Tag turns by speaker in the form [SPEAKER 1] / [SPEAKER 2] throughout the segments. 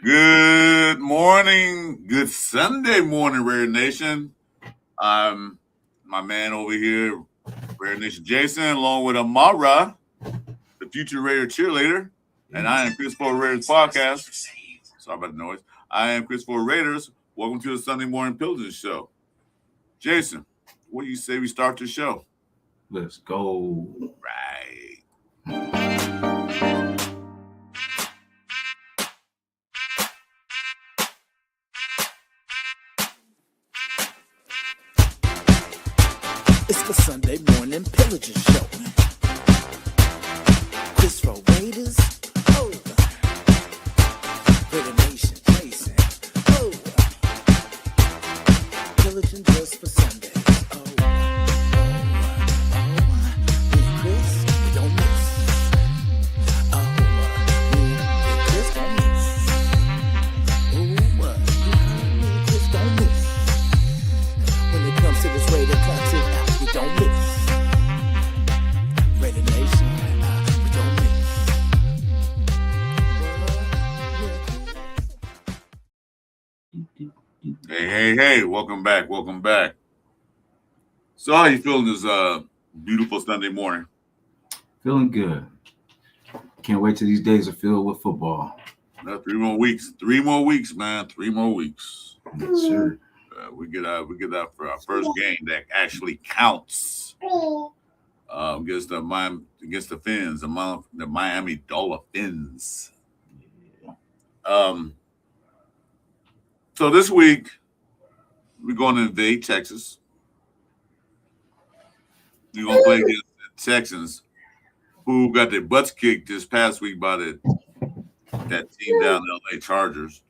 [SPEAKER 1] Good morning. Good Sunday morning, Raider Nation. I'm my man over here, Raider Nation Jason, along with Amara, the future Raider cheerleader, and I am Chris4Raiders podcast. Sorry about the noise. I am Chris4Raiders. Welcome to the Sunday Morning Pillaging Show. Jason, what do you say we start the show?
[SPEAKER 2] Let's go.
[SPEAKER 1] Right.
[SPEAKER 3] It's the Sunday Morning Pillaging Show. Chris4Raiders, Raider Nation, Jason, pillaging just for Sundays. Me and Chris, we don't miss. Me and Chris don't miss. Me and Chris don't miss. When it comes to this Raider content, we don't miss. Raider Nation, we don't miss.
[SPEAKER 1] Hey, welcome back. So how you feeling this beautiful Sunday morning?
[SPEAKER 2] Feeling good. Can't wait till these days are filled with football.
[SPEAKER 1] 3 more weeks, man. 3 more weeks.
[SPEAKER 2] Yes, sir.
[SPEAKER 1] We get out for our first game that actually counts. Against the Fins, the Miami Dolphins. So this week we're going to invade Texas. We're gonna play against the Texans, who got their butts kicked this past week by that team down the LA Chargers.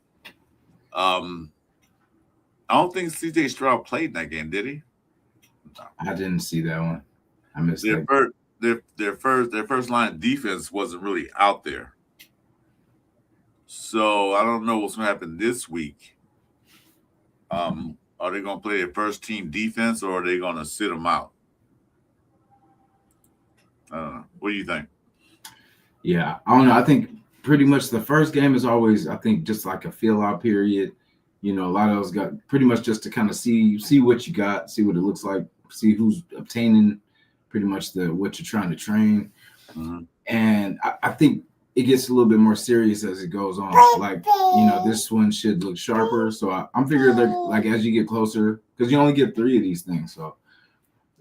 [SPEAKER 1] I don't think CJ Stroud played in that game, did he?
[SPEAKER 2] I didn't see that one. I missed
[SPEAKER 1] their first line of defense wasn't really out there. So I don't know what's gonna happen this week. Are they gonna play their first team defense or are they gonna sit them out? I don't know. What do you think?
[SPEAKER 2] Yeah, I don't know. I think pretty much the first game is always, I think, just like a feel out period. You know, a lot of those got pretty much just to kind of see what you got, see what it looks like, see who's obtaining pretty much what you're trying to train.
[SPEAKER 1] Mm-hmm.
[SPEAKER 2] And I think it gets a little bit more serious as it goes on. Like, you know, this one should look sharper. So I'm figuring they're like, as you get closer, because you only get 3 of these things. So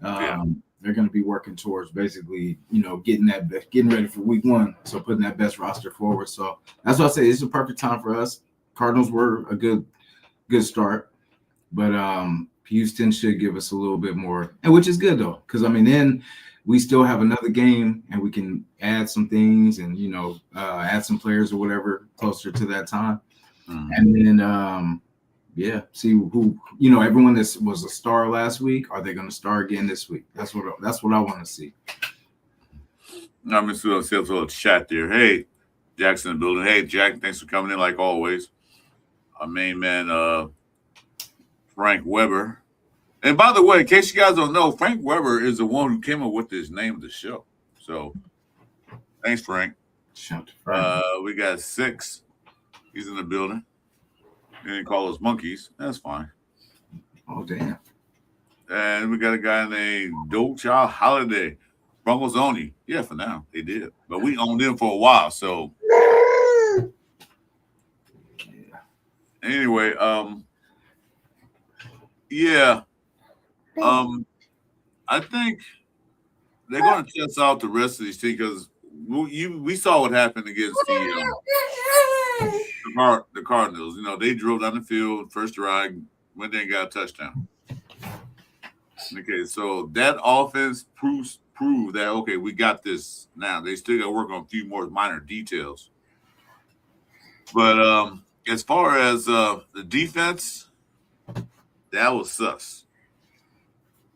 [SPEAKER 2] they're going to be working towards basically, you know, getting ready for week 1. So putting that best roster forward. So that's why I say it's a perfect time for us. Cardinals were a good start, but Houston should give us a little bit more, and which is good though, because I mean, then we still have another game and we can add some things and, you know, add some players or whatever closer to that time.
[SPEAKER 1] Mm-hmm.
[SPEAKER 2] And then see who, you know, everyone that was a star last week, are they going to star again this week? That's what I want to see.
[SPEAKER 1] I'm just going to see a little chat there. Hey, Jackson in the building. Hey, Jack, thanks for coming in like always. Our main man, Frank Weber. And by the way, in case you guys don't know, Frank Weber is the one who came up with this name of the show. So thanks, Frank. We got 6. He's in the building. They didn't call us monkeys. That's fine.
[SPEAKER 2] Oh, damn.
[SPEAKER 1] And we got a guy named Docha Holiday. Broncos own you. Yeah, for now. They did. But we owned them for a while, so anyway, I think they're going to test out the rest of these teams because we saw what happened against the Cardinals. You know, they drove down the field, first drive, went there and got a touchdown. Okay, so that offense proved that, okay, we got this now. They still got to work on a few more minor details. But as far as the defense, that was sus.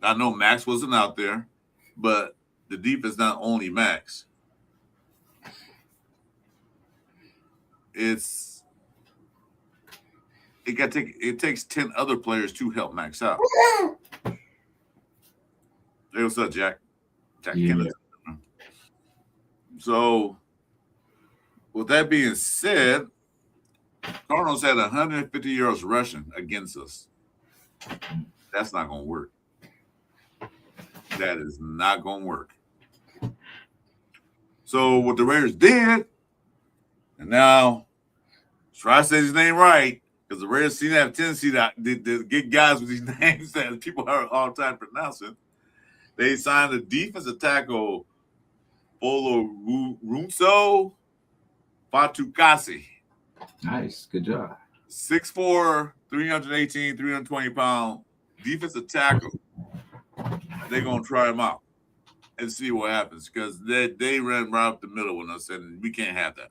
[SPEAKER 1] I know Max wasn't out there, but the defense not only Max. It takes 10 other players to help Max out. Hey, what's up, Jack?
[SPEAKER 2] Yeah.
[SPEAKER 1] So with that being said, Cardinals had 150 yards rushing against us. That's not going to work. That is not going to work. So what the Raiders did, and now try to say his name right, because the Raiders seem to have a tendency to get guys with these names that people are all the time pronouncing. They signed a defensive tackle, Runso Fatukasi.
[SPEAKER 2] Nice. Good job.
[SPEAKER 1] 6'4", 318, 320-pound defensive tackle. They're going to try him out and see what happens, because they ran right up the middle with us, and we can't have that.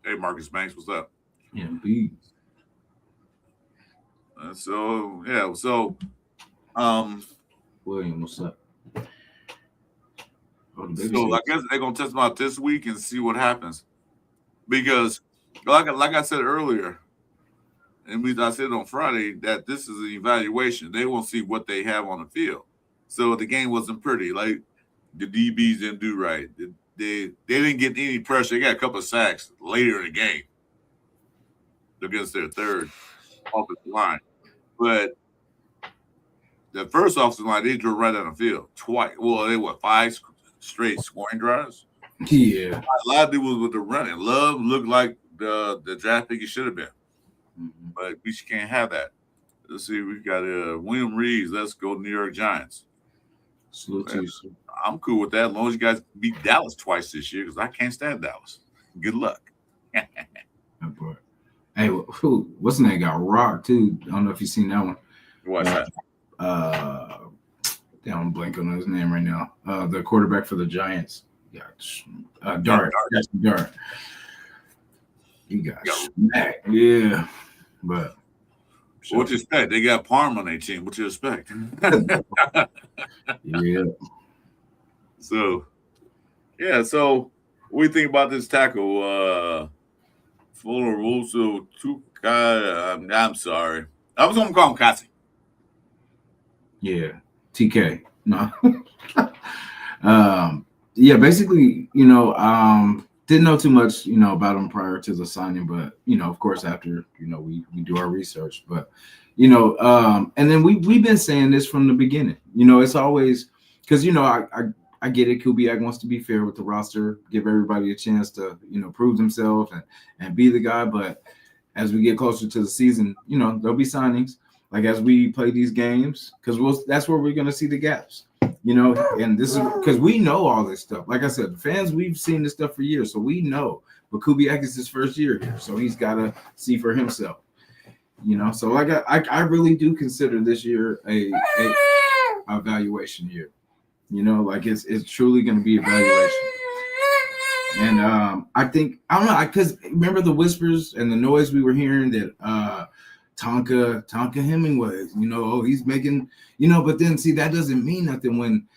[SPEAKER 1] Hey, Marcus Banks, what's up?
[SPEAKER 2] Yeah, bees. William, what's up?
[SPEAKER 1] So I guess they're gonna test them out this week and see what happens, because like I said earlier, and I said on Friday that this is an evaluation. They won't see what they have on the field. So the game wasn't pretty. Like the DBs didn't do right. They didn't get any pressure. They got a couple of sacks later in the game against their third offensive line, but the first offensive line, they drove right down the field twice. Well, they were 5 straight scoring drives.
[SPEAKER 2] Yeah.
[SPEAKER 1] A lot of it was with the running. Love looked like the draft pick he should have been. Mm-hmm. But we just can't have that. Let's see. We got William Reeves. Let's go New York Giants.
[SPEAKER 2] Salute to you.
[SPEAKER 1] I'm cool with that as long as you guys beat Dallas twice this year, because I can't stand Dallas. Good luck.
[SPEAKER 2] Hey, what's the name? Got rocked too. I don't know if you've seen that one.
[SPEAKER 1] What's that?
[SPEAKER 2] I'm blanking on his name right now. The quarterback for the Giants. Yeah, Dart. Dart. He got smacked. Yeah, but
[SPEAKER 1] what you expect? They got Parm on their team. What you expect?
[SPEAKER 2] Yeah.
[SPEAKER 1] So what do you think about this tackle? Fuller Russo Tuka. I'm sorry. I was going to call him Kasi.
[SPEAKER 2] Yeah. TK. No. Yeah, basically, didn't know too much, about him prior to the signing, but, of course, after, we do our research, but, and then we've been saying this from the beginning, it's always, because, I get it. Kubiak wants to be fair with the roster, give everybody a chance to, prove themselves and be the guy. But as we get closer to the season, there'll be signings. Like as we play these games, because that's where we're going to see the gaps, and this is because we know all this stuff. Like I said, the fans, we've seen this stuff for years, so we know. But Kubiak is his first year here, so he's got to see for himself, So like I really do consider this year a evaluation year. Like it's truly going to be evaluation. And I think, I don't know, because remember the whispers and the noise we were hearing that Tonka Hemingway, he's making, but then see, that doesn't mean nothing when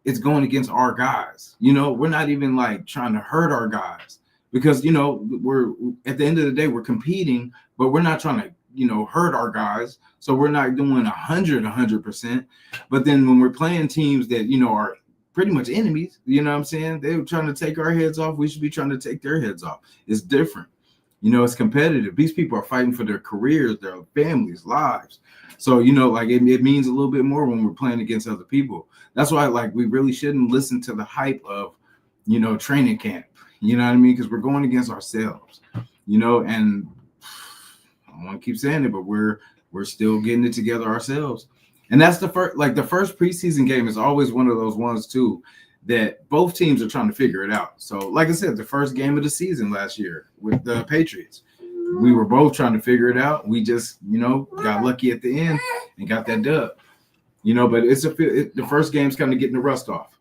[SPEAKER 2] it's going against our guys. We're not even like trying to hurt our guys because, we're at the end of the day, we're competing, but we're not trying to, hurt our guys. So we're not doing 100%. But then when we're playing teams that, are pretty much enemies, you know what I'm saying? They're trying to take our heads off. We should be trying to take their heads off. It's different. It's competitive. These people are fighting for their careers, their families, lives. So, like it means a little bit more when we're playing against other people. That's why, like, we really shouldn't listen to the hype of, training camp. You know what I mean? Because we're going against ourselves, and I don't want to keep saying it, but we're still getting it together ourselves. And that's the first preseason game is always one of those ones too that both teams are trying to figure it out. So like I said, the first game of the season last year with the Patriots, we were both trying to figure it out. We just, got lucky at the end and got that dub, but the first game's kind of getting the rust off.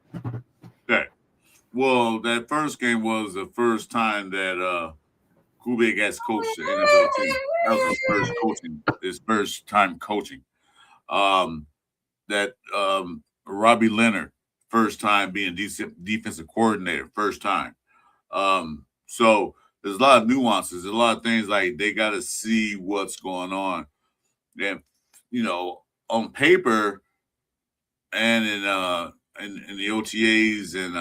[SPEAKER 1] Okay. Well, that first game was the first time that Kubiak has coached the NFL team. That was his first time coaching. Robbie Leonard, first time being defensive coordinator, first time. So there's a lot of nuances, a lot of things like they got to see what's going on. And, on paper and in the OTAs and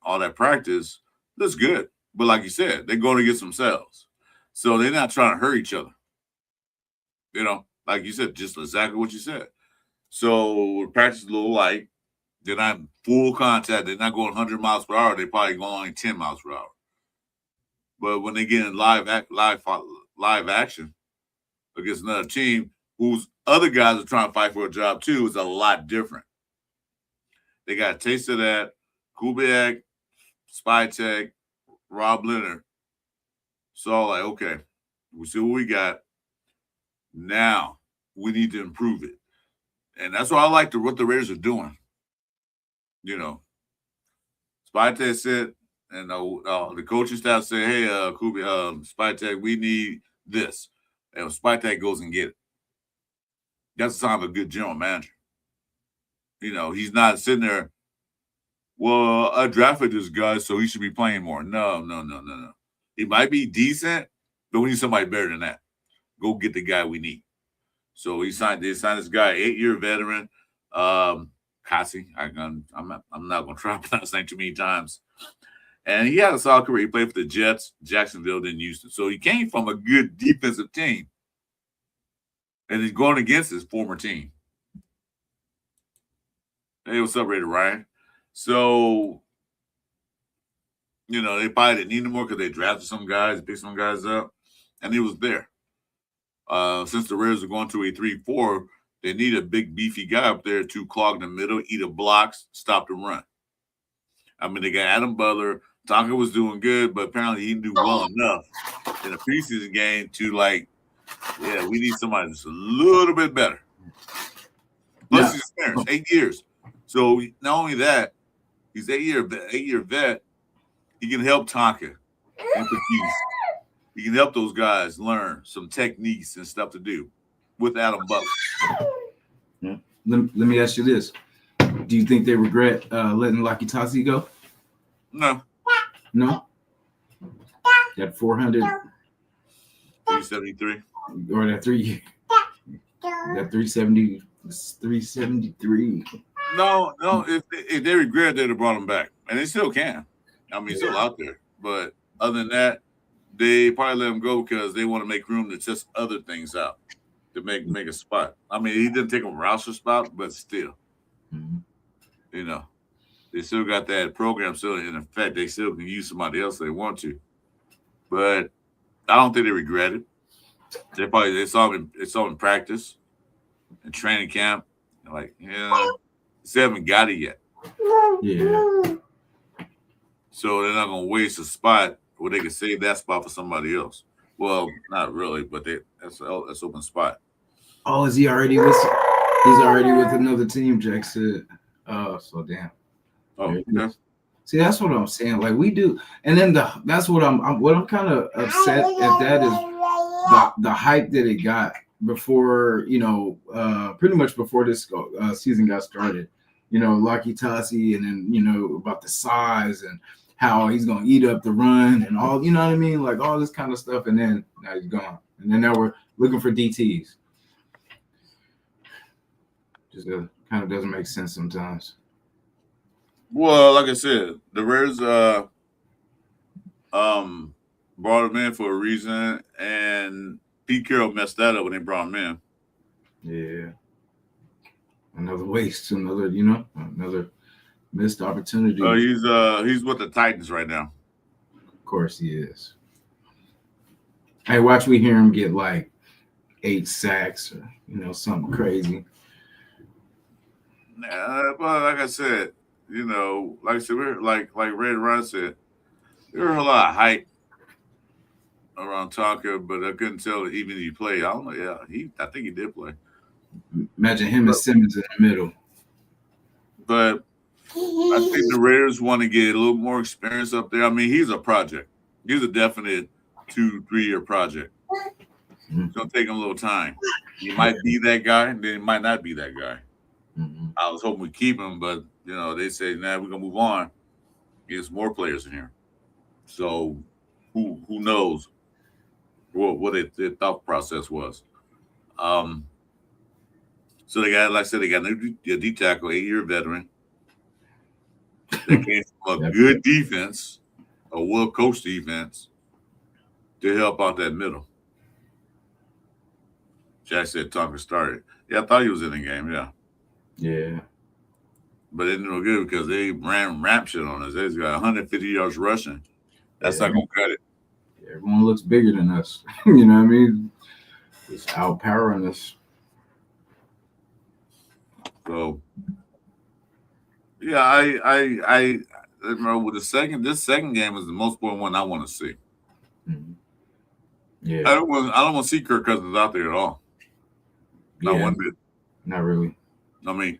[SPEAKER 1] all that practice, looks good. But like you said, they're going against themselves. So they're not trying to hurt each other. You know, like you said, just exactly what you said. So practice is a little light. They're not full contact. They're not going 100 miles per hour. They're probably going only 10 miles per hour. But when they get in live action against another team whose other guys are trying to fight for a job too, it's a lot different. They got a taste of that. Kubiak, Spytek, Rob Leonard. So like, okay, we see what we got. Now we need to improve it. And that's what I like what the Raiders are doing. You know, Spytek said, and the coaching staff said, hey, Spytek, we need this. And Spytek goes and get it. That's a sign of a good general manager. You know, he's not sitting there, well, I drafted this guy, so he should be playing more. No. He might be decent, but we need somebody better than that. Go get the guy we need. So they signed this guy, 8-year veteran, Kasi. I'm not going to try to pronounce his name too many times. And he had a solid career. He played for the Jets, Jacksonville, then Houston. So he came from a good defensive team. And he's going against his former team. Hey, what's up, Raider Ryan? So, you know, they probably didn't need him more because they drafted some guys, picked some guys up, and he was there. Since the Raiders are going to a 3-4, they need a big, beefy guy up there to clog the middle, eat the blocks, stop the run. I mean, they got Adam Butler. Tonka was doing good, but apparently he knew well enough in a preseason game to, like, yeah, we need somebody that's a little bit better. Plus his experience, 8 years. So not only that, he's 8-year vet. He can help Tonka and Preseason. He can help those guys learn some techniques and stuff to do with Adam Butler.
[SPEAKER 2] Yeah. Let me ask you this. Do you think they regret letting Lucky Tassi go?
[SPEAKER 1] No.
[SPEAKER 2] No? That 400.
[SPEAKER 1] 373.
[SPEAKER 2] Or that 373. No.
[SPEAKER 1] If they regret, they'd have brought him back. And they still can. I mean, he's still out there. But other than that, they probably let him go because they want to make room to test other things out to make a spot. I mean, he didn't take a Roush's spot, but still.
[SPEAKER 2] Mm-hmm.
[SPEAKER 1] You know, they still got that program still in effect. They still can use somebody else if they want to. But I don't think they regret it. They saw him in practice and training camp. They're like, yeah, they haven't got it yet.
[SPEAKER 2] Yeah.
[SPEAKER 1] So they're not gonna waste a spot where they can save that spot for somebody else. Well, not really, but that's open spot.
[SPEAKER 2] Oh, is he already with? He's already with another team, Jack said. So damn.
[SPEAKER 1] Oh, yeah.
[SPEAKER 2] See, that's what I'm saying. Like we do, and then that's what I'm kind of upset at. That is the hype that it got before, you know, pretty much before this season got started. You know, Lucky Tassi, and then, you know, about the size and how he's gonna eat up the run and all, you know what I mean, like all this kind of stuff. And then now he's gone, and then now we're looking for DTs. Just kind of doesn't make sense sometimes.
[SPEAKER 1] Well, like I said, the Raiders brought him in for a reason, and Pete Carroll messed that up when they brought him in.
[SPEAKER 2] Yeah. Another waste, another missed opportunity.
[SPEAKER 1] He's with the Titans right now.
[SPEAKER 2] Of course he is. Hey, watch we hear him get like 8 sacks or, you know, something crazy.
[SPEAKER 1] But like I said, you know, like I said, we're like Ray Ryan said, there was a lot of hype around Tonka, but I couldn't tell even if he played. I don't know. Yeah, I think he did play.
[SPEAKER 2] Imagine him and Simmons in the middle.
[SPEAKER 1] But I think the Raiders want to get a little more experience up there. I mean, he's a project. He's a definite 2-3 year project. It's going to take him a little time. He might be that guy, and then he might not be that guy.
[SPEAKER 2] Mm-hmm.
[SPEAKER 1] I was hoping we keep him, but, you know, they say, nah, we're going to move on. There's more players in here. So who knows what their thought process was. So they got, like I said, they got a new D tackle, 8-year veteran. They came from a good defense. a well-coached defense to help out that middle. Jack said Tonka started. Yeah, I thought he was in the game, yeah.
[SPEAKER 2] Yeah.
[SPEAKER 1] But it didn't look good because they ran rap shit on us. They got 150 yards rushing. That's not going to cut it.
[SPEAKER 2] Everyone looks bigger than us. You know what I mean? It's outpowering us.
[SPEAKER 1] So, yeah, I remember with this second game is the most important one I want to see.
[SPEAKER 2] Mm-hmm. Yeah.
[SPEAKER 1] I don't want to see Kirk Cousins out there at all. Not one bit.
[SPEAKER 2] Not really.
[SPEAKER 1] I mean,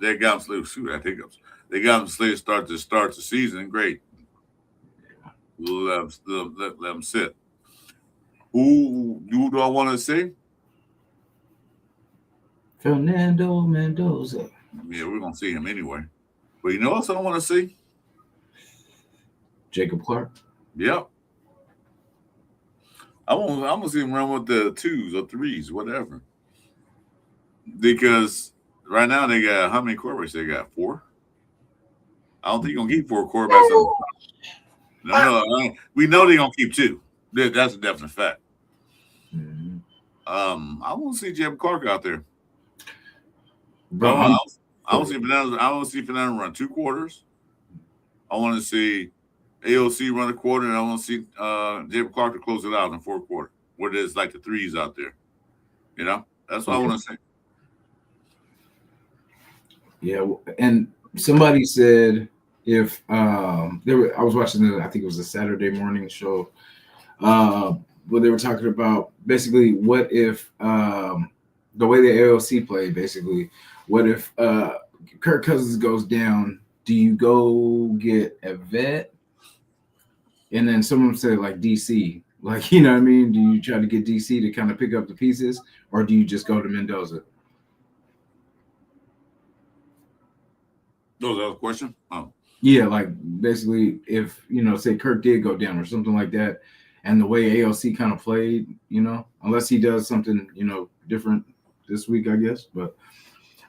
[SPEAKER 1] they got him slated. Shoot, I think they got him slated to start the season. Great. Let them sit. Who do I want to see?
[SPEAKER 2] Fernando Mendoza.
[SPEAKER 1] Yeah, we're gonna see him anyway. But you know what else I want to see?
[SPEAKER 2] Jacob Clark.
[SPEAKER 1] Yep. I'm gonna see him run with the 2s or 3s, whatever. Because right now they got how many quarterbacks? They got 4. I don't think you're gonna keep 4 quarterbacks. No, we know they're gonna keep 2. That's a definite fact.
[SPEAKER 2] Mm-hmm.
[SPEAKER 1] I want to see Jacob Clark out there.
[SPEAKER 2] Bro,
[SPEAKER 1] I want to see Fernando run 2 quarters. I want to see AOC run a quarter, and I want to see Jacob Clark to close it out in the 4th quarter, where there's like the 3s out there. You know, that's what I want to see.
[SPEAKER 2] Yeah, and somebody said if I was watching I think it was a Saturday morning show, where they were talking about basically what if the way the AOC played, basically, what if Kirk Cousins goes down? Do you go get a vet? And then someone said like DC, like, you know what I mean? Do you try to get DC to kind of pick up the pieces, or do you just go to Mendoza?
[SPEAKER 1] Was that a question? Oh.
[SPEAKER 2] Yeah, like basically if, say Kirk did go down or something like that, and the way AOC kind of played, unless he does something, different this week, I guess. But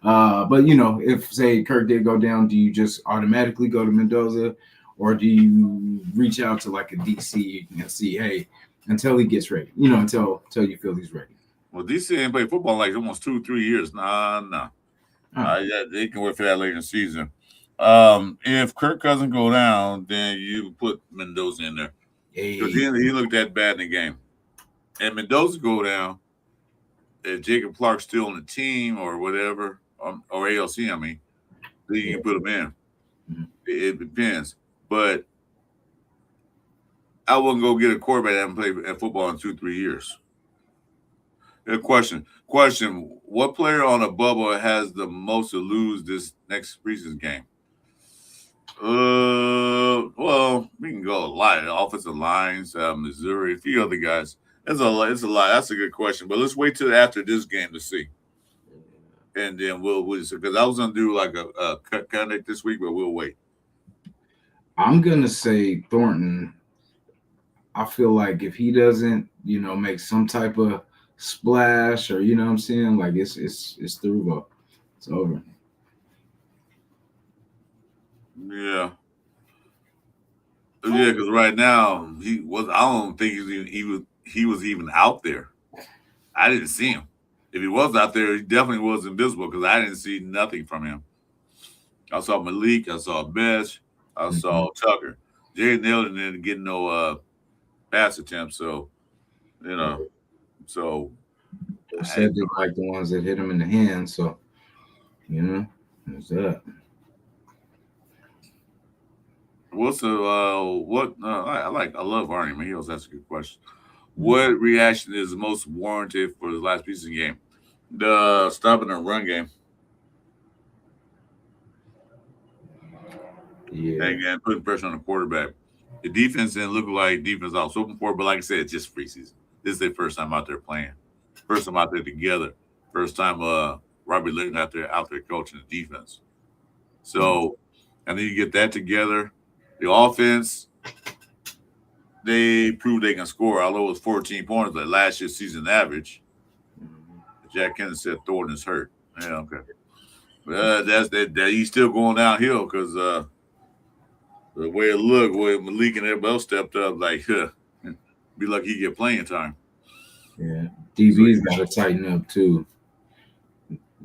[SPEAKER 2] if say Kirk did go down, do you just automatically go to Mendoza, or do you reach out to like a DC and see, hey, until he gets ready, until you feel he's ready?
[SPEAKER 1] Well, DC ain't played football like almost 2-3 years. Nah. Yeah, they can wait for that later in the season. If Kirk Cousins go down, then you put Mendoza in there because he looked that bad in the game. And Mendoza go down, if Jacob Clark's still on the team or whatever, or ALC, I mean, then you can put him in. Mm-hmm. It depends, but I wouldn't go get a quarterback that hasn't played at football in 2-3 years. Question: what player on a bubble has the most to lose this next preseason game? Well, we can go a lot. Offensive lines, Missouri, a few other guys. It's a lot. That's a good question. But let's wait till after this game to see. And then we'll because I was gonna do like a cut connect this week, but we'll wait.
[SPEAKER 2] I'm gonna say Thornton. I feel like if he doesn't, make some type of splash, or what I'm saying, like it's through, bro. It's over.
[SPEAKER 1] Yeah, because right now he was. I don't think he was even out there. I didn't see him. If he was out there, he definitely was invisible because I didn't see nothing from him. I saw Malik, I saw Bech, I saw Tucker. Jaden Nealon didn't get no pass attempts, so So
[SPEAKER 2] they said they like the ones that hit him in the hand, so there's that.
[SPEAKER 1] What's I love Arnie Meals. That's a good question. What reaction is most warranted for the last preseason game? The stopping the run game.
[SPEAKER 2] Yeah.
[SPEAKER 1] And again, putting pressure on the quarterback. The defense didn't look like defense I was hoping for, but like I said, it's just preseason. This is their first time out there playing. First time out there together. First time Robbie Linton out there coaching the defense. So, and then you get that together. The offense, they proved they can score, although it was 14 points, like last year's season average. Jack Kennedy said Thornton is hurt. Yeah, okay. That's that he's still going downhill because The way it looked, where Malik and everybody else stepped up, like, be lucky he get playing time.
[SPEAKER 2] Yeah, DB's got to tighten up too.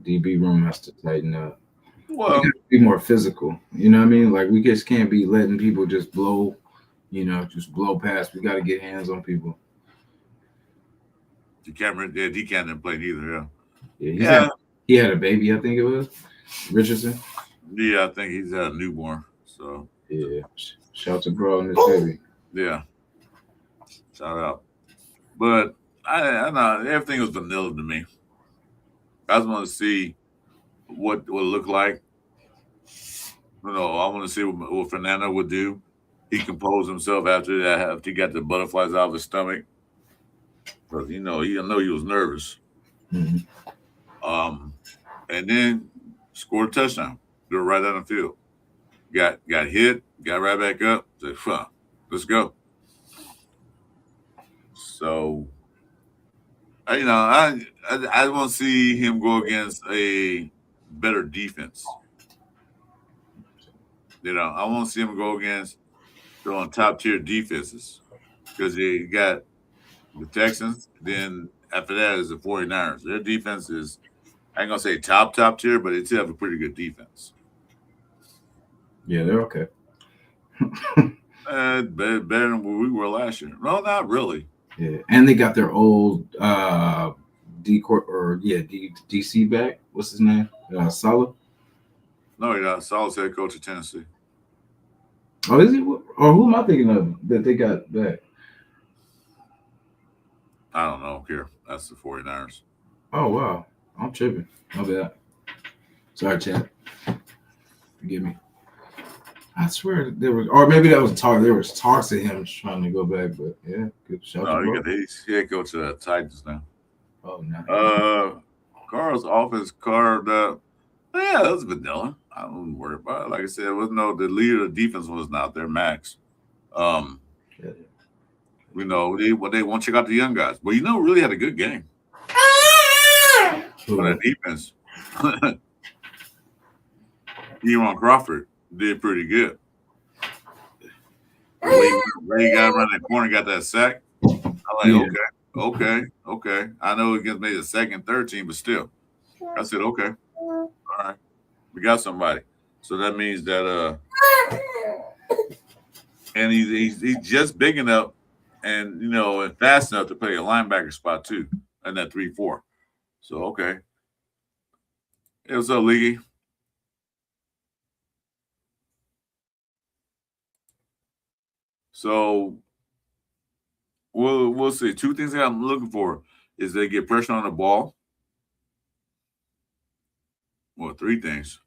[SPEAKER 2] DB room has to tighten up.
[SPEAKER 1] Well,
[SPEAKER 2] be more physical. You know what I mean? Like we just can't be letting people just blow, just blow past. We got to get hands on people.
[SPEAKER 1] he can't play neither.
[SPEAKER 2] Yeah. He had a baby, I think it was Richardson.
[SPEAKER 1] Yeah, I think he's had a newborn. So
[SPEAKER 2] yeah, shout to bro and his baby.
[SPEAKER 1] Yeah, shout out. But I know everything was vanilla to me. I just want to see what it looked like. I want to see what Fernando would do. He composed himself after that, after he got the butterflies out of his stomach. Because I know he was nervous.
[SPEAKER 2] Mm-hmm.
[SPEAKER 1] And then scored a touchdown. Threw it right down the field. Got hit, got right back up. Said, let's go. So, I want to see him go against a better defense. I want to see him go against on top tier defenses because you got the Texans. Then after that is the 49ers. Their defense is, I ain't gonna say top tier, but they still have a pretty good defense.
[SPEAKER 2] Yeah, they're okay.
[SPEAKER 1] Better than what we were last year. No, not really.
[SPEAKER 2] Yeah, and they got their old DC back. What's his name? Saleh.
[SPEAKER 1] No, he's not. Saleh's head coach of Tennessee.
[SPEAKER 2] Oh, is he? Or who am I thinking of that they got back?
[SPEAKER 1] I don't know. Here, that's the 49ers.
[SPEAKER 2] Oh wow, I'm tripping. My bad. Sorry, Chad. Forgive me. I swear there was, or maybe that was talk. There was talks of him trying to go back, but yeah, good shout.
[SPEAKER 1] No, he's head coach of the Titans now.
[SPEAKER 2] Oh no.
[SPEAKER 1] Carl's office carved up. Yeah, that was vanilla. I don't worry about it. Like I said, the leader of the defense was not there, Max. They want to check out the young guys. But really had a good game. For that defense. Eron Crawford did pretty good. Ray got around that corner, got that sack. I'm like, okay. I know it gets maybe the second, third team, but still. I said, okay. All right. We got somebody. So that means that and he's just big enough and and fast enough to play a linebacker spot too in that 3-4. So okay. Hey, what's up, Leaky? So we'll see. Two things that I'm looking for is they get pressure on the ball. Well, three things.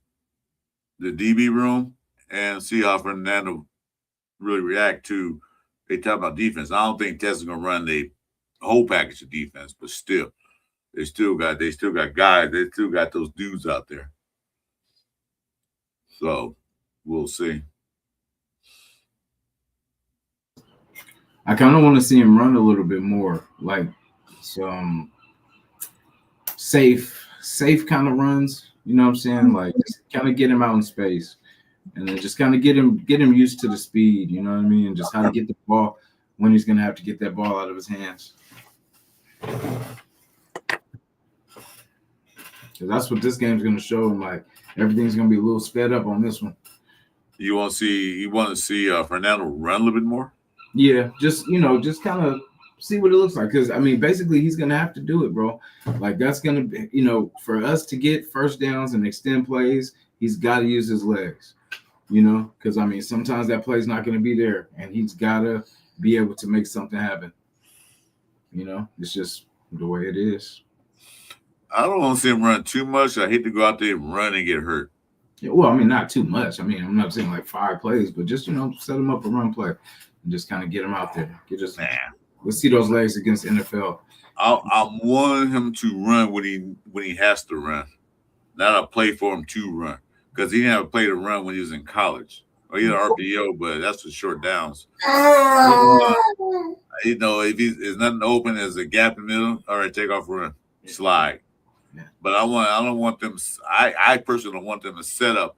[SPEAKER 1] The DB room and see how Fernando really react to. They talk about defense. I don't think Texas is gonna run the whole package of defense, but still, they still got guys. They still got those dudes out there. So we'll see.
[SPEAKER 2] I kind of want to see him run a little bit more, like some safe kind of runs. You know what I'm saying? Like just kind of get him out in space, and then just kind of get him used to the speed. You know what I mean? And just how to get the ball when he's gonna have to get that ball out of his hands. Because that's what this game's gonna show him. Like everything's gonna be a little sped up on this one.
[SPEAKER 1] You want to see Fernando run a little bit more?
[SPEAKER 2] Yeah, just kind of see what it looks like. Because basically he's gonna have to do it, bro. Like that's gonna be, for us to get first downs and extend plays, he's got to use his legs. Because sometimes that play's not gonna be there, and he's gotta be able to make something happen. It's just the way it is.
[SPEAKER 1] I don't want to see him run too much. I hate to go out there and run and get hurt.
[SPEAKER 2] Yeah, well, not too much. I'm not saying like 5 plays, but just set him up a run play and just kind of get him out there. Let's see those legs against NFL.
[SPEAKER 1] I want him to run when he has to run, not a play for him to run, because he didn't have a play to run when he was in college. Or he had RPO, but that's for short downs. If there's nothing open, there's a gap in the middle. All right, take off, run, slide. Yeah. But I don't want them. I personally don't want them to set up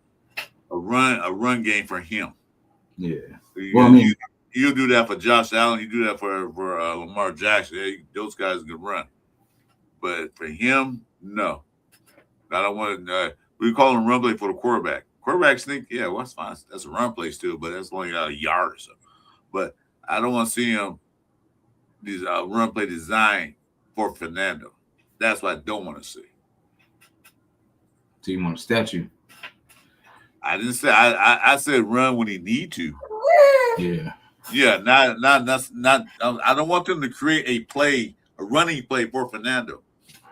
[SPEAKER 1] a run game for him.
[SPEAKER 2] Yeah.
[SPEAKER 1] You do that for Josh Allen. You do that for Lamar Jackson. Those guys can run. But for him, no. I don't want to. We call him run play for the quarterback. Quarterback sneak, yeah, well, that's fine. That's a run play still, but that's only a yard or so. But I don't want to see him these run play design for Fernando. That's what I don't want to see.
[SPEAKER 2] So you want a statue?
[SPEAKER 1] I didn't say. I said run when he need to.
[SPEAKER 2] Yeah.
[SPEAKER 1] Yeah. Not. I don't want them to create a running play for Fernando.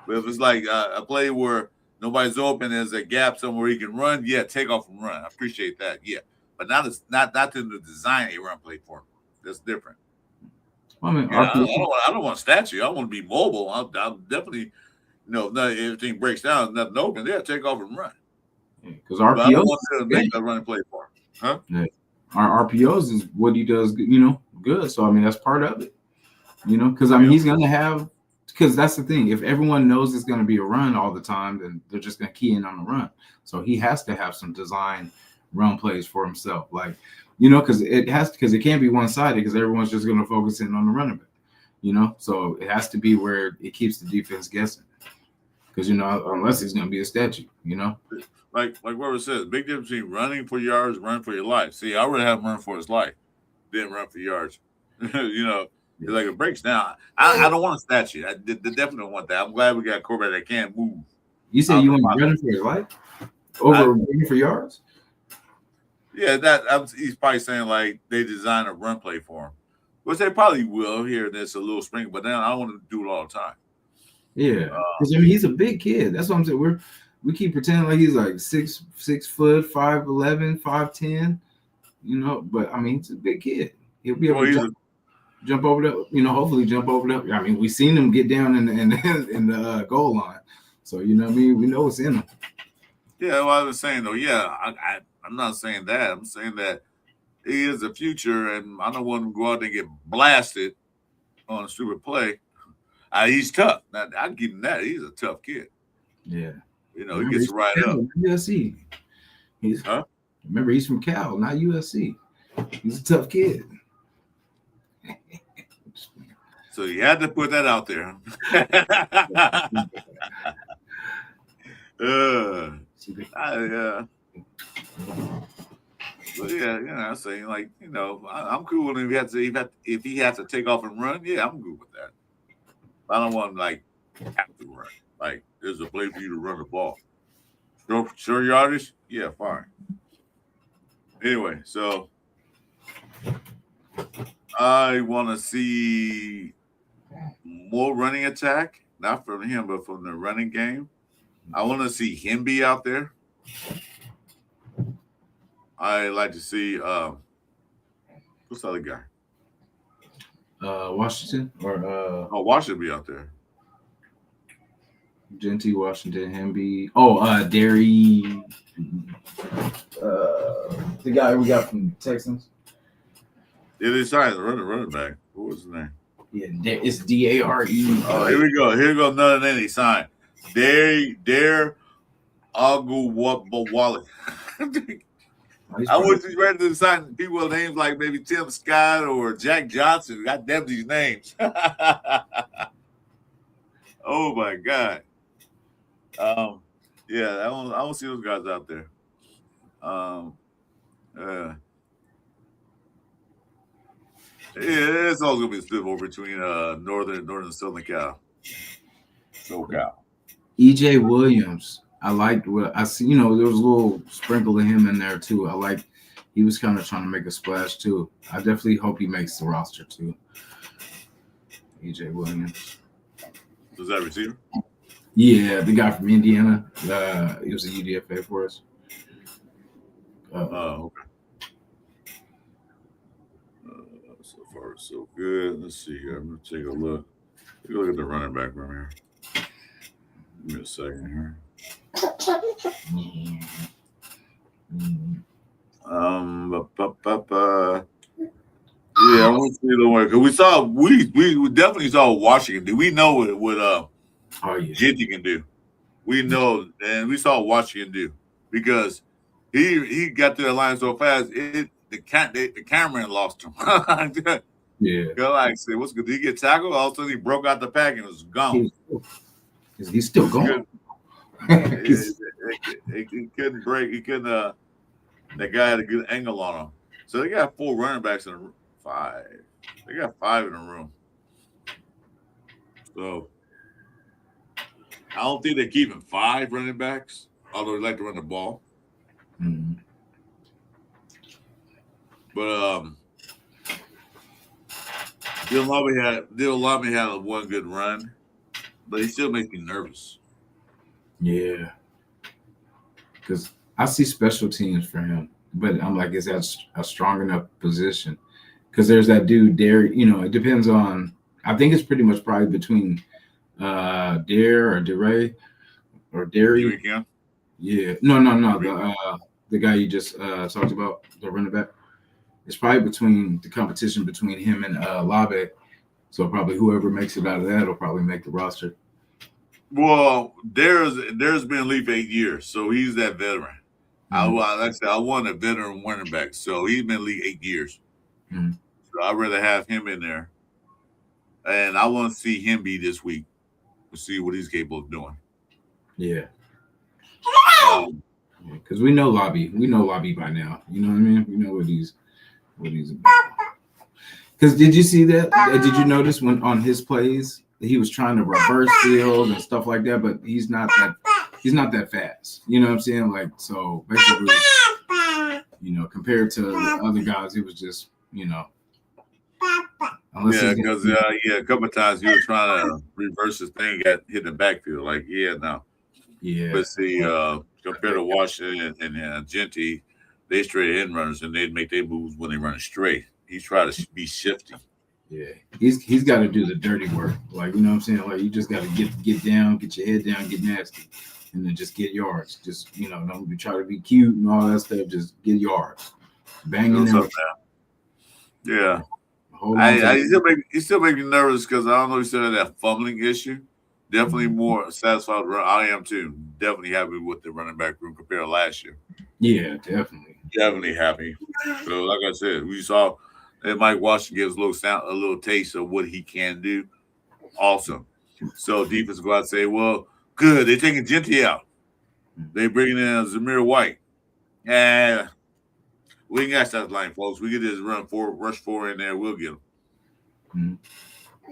[SPEAKER 1] But if it's like a play where nobody's open, there's a gap somewhere he can run. Yeah, take off and run. I appreciate that. Yeah, but not them to design a run play for him. That's different. I mean, I don't want a statue. I want to be mobile. I'll definitely, if everything breaks down, nothing open. Yeah, take off and run.
[SPEAKER 2] Because RPOs,
[SPEAKER 1] I don't want to make a running play for him. Huh?
[SPEAKER 2] Yeah. Our RPOs is what he does. Good. So I mean, that's part of it. Because I mean, he's gonna have. Because that's the thing. If everyone knows it's going to be a run all the time, then they're just going to key in on the run. So he has to have some design run plays for himself. Like, because it can't be one-sided because everyone's just going to focus in on the running back, So it has to be where it keeps the defense guessing. Because, unless he's going to be a statue,
[SPEAKER 1] Like Weber says, big difference between running for yards, running for your life. See, I would have him run for his life. Didn't run for yards. It's like it breaks down. I don't want a statue. I definitely don't want that. I'm glad we got a quarterback that can't move.
[SPEAKER 2] You said you want running for your life over running for yards?
[SPEAKER 1] Yeah, he's probably saying like they design a run play for him, which they probably will here. There's a little spring, but then I don't want to do it all the time.
[SPEAKER 2] Yeah, because he's a big kid. That's what I'm saying. We keep pretending like he's like 6 foot, 5'11", 5'10", But I mean, he's a big kid. He'll be able to jump over the, hopefully jump over the. I mean, we've seen him get down in the goal line, so we know it's in him.
[SPEAKER 1] Yeah, well, I was saying though, yeah, I'm not saying that. I'm saying that he is the future, and I don't want him to go out there and get blasted on a stupid play. He's tough. Now, I give him that. He's a tough kid.
[SPEAKER 2] Yeah,
[SPEAKER 1] he gets right up.
[SPEAKER 2] USC. Remember, he's from Cal, not USC. He's a tough kid.
[SPEAKER 1] So you had to put that out there. But yeah, I'm saying like I'm cool with him. If he has to take off and run, yeah, I'm good with that. I don't want him like have to run. Like there's a play for you to run the ball. Sure yardage, yeah, fine. Anyway, so I want to see more running attack, not from him, but from the running game. I want to see him be out there. I like to see what's the other guy?
[SPEAKER 2] Washington or
[SPEAKER 1] Washington be out there.
[SPEAKER 2] Genty, Washington, him be Derry, the guy we got from Texans.
[SPEAKER 1] Yeah, they signed the running back. What was his name?
[SPEAKER 2] Yeah, it's Dare.
[SPEAKER 1] Oh, here we go. Here we go. Another name he signed. Dare Aguwale. I wish he's ready to sign people with names like maybe Tim Scott or Jack Johnson. Got them these names. Oh my God. Yeah, I don't see those guys out there. Yeah, it's all gonna be a split over between northern and southern Cal. SoCal.
[SPEAKER 2] EJ Williams. I liked what I see. There was a little sprinkle of him in there too. He was kind of trying to make a splash too. I definitely hope he makes the roster too. EJ Williams.
[SPEAKER 1] Was that receiver?
[SPEAKER 2] Yeah, the guy from Indiana. He was a UDFA for us.
[SPEAKER 1] Okay. So far, so good. Let's see here. I'm gonna take a look. Take a look at the running back from here. Give me a second here. Yeah, I want to see the one because we definitely saw what Washington do. We know what Genty can do. We know, and we saw what Washington do because he got to the line so fast. the cameraman lost him.
[SPEAKER 2] Yeah.
[SPEAKER 1] Go like say, what's good? Did he get tackled? All of a sudden he broke out the pack and was gone.
[SPEAKER 2] He's still going.
[SPEAKER 1] He couldn't break. He couldn't. That guy had a good angle on him. So they got 4 running backs in five. They got 5 in the room. So I don't think they're keeping 5 running backs, although they like to run the ball.
[SPEAKER 2] Mm-hmm.
[SPEAKER 1] But Dylan Lobby had one good run, but he still makes me nervous.
[SPEAKER 2] Yeah. Because I see special teams for him, but I'm like, is that a strong enough position? Because there's that dude, Derry. You know, it depends on. I think it's pretty much probably between Dare or DeRay or Derry. Yeah. No. The guy you just talked about, the running back. It's probably between the competition between him and Labe. So probably whoever makes it out of that will probably make the roster.
[SPEAKER 1] Well, Dare's been in the league for 8 years, so he's that veteran.
[SPEAKER 2] Mm-hmm.
[SPEAKER 1] Like I said, I want a veteran running back, so he's been in the league 8 years.
[SPEAKER 2] Mm-hmm.
[SPEAKER 1] So I'd rather have him in there, and I want to see him be this week to see what he's capable of doing.
[SPEAKER 2] Yeah. Because we know Lobby by now. You know what I mean? We know what he's about. Because did you see that? Did you notice when on his plays he was trying to reverse field and stuff like that, but he's not that fast. You know what I'm saying? Like, so basically, you know, compared to the other guys, it was just, you know.
[SPEAKER 1] Because a couple of times he was trying to reverse his thing, got hit in the backfield. Like, no.
[SPEAKER 2] Yeah.
[SPEAKER 1] But see, compared to Washington and Genty, they straight end runners and they'd make their moves when they run straight. He's trying to be shifty.
[SPEAKER 2] Yeah, he's got to do the dirty work. Like, you know what I'm saying? Like, you just got to get down, get your head down, get nasty, and then just get yards. Just, you know, don't be try to be cute and all that stuff. Just get yards. Banging them.
[SPEAKER 1] Yeah. He still make me nervous because I don't know if he still had that fumbling issue. Definitely more satisfied. I am too. Definitely happy with the running back room compared to last year.
[SPEAKER 2] Yeah, definitely.
[SPEAKER 1] Definitely happy. So, like I said, we saw that Mike Washington gives a little taste of what he can do. Awesome. So defense go out and say, well, good. They're taking Genty out. They bringing in Zamir White. And we ain't got that line, folks. We get this rush 4 in there. We'll get them.
[SPEAKER 2] Mm-hmm.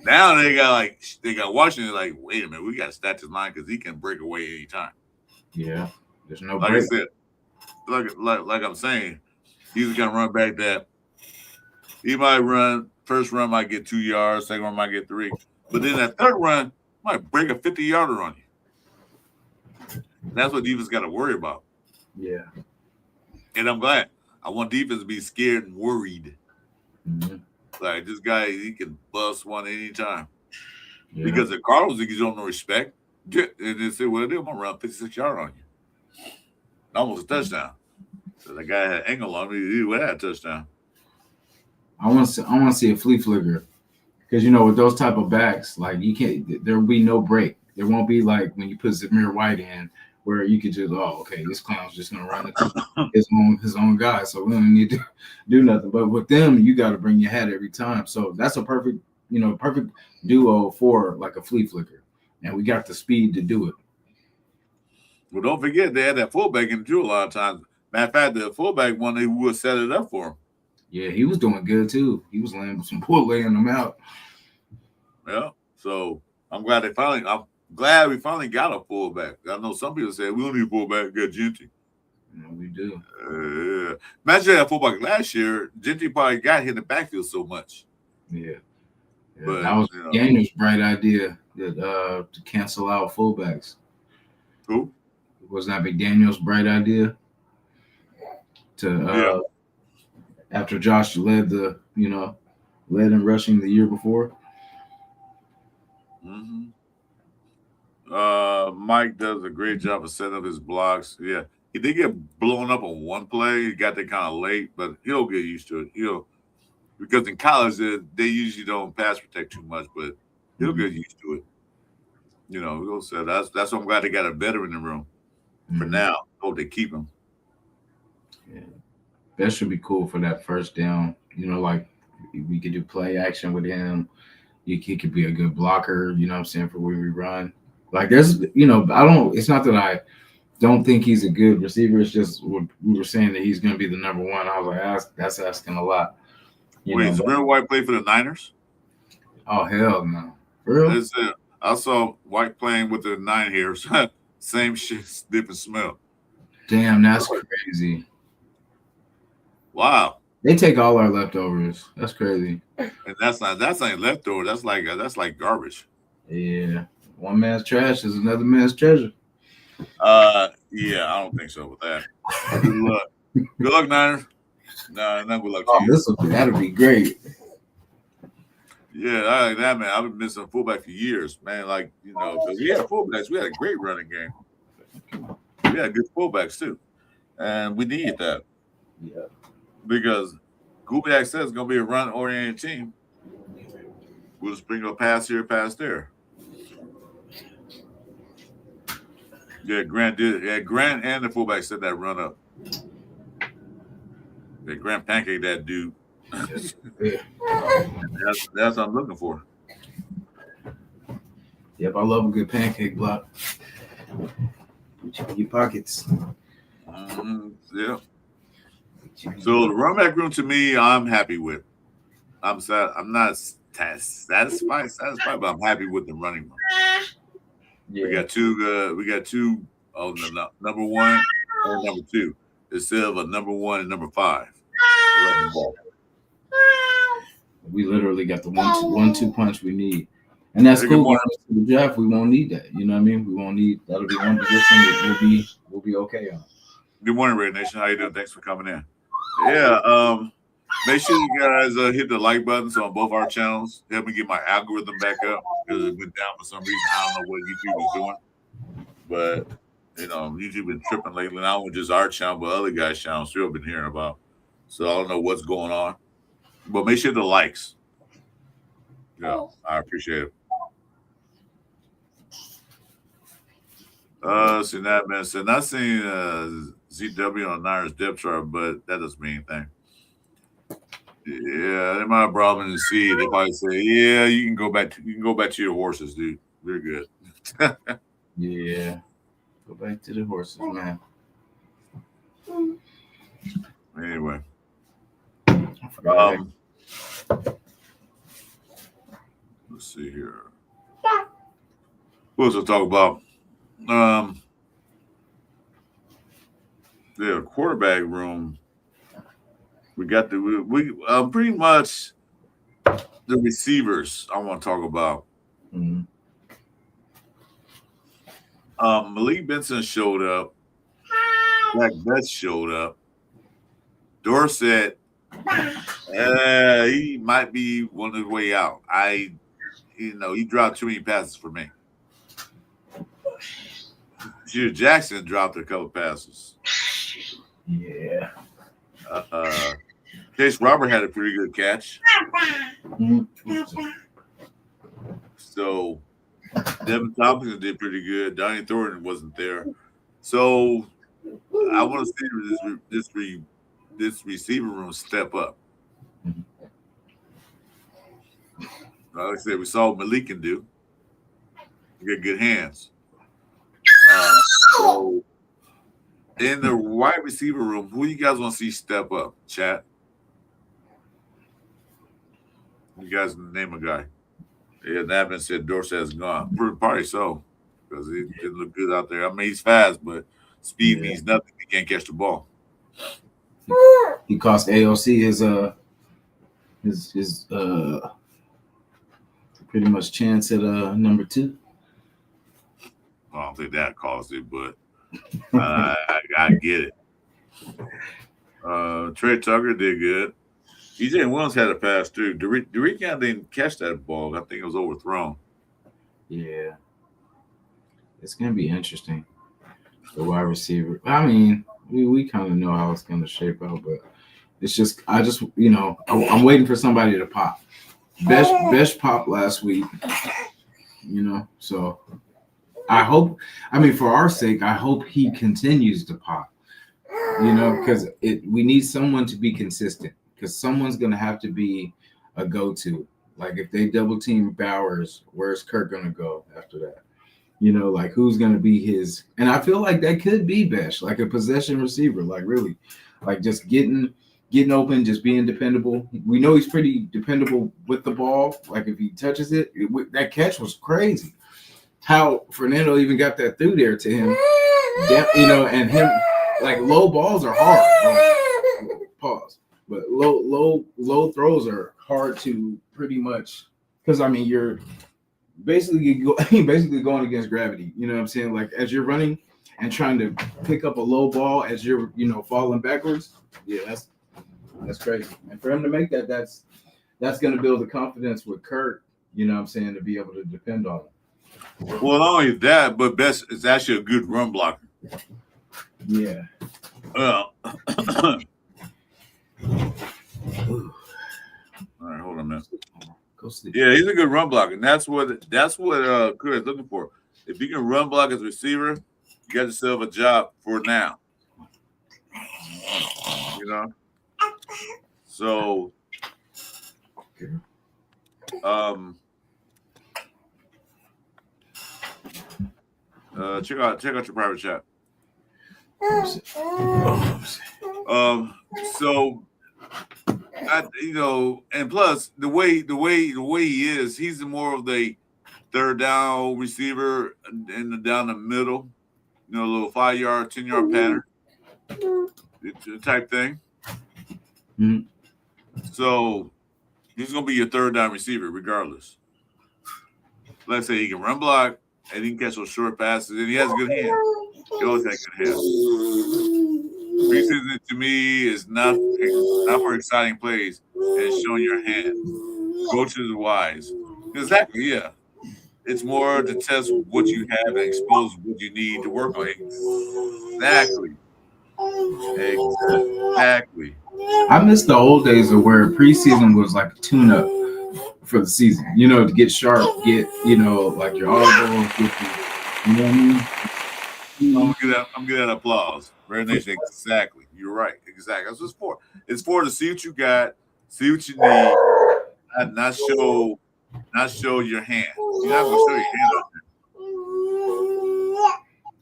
[SPEAKER 1] Now they got Washington like, wait a minute, we got to stat this line because he can break away anytime.
[SPEAKER 2] Yeah, there's no
[SPEAKER 1] like
[SPEAKER 2] break.
[SPEAKER 1] I said, like I'm saying, he's the kind of run back that he might run. First run might get 2 yards, second run might get 3, but then that third run might break a 50-yarder on you. That's what defense got to worry about.
[SPEAKER 2] Yeah,
[SPEAKER 1] and I'm glad. I want defense to be scared and worried.
[SPEAKER 2] Mm-hmm.
[SPEAKER 1] Like, this guy, he can bust one anytime.
[SPEAKER 2] Yeah.
[SPEAKER 1] Because the Cardinals think you don't know respect. And they say, well, they're going to run 56 yards on you. Almost a touchdown. So the guy had angle on me. He would have a touchdown.
[SPEAKER 2] I want to see a flea flicker. Because, you know, with those type of backs, like, there will be no break. There won't be like when you put Zamir White in where you could just, this clown's just going to run his own guy. So we don't need to do nothing. But with them, you got to bring your hat every time. So that's a perfect duo for like a flea flicker. And we got the speed to do it.
[SPEAKER 1] Well, don't forget, they had that fullback in the drill a lot of times. Matter of fact, the fullback one, they would set it up for him.
[SPEAKER 2] Yeah, he was doing good too. He was laying them out.
[SPEAKER 1] Yeah. So I'm glad we finally got a fullback. I know some people say we don't need a fullback, get Genty.
[SPEAKER 2] No, we do.
[SPEAKER 1] Imagine that fullback last year. Genty probably got hit in the backfield so much.
[SPEAKER 2] Yeah.
[SPEAKER 1] But
[SPEAKER 2] that was Daniel's bright idea to cancel out fullbacks.
[SPEAKER 1] Who?
[SPEAKER 2] Was that McDaniel's bright idea? After Josh led in rushing the year before.
[SPEAKER 1] Mm-hmm. Mike does a great job of setting up his blocks. Yeah, he did get blown up on one play. He got there kind of late, but he'll get used to it. Because in college they usually don't pass protect too much, but he'll get used to it. We'll say that's why I'm glad they got a veteran in the room for now. Hope they keep him.
[SPEAKER 2] Yeah, That should be cool for that first down. You know, like we could do play action with him. He could be a good blocker, you know what I'm saying, for when we run. Like there's, it's not that I don't think he's a good receiver. It's just we were saying that he's going to be the number one. I was like, that's asking a lot.
[SPEAKER 1] Wait, is Real White play for the Niners?
[SPEAKER 2] Oh, hell no. For real?
[SPEAKER 1] I saw White playing with the Nine Hairs. Same shit, different smell.
[SPEAKER 2] Damn, that's crazy.
[SPEAKER 1] Wow.
[SPEAKER 2] They take all our leftovers. That's crazy.
[SPEAKER 1] And that's not leftover. That's like garbage.
[SPEAKER 2] Yeah. One man's trash is another man's treasure.
[SPEAKER 1] Yeah, I don't think so with that. Good luck. Good luck, Niners. No, not good luck to you.
[SPEAKER 2] That'll be great.
[SPEAKER 1] Yeah, I like that, man. I've been missing fullback for years, man. Like, because we had fullbacks. We had a great running game. We had good fullbacks, too. And we need that.
[SPEAKER 2] Yeah.
[SPEAKER 1] Because Kubiak says it's going to be a run-oriented team. We'll just bring a pass here, pass there. Yeah, Grant did. Yeah, Grant and the fullback said that run up. Yeah, Grant pancake that dude.
[SPEAKER 2] Yeah.
[SPEAKER 1] That's what I'm looking for.
[SPEAKER 2] Yep, I love a good pancake block. Your pockets.
[SPEAKER 1] Yeah. So the run back room to me, I'm happy with. I'm sad. I'm not satisfied, but I'm happy with the running room. Yeah. We got two on the number one or number two instead of a number one and number 5.
[SPEAKER 2] We literally got the 1-2 punch we need. And that's cool. Going into the draft, we won't need that. You know what I mean? We won't need that'll be one position that we'll be okay on.
[SPEAKER 1] Good morning, Red Nation. How you doing? Thanks for coming in. Yeah, make sure you guys hit the like buttons on both our channels. Help me get my algorithm back up because it went down for some reason. I don't know what YouTube is doing, but YouTube been tripping lately. Not only just our channel, but other guys' channels too. I've been hearing about. So I don't know what's going on, but make sure the likes. Yeah, I appreciate it. See that man said not seeing ZW on Niners depth chart, but that doesn't mean anything. Yeah, they might have brought him in the seed. They probably say, "Yeah, you can go back to your horses, dude. We're good."
[SPEAKER 2] Yeah, go back to the horses, man.
[SPEAKER 1] Anyway, let's see here. What else to talk about? The quarterback room. We got pretty much the receivers I want to talk about.
[SPEAKER 2] Mm-hmm.
[SPEAKER 1] Malik Benson showed up. Bech showed up. Dorsett, he might be on his way out. He dropped too many passes for me. Jackson dropped a couple passes.
[SPEAKER 2] Yeah.
[SPEAKER 1] Chase Robert had a pretty good catch. So Devin Thompson did pretty good. Donnie Thornton wasn't there. So I want to see this receiver room step up. Like I said, we saw what Malik can do. He got good hands. So in the wide receiver room, who you guys want to see step up? Chat. You guys name a guy. Yeah, Navin said Dorsett is gone. Probably so, because he didn't look good out there. I mean, he's fast, but speed means nothing. He can't catch the ball.
[SPEAKER 2] He cost AOC his pretty much chance at number 2.
[SPEAKER 1] I don't think that caused it, but I get it. Trey Tucker did good. EJ Williams had a pass too. Dorican didn't catch that ball. I think it was overthrown.
[SPEAKER 2] Yeah. It's going to be interesting. The wide receiver. I mean, we kind of know how it's going to shape out, but it's just, I'm waiting for somebody to pop. Bech popped last week, so I hope, for our sake, I hope he continues to pop. You know, because we need someone to be consistent, because someone's gonna have to be a go-to. Like if they double team Bowers, where's Kirk gonna go after that? You know, like who's gonna be his? And I feel like that could be Bech, like a possession receiver, like really, like just getting open, just being dependable. We know he's pretty dependable with the ball. Like if he touches it, that catch was crazy. How Fernando even got that through there to him, you know, and him, like low balls are hard. Pause. But low throws are hard to pretty much, because I mean you're basically going against gravity. You know what I'm saying? Like as you're running and trying to pick up a low ball as you're, you know, falling backwards. Yeah, that's crazy. And for him to make that, that's going to build the confidence with Kurt. You know what I'm saying, to be able to depend on him.
[SPEAKER 1] Well, not only that, but Bech is actually a good run blocker.
[SPEAKER 2] Yeah.
[SPEAKER 1] All right, hold on a minute.
[SPEAKER 2] Go sleep.
[SPEAKER 1] Yeah, he's a good run blocker, and that's what Chris is looking for. If you can run block as a receiver, you got yourself a job for now. You know. So, check out your private chat. So, you know, and plus the way he is, he's more of the third down receiver and down the middle, you know, a little 5-yard, 10-yard pattern type thing.
[SPEAKER 2] Mm-hmm.
[SPEAKER 1] So he's gonna be your third down receiver regardless. Let's say he can run block and he can catch those short passes, and he has good hands. He always has good hands. Preseason to me is not for exciting plays and showing your hand. Coaches are wise. Exactly, yeah. It's more to test what you have and expose what you need to work on. Exactly.
[SPEAKER 2] I miss the old days of where preseason was like a tune-up for the season. You know, to get sharp, get, you know, like your audible, you know what I mean?
[SPEAKER 1] I'm gonna get that applause. Red Nation, exactly. You're right. Exactly. That's what it's for. It's for to see what you got, see what you need, and not show your hand. You're not gonna show your hand out there.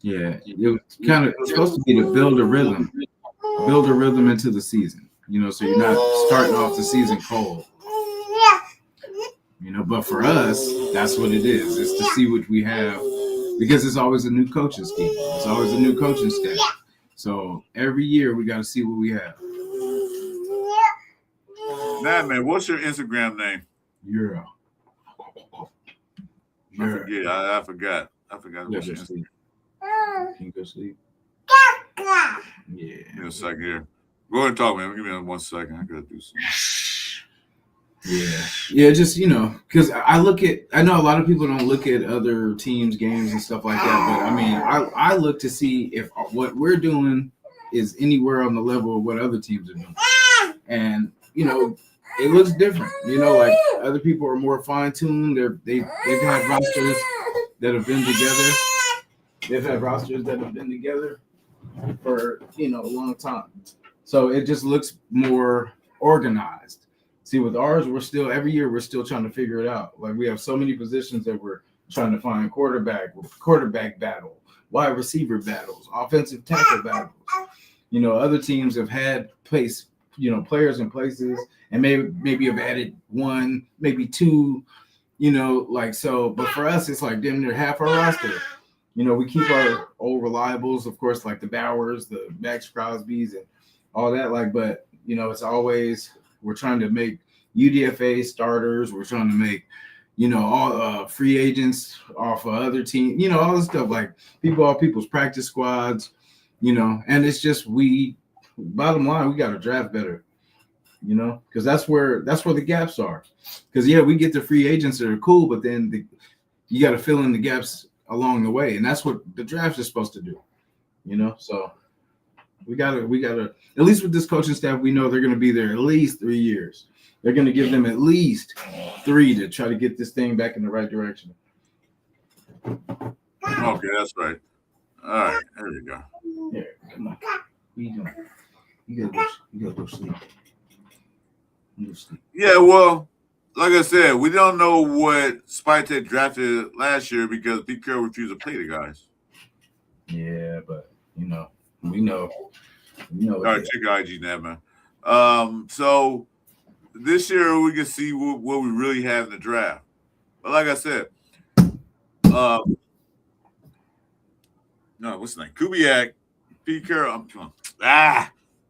[SPEAKER 2] Yeah, it was kind of supposed to be to build a rhythm into the season. You know, so you're not starting off the season cold. You know, but for us, that's what it is. It's to see what we have, because it's always a new coaching scheme. It's always a new coaching staff. So every year we got to see what we have.
[SPEAKER 1] Nah, man, what's your Instagram name?
[SPEAKER 2] Euro.
[SPEAKER 1] I forgot. What's your Instagram?
[SPEAKER 2] Can you go sleep? Yeah.
[SPEAKER 1] Give me a second here. Go ahead and talk, man. Give me 1 second. I gotta do something.
[SPEAKER 2] Yeah, just, you know, because I know a lot of people don't look at other teams' games and stuff like that, but I mean, I look to see if what we're doing is anywhere on the level of what other teams are doing. And, you know, it looks different. You know, like other people are more fine-tuned. They've had rosters that have been together. They've had rosters that have been together for, you know, a long time. So it just looks more organized. See, with ours, every year we're still trying to figure it out. Like we have so many positions that we're trying to find quarterback battle, wide receiver battles, offensive tackle battles. You know, other teams have had players in places, and maybe have added one, maybe two, you know, like so. But for us, it's like damn near half our roster. You know, we keep our old reliables, of course, like the Bowers, the Max Crosbys, and all that. Like, but you know, it's always we're trying to make UDFA starters. We're trying to make, you know, all free agents off of other teams. You know, all this stuff like people's practice squads. You know, and it's just bottom line, we got to draft better. You know, because that's where the gaps are. Because yeah, we get the free agents that are cool, but then you got to fill in the gaps along the way, and that's what the draft is supposed to do. You know, so we gotta at least with this coaching staff, we know they're going to be there at least 3 years. They're going to give them at least 3 to try to get this thing back in the right direction.
[SPEAKER 1] Okay, that's right. All right, there you go.
[SPEAKER 2] Yeah, come on. you doing? You gotta go sleep.
[SPEAKER 1] Yeah, well, like I said, we don't know what Spytek drafted last year because Pete Carroll refused to pay the guys.
[SPEAKER 2] Yeah, but we know.
[SPEAKER 1] All right, check your IG now, man. So this year we can see what we really have in the draft. But like I said, no, what's his name? Kubiak, Pete Carroll.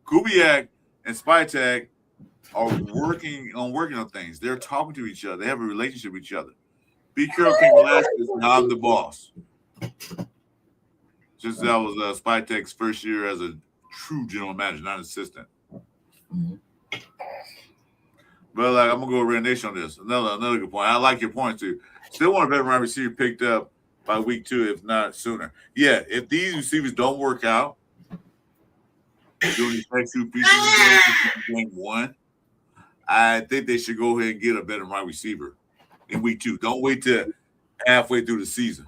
[SPEAKER 1] Kubiak and Spytek are working on things. They're talking to each other. They have a relationship with each other. Pete Carroll came last year. Now I'm the boss. Just that was Spytek's first year as a true general manager, not assistant.
[SPEAKER 2] Mm-hmm.
[SPEAKER 1] But like, I'm gonna go Red Nation on this. Another good point. I like your point too. Still want a veteran wide receiver picked up by week 2, if not sooner. Yeah, if these receivers don't work out during these next 2 preseason games, game 1, I think they should go ahead and get a veteran wide receiver in week 2. Don't wait till halfway through the season.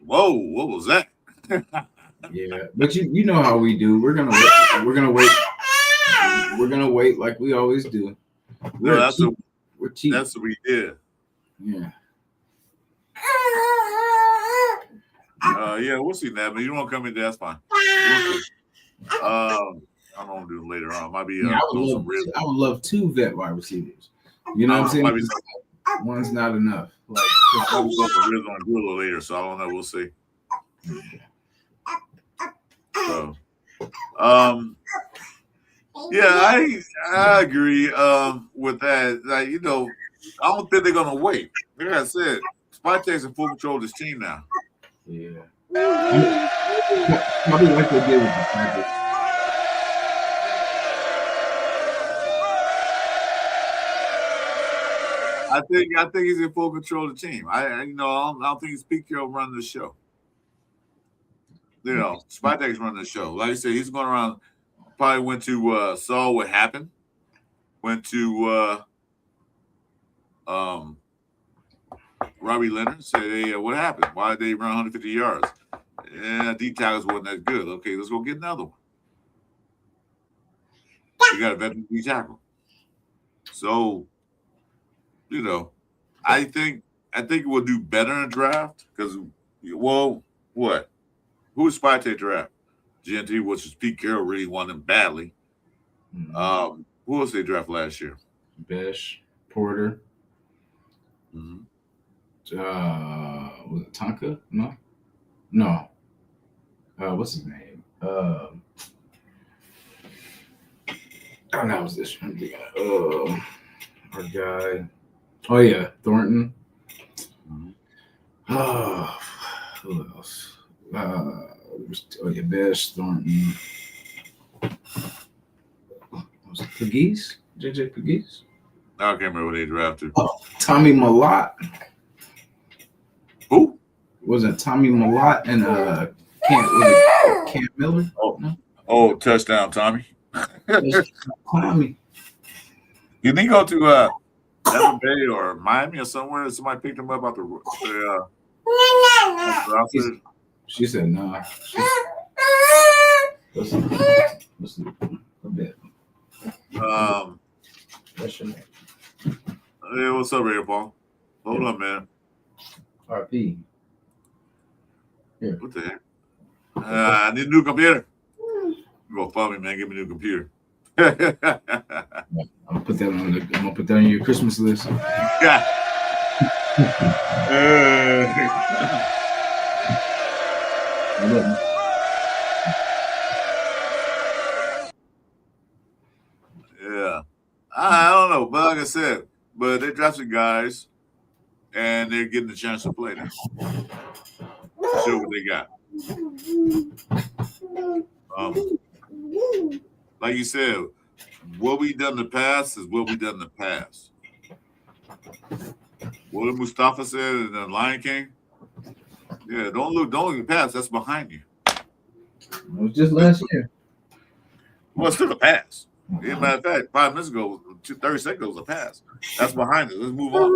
[SPEAKER 1] Whoa, what was that?
[SPEAKER 2] Yeah, but you know how we do. We're gonna wait. We're gonna wait like we always do. We're cheap.
[SPEAKER 1] That's what we did.
[SPEAKER 2] Yeah.
[SPEAKER 1] Yeah, we'll see that. But you don't want to come in there, that's fine. We'll see. I don't want to do it later on. Might be.
[SPEAKER 2] I would love 2 vet wide receivers. You know what I'm saying? One's not enough. Like
[SPEAKER 1] I'll go for ribs on grill later, so I don't know. We'll see. So, yeah, I agree with that. Like, I don't think they're gonna wait. Like I said, Spytek's in full control of this team now.
[SPEAKER 2] Yeah. Probably like they did with the Packers.
[SPEAKER 1] I think he's in full control of the team. I don't think it's Pete Carroll running the show. Spytek's running the show. Like I said, he's going around. Probably went to saw what happened. Went to Robbie Leonard. Said, "Hey, what happened? Why did they run 150 yards? Yeah, D tackles wasn't that good. Okay, let's go get another one. You got a veteran D tackle. So, I think we'll do better in the draft because, what? Who was Spytek draft? GNT, which is Pete Carroll, really wanted him badly. Mm-hmm. Who else they draft last year?
[SPEAKER 2] Bech, Porter.
[SPEAKER 1] Mm-hmm.
[SPEAKER 2] Was it Tonka? No. What's his name? That was this one. Our guy. Oh yeah, Thornton. Mm-hmm. Who else? Bech, Thornton. Was it Pegues? JJ Pegues?
[SPEAKER 1] I can't remember when they drafted.
[SPEAKER 2] Tommy Malott.
[SPEAKER 1] Who?
[SPEAKER 2] Was it Tommy Malott and Cam Miller?
[SPEAKER 1] Oh, touchdown, Tommy.
[SPEAKER 2] Tommy.
[SPEAKER 1] You think go to Tampa Bay or Miami or somewhere? Somebody picked him up out the
[SPEAKER 2] She said no. Let's see. A bit.
[SPEAKER 1] Hey, what's up, Radio Paul? Hold up, man.
[SPEAKER 2] RP.
[SPEAKER 1] Here. What the heck? I need a new computer. You go follow me, man. Give me a new computer.
[SPEAKER 2] I'm gonna put that on your Christmas list.
[SPEAKER 1] Yeah. Yeah. I don't know, but like I said, they drafted guys and they're getting the chance to play now. Show what they got. Like you said, what we done in the past is what we done in the past. What did Mustafa said in the Lion King? Yeah, don't look at the past. That's behind you.
[SPEAKER 2] It was just last year.
[SPEAKER 1] Well, it's still the past. As a matter of fact, 5 minutes ago, 30 seconds ago was a pass. That's behind us. Let's move on.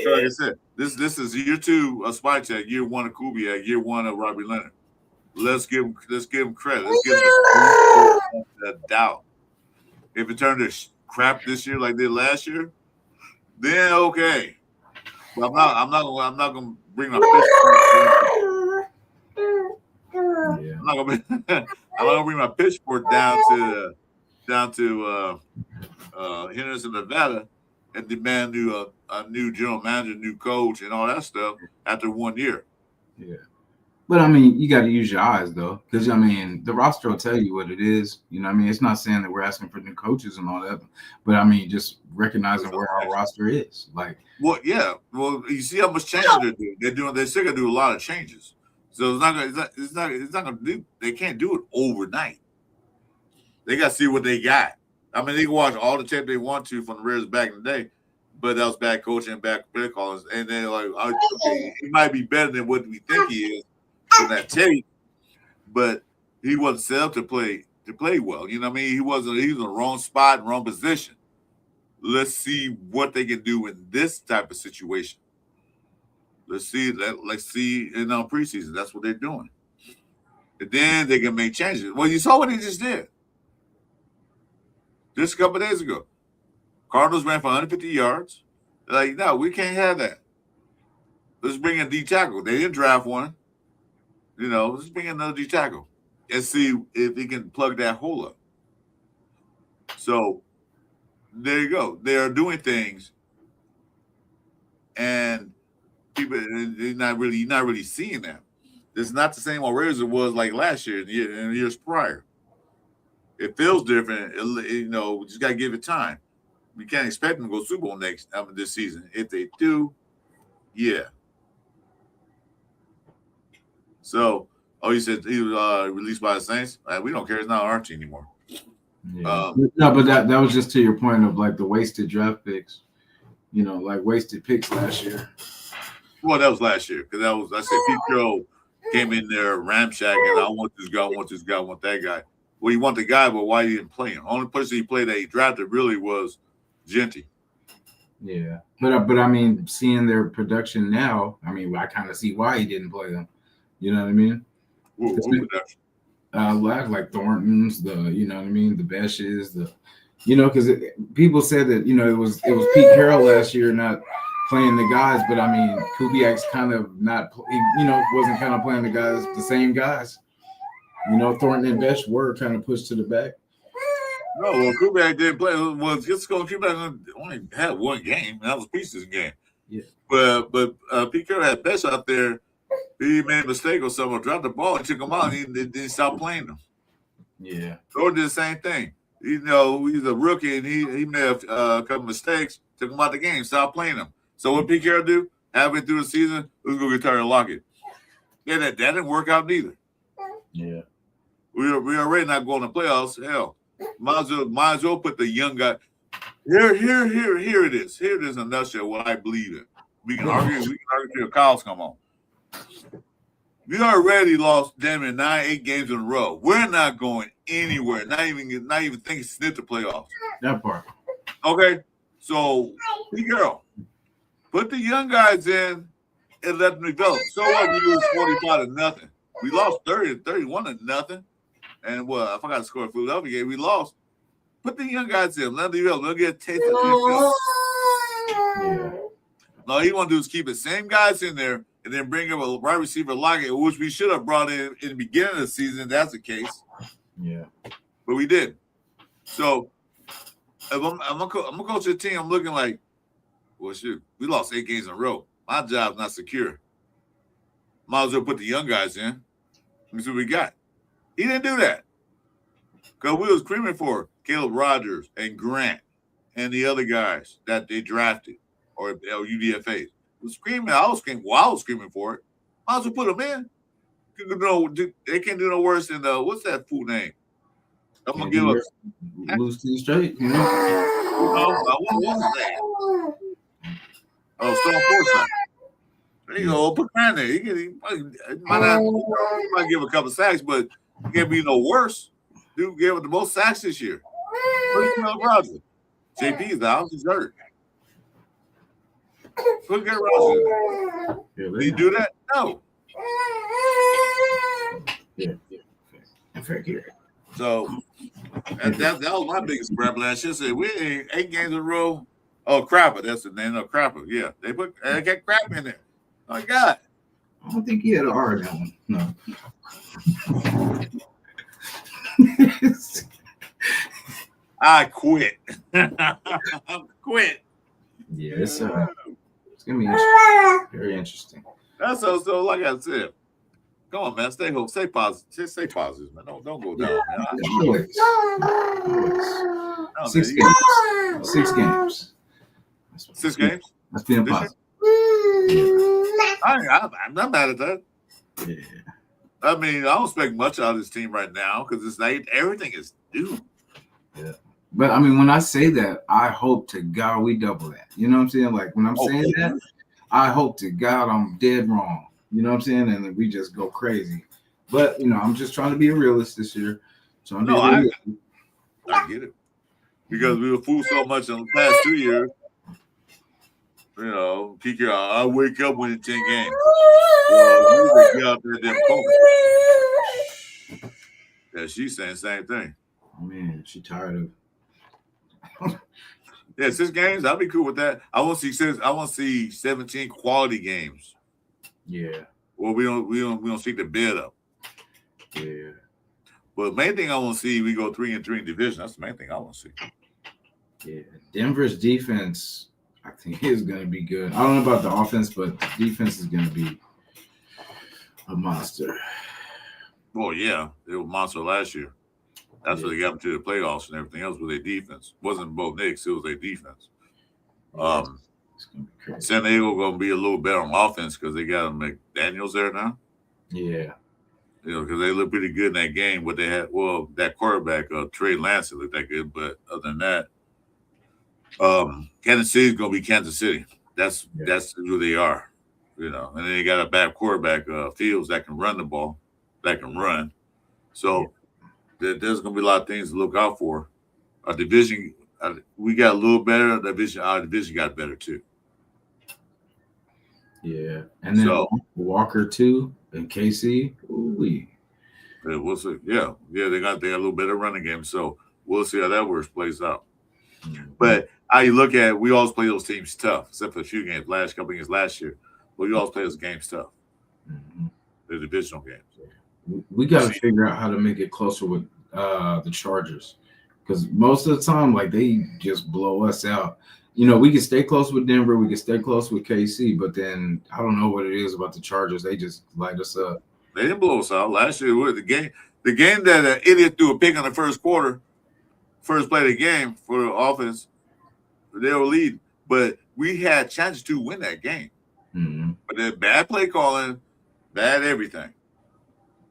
[SPEAKER 1] So like I said, this is year 2 of Spytek, year 1 of Kubiak, year 1 of Robbie Leonard. let's give him credit. Let's give him the doubt. If it turned to crap this year like they did last year, then okay. But I'm not gonna bring my pitchfork. I'm not gonna bring my pitchfork down to Henderson, Nevada, and demand a new general manager, new coach, and all that stuff after 1 year.
[SPEAKER 2] Yeah. But I mean, you got to use your eyes though, because I mean, the roster will tell you what it is. You know, what I mean, it's not saying that we're asking for new coaches and all that, but I mean, just recognizing where our roster is. Like,
[SPEAKER 1] well, yeah. Well, you see how much change they're doing. They're still gonna do a lot of changes. So it's not gonna do. They can't do it overnight. They got to see what they got. I mean, they can watch all the tape they want to from the Raiders back in the day, but that was bad coaching and bad play callers. And then like, okay, he might be better than what we think he is from that tape, but he wasn't set up to play well. You know what I mean? He was in the wrong spot, wrong position. Let's see what they can do in this type of situation. Let's see in preseason. That's what they're doing. And then they can make changes. Well, you saw what he just did. Just a couple of days ago. Cardinals ran for 150 yards. They're like, no, we can't have that. Let's bring in D tackle. They didn't draft one. You know, let's bring in another D tackle and see if he can plug that hole up. So there you go. They are doing things, and people you're not really seeing that. It's not the same old Raiders it was like last year and years prior. It feels different. We just got to give it time. We can't expect them to go Super Bowl this season. If they do, yeah. So, you said he was released by the Saints? We don't care. It's not our team anymore.
[SPEAKER 2] Yeah. No, but that was just to your point of like the wasted draft picks. You know, like wasted picks last year.
[SPEAKER 1] Well, that was last year because I said Pete Carroll came in there ramshacking. I want this guy. I want this guy. I want that guy. Well, you want the guy, but why you didn't play him? Only person he played that he drafted really was Genty.
[SPEAKER 2] Yeah, but I mean, seeing their production now, I mean, I kind of see why he didn't play them. You know what I mean?
[SPEAKER 1] Who production?
[SPEAKER 2] Like Thornton's, the Beches, because people said that it was Pete Carroll last year not playing the guys, but I mean, Kubiak's kind of not, wasn't kind of playing the same guys. Thornton and Bech were kind of pushed to the back.
[SPEAKER 1] No, well, Kubiak didn't play. Well, Kubiak only had one game, and that was Preseason game.
[SPEAKER 2] Yeah.
[SPEAKER 1] But Pete Carroll had Bech out there. He made a mistake or something, dropped the ball, and took him out, and he didn't stop playing him.
[SPEAKER 2] Yeah.
[SPEAKER 1] Thornton did the same thing. He's a rookie, and he made a couple mistakes, took him out the game, stopped playing him. So what Pete Carroll do? Halfway through the season, let's go get Tyler Lockett. Yeah, that didn't work out neither.
[SPEAKER 2] Yeah.
[SPEAKER 1] We already not going to playoffs. Hell, might as well put the young guy. Here it is. Here it is in a nutshell. What I believe in. We can argue till cows come on. We already lost damn near 9-8 games in a row. We're not going anywhere. Not even thinking sniff the playoffs.
[SPEAKER 2] That part.
[SPEAKER 1] Okay, so Pete Carroll, put the young guys in and let them develop. So what? We lose 45-0. We lost 30-31-0. And I forgot to score a Philadelphia game. We lost. Put the young guys in. Let them develop. They'll get a taste of the NFL. No, all you want to do is keep the same guys in there and then bring up a wide receiver like it, which we should have brought in the beginning of the season. If that's the case.
[SPEAKER 2] Yeah.
[SPEAKER 1] But we did. So if I'm a coach of the team, I'm looking like, well, shoot, we lost 8 games in a row. My job's not secure. Might as well put the young guys in. Let me see what we got. He didn't do that. Because we was screaming for Caleb Rogers and Grant and the other guys that they drafted or UDFAs. I was screaming for it. Might as well put them in. They can't do no worse than what's that fool name? I'm gonna give up.
[SPEAKER 2] Lose to straight.
[SPEAKER 1] What was his name? Oh, Stone Forsythe. There you go. Put Grant there. He might give a couple sacks, but he can't be no worse. Dude gave up the most sacks this year. Rogers. JP's out. He's hurt. Look at Rogers. Did he do that? No.
[SPEAKER 2] Yeah. In fact, yeah.
[SPEAKER 1] So that was my biggest crap last year. Said we ain't 8 games in a row. Oh, Crapper, that's the name of Crapper. Yeah, they got crap in there. Oh my God.
[SPEAKER 2] I don't think he had an R in that one. No.
[SPEAKER 1] I quit. Quit.
[SPEAKER 2] Yeah, it's gonna be interesting. Very interesting.
[SPEAKER 1] That's so like I said. Come on, man. Stay home. Stay positive. Just stay positive, man. Don't go down, man.
[SPEAKER 2] Always.
[SPEAKER 1] No,
[SPEAKER 2] 6
[SPEAKER 1] man,
[SPEAKER 2] games. 6 games.
[SPEAKER 1] 6 games?
[SPEAKER 2] That's being
[SPEAKER 1] This
[SPEAKER 2] positive.
[SPEAKER 1] I'm not mad at that.
[SPEAKER 2] Yeah.
[SPEAKER 1] I mean, I don't expect much out of this team right now because it's like everything is due.
[SPEAKER 2] Yeah. But I mean, when I say that, I hope to God we double that. You know what I'm saying? Like when I'm saying that, I hope to God I'm dead wrong. You know what I'm saying? And we just go crazy. But I'm just trying to be a realist this year.
[SPEAKER 1] I get it. Because we were fooled so much in the past 2 years. PK, I wake up winning 10 games. Well, you get out there, them COVID. Yeah, she's saying the same thing.
[SPEAKER 2] Man, she tired of.
[SPEAKER 1] Yeah, 6 games. I'll be cool with that. I want to see 17 quality games.
[SPEAKER 2] Yeah.
[SPEAKER 1] Well, we don't see the bid up.
[SPEAKER 2] Yeah.
[SPEAKER 1] But the main thing I want to see, we go 3-3 in division. That's the main thing I want to see.
[SPEAKER 2] Yeah. Denver's defense, I think, is going to be good. I don't know about the offense, but the defense is going to be a monster.
[SPEAKER 1] Oh, yeah. They were a monster last year. That's what they got into the playoffs and everything else with their defense. It wasn't both Knicks. It was their defense.
[SPEAKER 2] Yeah, it's gonna be crazy.
[SPEAKER 1] San Diego going to be a little better on offense because they got McDaniels there now.
[SPEAKER 2] Yeah.
[SPEAKER 1] Because they look pretty good in that game. What they had, that quarterback, Trey Lance, looked that good. But other than that, Kansas City is going to be Kansas City. That's who they are. And then they got a bad quarterback, Fields, that can run the ball, that can run. So there's going to be a lot of things to look out for. Our division, we got a little better. Our division got better too.
[SPEAKER 2] Yeah, and then Walker too and KC. Ooh-wee.
[SPEAKER 1] We'll see. Yeah, they got a little bit of running game. So we'll see how that plays out. Mm-hmm. But how you look at it, we always play those teams tough, except for a few games, couple games last year. But we always play those games tough. Mm-hmm. The divisional games.
[SPEAKER 2] We got to figure out how to make it closer with the Chargers, because most of the time, like, they just blow us out. We can stay close with Denver, we can stay close with KC, but then I don't know what it is about the Chargers. They just light us up.
[SPEAKER 1] They didn't blow us out last year. The game that an idiot threw a pick in the first quarter, first play of the game for the offense, they were leading, but we had chances to win that game. Mm-hmm. But the bad play calling, bad everything.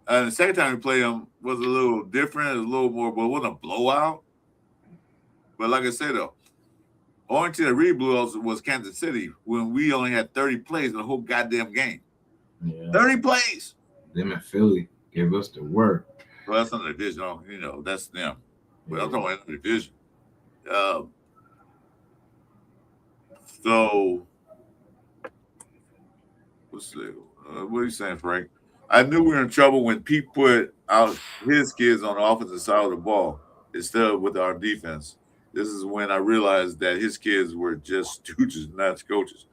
[SPEAKER 1] And the second time we played them was a little different, a little more, but it wasn't a blowout. But like I said, though, only team that really blew us was Kansas City when we only had 30 plays in the whole goddamn game. Yeah. 30 plays.
[SPEAKER 2] Them in Philly gave us the work.
[SPEAKER 1] Well, that's not the division. That's them. But I'm talking about the division. So, let's see. What are you saying, Frank? I knew we were in trouble when Pete put out his kids on the offensive side of the ball instead of with our defense. This is when I realized that his kids were just stooges, not coaches.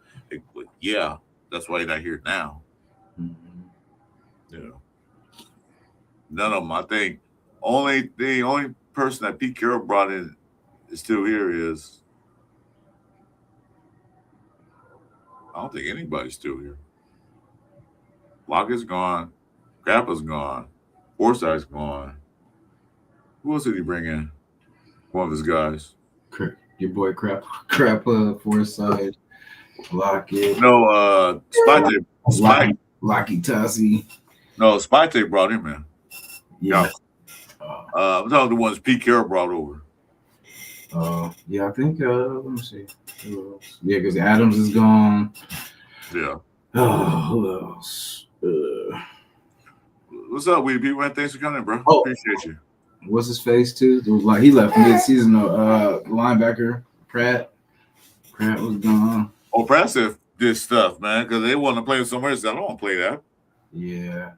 [SPEAKER 1] But yeah, that's why he's not here now. Mm-hmm. None of them. I think the only person that Pete Carroll brought in is still here is, I don't think anybody's still here. Lockett's gone. Grappa's gone. Forsythe's gone. Who else did he bring in? One of his guys.
[SPEAKER 2] Your boy Grappa, Forsythe, Lockett.
[SPEAKER 1] No, Spike.
[SPEAKER 2] Lockett Tassi.
[SPEAKER 1] No, Spike brought him in.
[SPEAKER 2] Yeah.
[SPEAKER 1] I'm talking the ones Pete Carroll brought over.
[SPEAKER 2] Yeah, I think, let me see. Who else? Yeah, because Adams is gone.
[SPEAKER 1] Yeah.
[SPEAKER 2] Who else?
[SPEAKER 1] What's up, Weedy People? Man, thanks for coming in, bro. Appreciate you.
[SPEAKER 2] What's his face too? It was like he left mid-season. Linebacker Pratt was gone.
[SPEAKER 1] Pratt said this stuff, man, because they want to play somewhere else. I don't want to play that.
[SPEAKER 2] Yeah.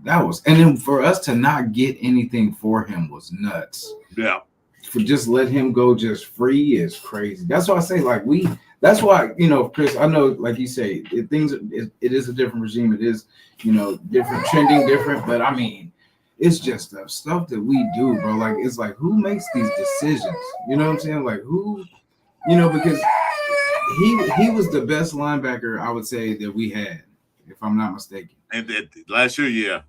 [SPEAKER 2] That was, and then for us to not get anything for him was nuts.
[SPEAKER 1] Yeah.
[SPEAKER 2] For just let him go just free is crazy. That's why I say, like, that's why, Chris, I know, like you say, it is a different regime. It is, different, trending different. But I mean, it's just the stuff that we do, bro. Like, it's like, who makes these decisions? You know what I'm saying? Like, who, because he was the best linebacker, I would say, that we had, if I'm not mistaken.
[SPEAKER 1] And last year, yeah.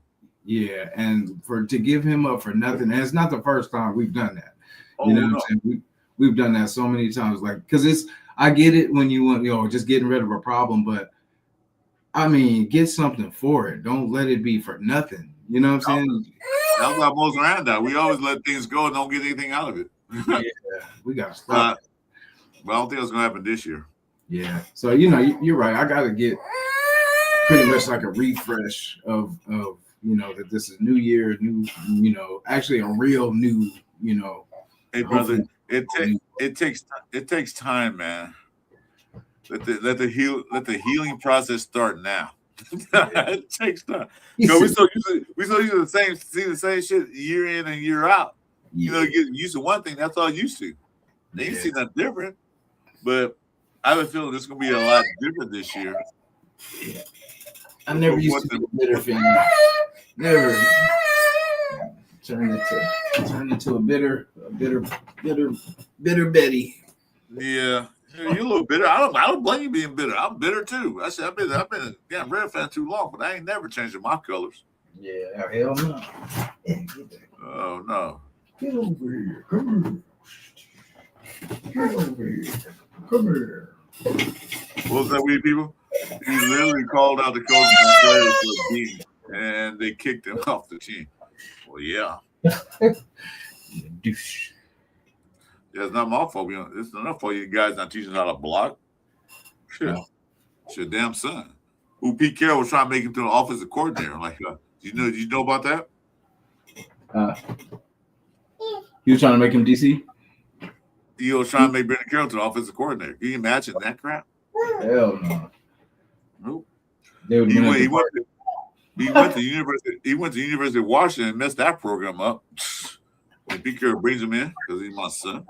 [SPEAKER 2] Yeah, and to give him up for nothing, and it's not the first time we've done that.
[SPEAKER 1] What I'm
[SPEAKER 2] saying? We've done that so many times, like, because I get it when you want, just getting rid of a problem, but I mean, get something for it. Don't let it be for nothing. You know what I'm saying?
[SPEAKER 1] That's why most around that. We always let things go and don't get anything out of it.
[SPEAKER 2] Yeah, we got to stop.
[SPEAKER 1] But I don't think that's going to happen this year.
[SPEAKER 2] Yeah. So, you're right. I got to get pretty much like a refresh of that this is new year, new, actually a real new,
[SPEAKER 1] Hey, brother, it takes time, man. Let the healing process start now. It takes time. We still use the same shit year in and year out.
[SPEAKER 2] Yeah.
[SPEAKER 1] You get used to one thing, that's all you used to. They ain't see nothing different. But I have a feeling it's gonna be a lot different this year.
[SPEAKER 2] Yeah. I never used to be a bitter fan. Never turn into a bitter Betty.
[SPEAKER 1] Yeah, you're a little bitter. I don't blame you being bitter. I'm bitter too. I've been a damn Red fan too long, but I ain't never changing my colors.
[SPEAKER 2] Yeah, hell no. Yeah,
[SPEAKER 1] oh no.
[SPEAKER 2] Get over here. Come here. Get over here. Come here.
[SPEAKER 1] What was that, weird people? He literally called out the coach and players for beating, and they kicked him off the team. Well, yeah.
[SPEAKER 2] Douche.
[SPEAKER 1] Yeah, it's not my fault. It's not enough for you guys not teaching how to block. Shit.
[SPEAKER 2] No.
[SPEAKER 1] It's your damn son. Who Pete Carroll was trying to make him to an offensive coordinator. Like, you know about that?
[SPEAKER 2] He was trying to make him DC?
[SPEAKER 1] He was trying to make Brandon Carroll to the offensive coordinator. Can you imagine that crap?
[SPEAKER 2] Hell no.
[SPEAKER 1] Nope.
[SPEAKER 2] He went
[SPEAKER 1] to University of Washington and messed that program up. And Pete Carroll brings him in because he's my son.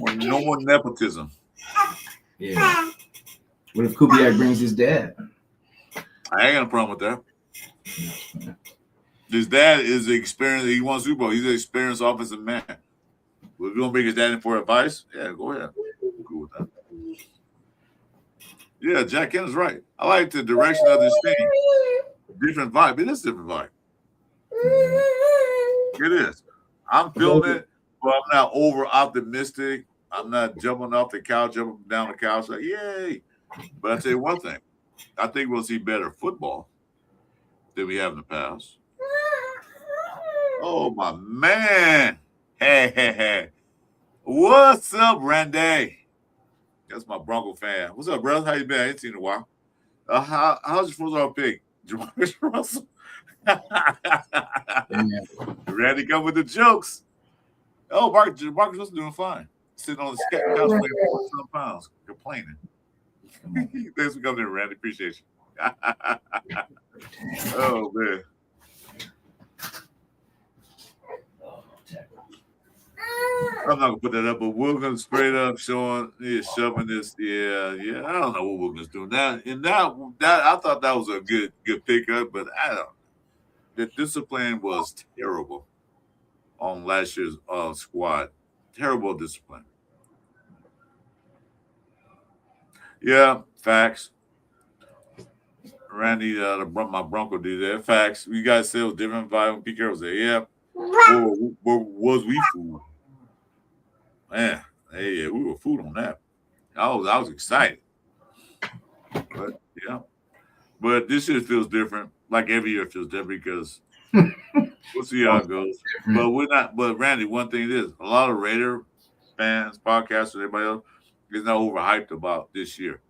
[SPEAKER 1] No more nepotism.
[SPEAKER 2] Yeah. What if Kubiak brings his dad?
[SPEAKER 1] I ain't got a problem with that. His dad is experienced. He won Super Bowl. He's an experienced offensive man. We're gonna bring his dad in for advice. Yeah, go ahead. I'm cool with that. Yeah, Jack Kennedy's right. I like the direction of this team. Different vibe. It is a different vibe. It is. I'm feeling it, but I'm not over optimistic. I'm not jumping off the couch, jumping down the couch like, yay. But I tell you one thing. I think we'll see better football than we have in the past. Oh, my man. Hey. What's up, Randy? That's my Bronco fan. What's up, brother? How you been? I ain't seen you in a while. How's your football pick? Jamarcus Russell? Randy come with the jokes. Oh, Marcus Russell doing fine. Sitting on the couch weighing 4 pounds, complaining. Thanks for coming in, Randy. Appreciate you. Oh, man. I'm not gonna put that up, but Wilkins straight up showing, shoving this. Yeah. I don't know what Wilkins doing. That I thought that was a good pickup, but I don't. The discipline was terrible on last year's squad. Terrible discipline. Yeah, facts. Randy, my Bronco did that. Facts. You guys said it was different vibe when Pete Carroll was there. Yeah. Where was we fooled? Man, hey, we were fooled on that. I was excited. But yeah. But this year feels different. Like every year feels different because we'll see how it goes. But we're not. But Randy, one thing is, a lot of Raider fans, podcasters, everybody else is not overhyped about this year.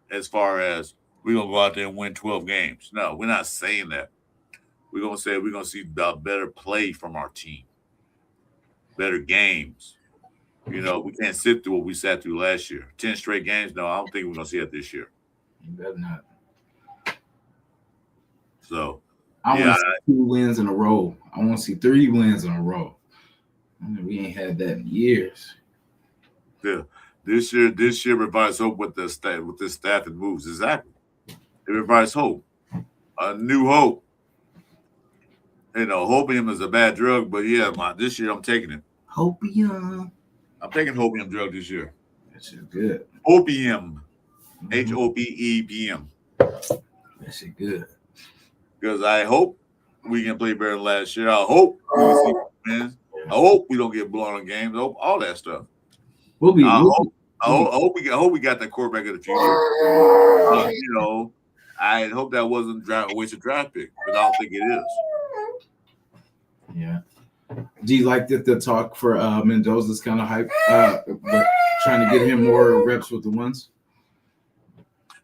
[SPEAKER 1] As far as we're gonna go out there and win 12 games. No, we're not saying that. We're gonna say we're gonna see better play from our team, better games. We can't sit through what we sat through last year. 10 straight games. No, I don't think we're gonna see it this year.
[SPEAKER 2] You better not.
[SPEAKER 1] So
[SPEAKER 2] I
[SPEAKER 1] yeah,
[SPEAKER 2] want to see 2 wins in a row. I want to see 3 wins in a row. I mean, we ain't had that in years.
[SPEAKER 1] yeah. This year provides hope with the staff, with this staff and moves. Exactly. It provides hope, a new hope. You know, hopium is a bad drug, but yeah, this year I'm taking it.
[SPEAKER 2] Hopium.
[SPEAKER 1] I'm taking hopium drug this year.
[SPEAKER 2] That shit good.
[SPEAKER 1] Opium, HOPEPM.
[SPEAKER 2] That shit good.
[SPEAKER 1] Because I hope we can play better than last year. I hope we can see wins. I hope we don't get blown on games. I hope all that stuff. I hope we got that quarterback of the future. You know, I hope that wasn't a wasted draft pick, but I don't think it is.
[SPEAKER 2] Yeah. Do you like that the talk for Mendoza's kind of hype? But trying to get him more reps with the ones?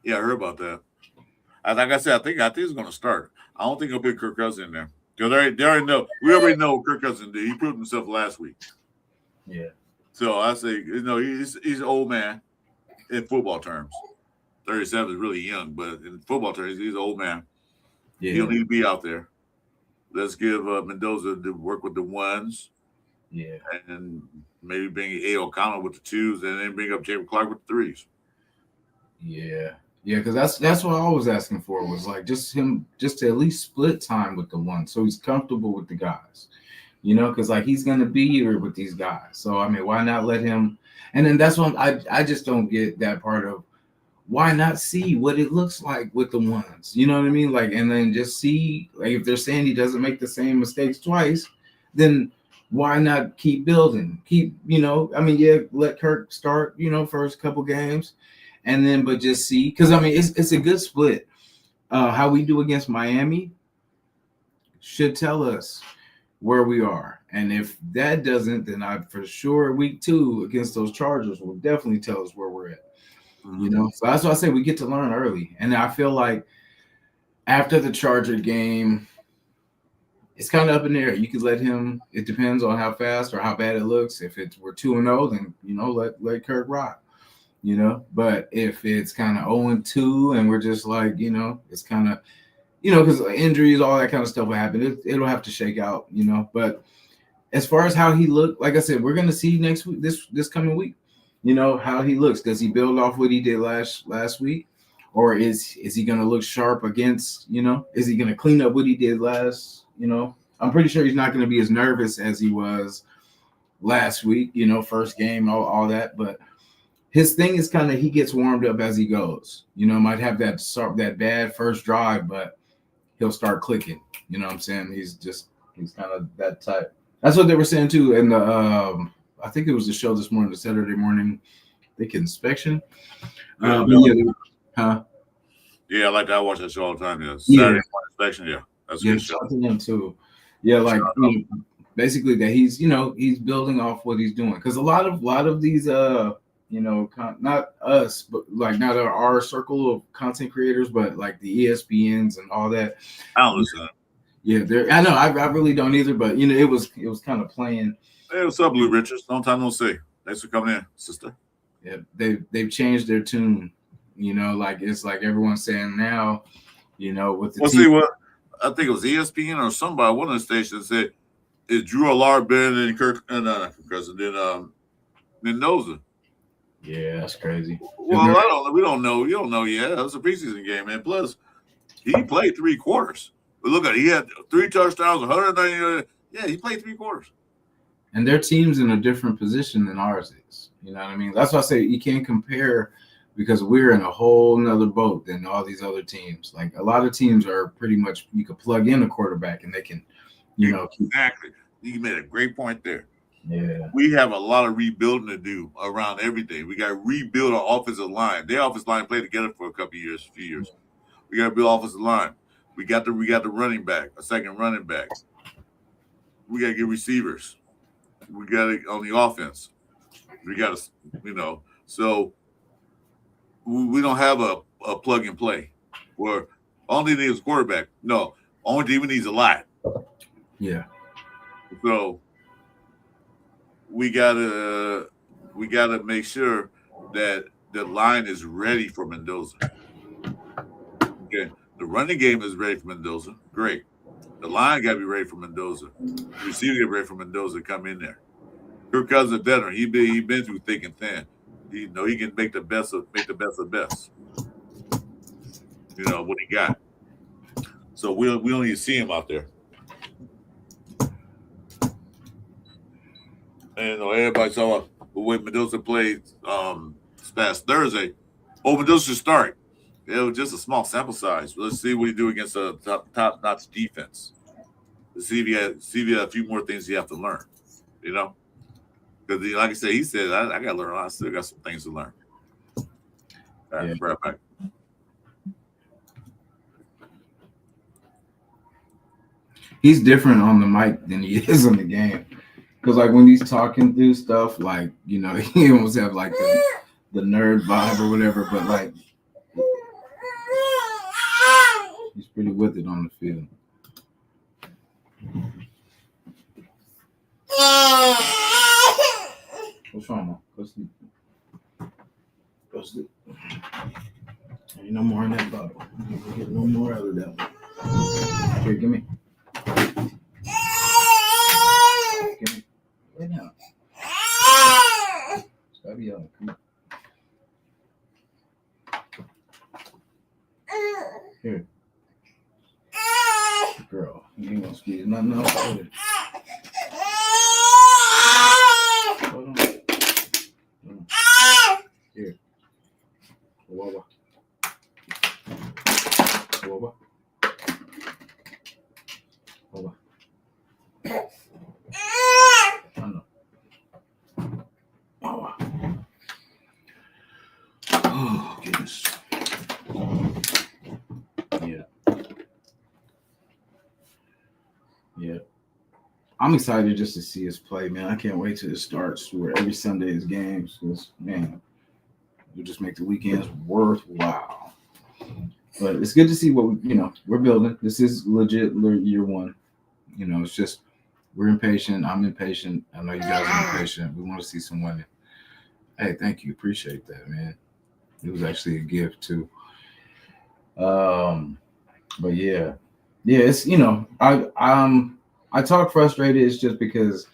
[SPEAKER 1] Yeah, I heard about that. Like I said, I think it's going to start. I don't think he'll put Kirk Cousins in there. Because they already know. We already know what Kirk Cousins did. He proved himself last week.
[SPEAKER 2] Yeah. So
[SPEAKER 1] I say, he's an old man in football terms. 37 is really young, but in football terms, he's an old man. Yeah. He'll need to be out there. Let's give Mendoza to work with the ones.
[SPEAKER 2] Yeah.
[SPEAKER 1] And maybe bring A. O'Connell with the 2s and then bring up Jacob Clark with the 3s.
[SPEAKER 2] Yeah. Yeah, because that's what I was asking for, was like just to at least split time with the 1, so he's comfortable with the guys. Because like he's gonna be here with these guys. So I mean, why not let him? And then that's what I just don't get that part of why not see what it looks like with the 1s. You know what I mean? Like, and then just see, like, if they're saying he doesn't make the same mistakes twice, then why not keep building? Let Kirk start, first couple games, and then but just see, because I mean it's a good split. How we do against Miami should tell us where we are. And if that doesn't, then I for sure week 2 against those Chargers will definitely tell us where we're at. So that's why I say we get to learn early. And I feel like after the Charger game, it's kind of up in the air. You could let him, it depends on how fast or how bad it looks. If we're 2-0, then let Kirk rock. But if it's kind of 0-2 and we're just like, it's kind of, because injuries, all that kind of stuff will happen. It'll have to shake out, But as far as how he looked, like I said, we're going to see next week, this coming week, how he looks. Does he build off what he did last week? Or is he going to look sharp against, is he going to clean up what he did last, I'm pretty sure he's not going to be as nervous as he was last week, first game, all that. But his thing is kind of, he gets warmed up as he goes, might have that bad first drive, but he'll start clicking. You know what I'm saying? He's kind of that type. That's what they were saying too. And I think it was the show this morning, the Saturday morning, I think inspection.
[SPEAKER 1] Yeah, I like that. I watch that show all the time. Yeah. Saturday morning inspection. Yeah. That's a good show.
[SPEAKER 2] To him too. Yeah. Like, basically that he's building off what he's doing. Cause a lot of these, not us, but like not our circle of content creators, but like the ESPNs and all that.
[SPEAKER 1] I don't listen.
[SPEAKER 2] Yeah, I know. I really don't either, but it was kind of playing.
[SPEAKER 1] Hey, what's up, Blue Richards? Long time no see. Thanks for coming in, sister.
[SPEAKER 2] Yeah, they've changed their tune. Like it's like everyone's saying now. With the
[SPEAKER 1] see what I think it was ESPN or somebody, one of the stations said, "Is Drew Allard better than Kirk and than Mendoza?"
[SPEAKER 2] Yeah, that's crazy.
[SPEAKER 1] Well, I don't know. We don't know. You don't know yet. It was a preseason game, man. Plus, he played 3 quarters. But look at it. He had 3 touchdowns, 190. Yeah, he played 3 quarters.
[SPEAKER 2] And their team's in a different position than ours is. You know what I mean? That's why I say you can't compare, because we're in a whole nother boat than all these other teams. Like a lot of teams are pretty much, you could plug in a quarterback and they can,
[SPEAKER 1] Exactly. You made a great point there.
[SPEAKER 2] Yeah.
[SPEAKER 1] We have a lot of rebuilding to do around everything. We got to rebuild our offensive line. Their offensive line played together for a few years. We got to build offensive line. We got the running back, a second running back. We got to get receivers. We got it on the offense. We got to, so we don't have a plug and play where only thing is a quarterback. No, only thing we need is a lot.
[SPEAKER 2] Yeah.
[SPEAKER 1] So we gotta make sure that the line is ready for Mendoza. Okay. The running game is ready for Mendoza. Great. The line got to be ready for Mendoza. The receiver get ready for Mendoza to come in there. Kirk Cousins is a veteran. He been through thick and thin. He can make the best of best. What he got. So we don't even see him out there. And everybody saw the way Mendoza played this past Thursday. Mendoza should start. It was just a small sample size. Let's see what he do against a top-notch defense. Let's see if he had a few more things he have to learn. Because like I said, he said, I got to learn. I still got some things to learn. All right, right back.
[SPEAKER 2] He's different on the mic than he is in the game. Because, like, when he's talking through stuff, like, he almost have, like, the nerd vibe or whatever. But, like, he's pretty with it on the field. What's wrong, man? Go sleep. Go sleep. Ain't no more in that bottle. You can get no more out of that one. Here, give me. Give me. Lay down. Stop yelling. Come on. Here. Girl, you ain't gonna squeeze nothing else out of it. Hold on. Here. Wawa. Wawa. Wawa. I know. Wawa. Oh, goodness. Yeah. I'm excited just to see us play, man. I can't wait till it starts where every Sunday is games. Because, man, you just make the weekends worthwhile. But it's good to see what we're building. This is legit year one. It's just we're impatient. I'm impatient. I know you guys are impatient. We want to see some winning. Hey, thank you. Appreciate that, man. It was actually a gift too. But yeah, it's I talk frustrated. It's just because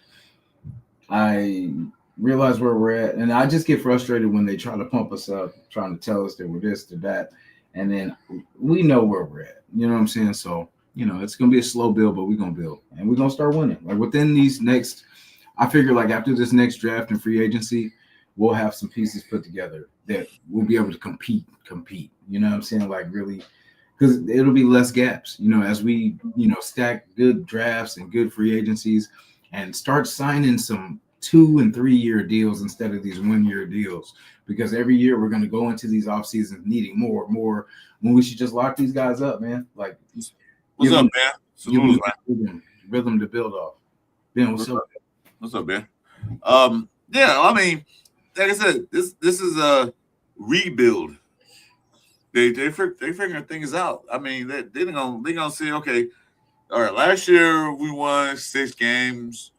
[SPEAKER 2] I realize where we're at, and I just get frustrated when they try to pump us up, trying to tell us that we're this or that, and then we know where we're at. You know what I'm saying? So it's gonna be a slow build, but we're gonna build, and we're gonna start winning. Like within these next, I figure like after this next draft and free agency, we'll have some pieces put together that we'll be able to compete. You know what I'm saying? Like really. Because it'll be less gaps, as we, stack good drafts and good free agencies and start signing some 2 and 3 year deals instead of these 1 year deals. Because every year we're going to go into these off seasons needing more when we should just lock these guys up, man. Like,
[SPEAKER 1] what's up, man? Salute, man.
[SPEAKER 2] Rhythm to build off. Ben, what's up?
[SPEAKER 1] What's up, man? Yeah, I mean, like I said, this is a rebuild. They figuring things out. I mean, they're gonna say, okay, all right. Last year we won 6 games.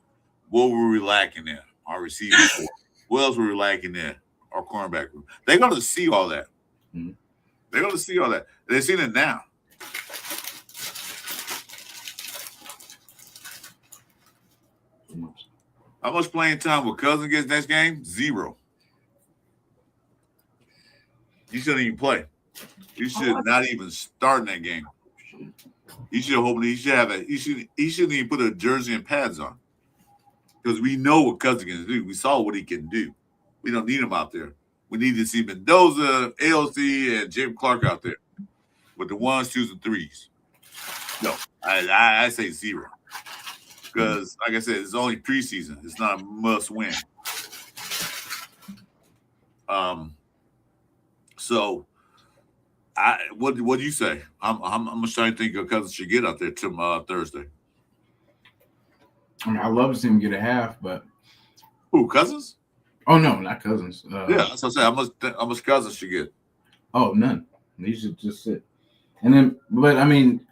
[SPEAKER 1] What were we lacking there? Our receiving core. What else were we lacking there? Our cornerback room. They're gonna see all that. Mm-hmm. They're gonna see all that. They're seeing it now. How much playing time will Cousins get next game? 0. He shouldn't even play. He should not even start in that game. He shouldn't even put a jersey and pads on. Because we know what Cousins can do. We saw what he can do. We don't need him out there. We need to see Mendoza, ALC, and Jim Clark out there with the 1s, 2s, and 3s. No, I say 0. Because, like I said, it's only preseason. It's not a must win. So, what do you say? How much time do you think Cousins should get out there to Thursday?
[SPEAKER 2] I mean, I'd love to see him get a half, but
[SPEAKER 1] who, Cousins?
[SPEAKER 2] Oh no, not Cousins.
[SPEAKER 1] Yeah, that's what I'm saying. How much Cousins should get?
[SPEAKER 2] Oh, none. He should just sit. And then, but I mean,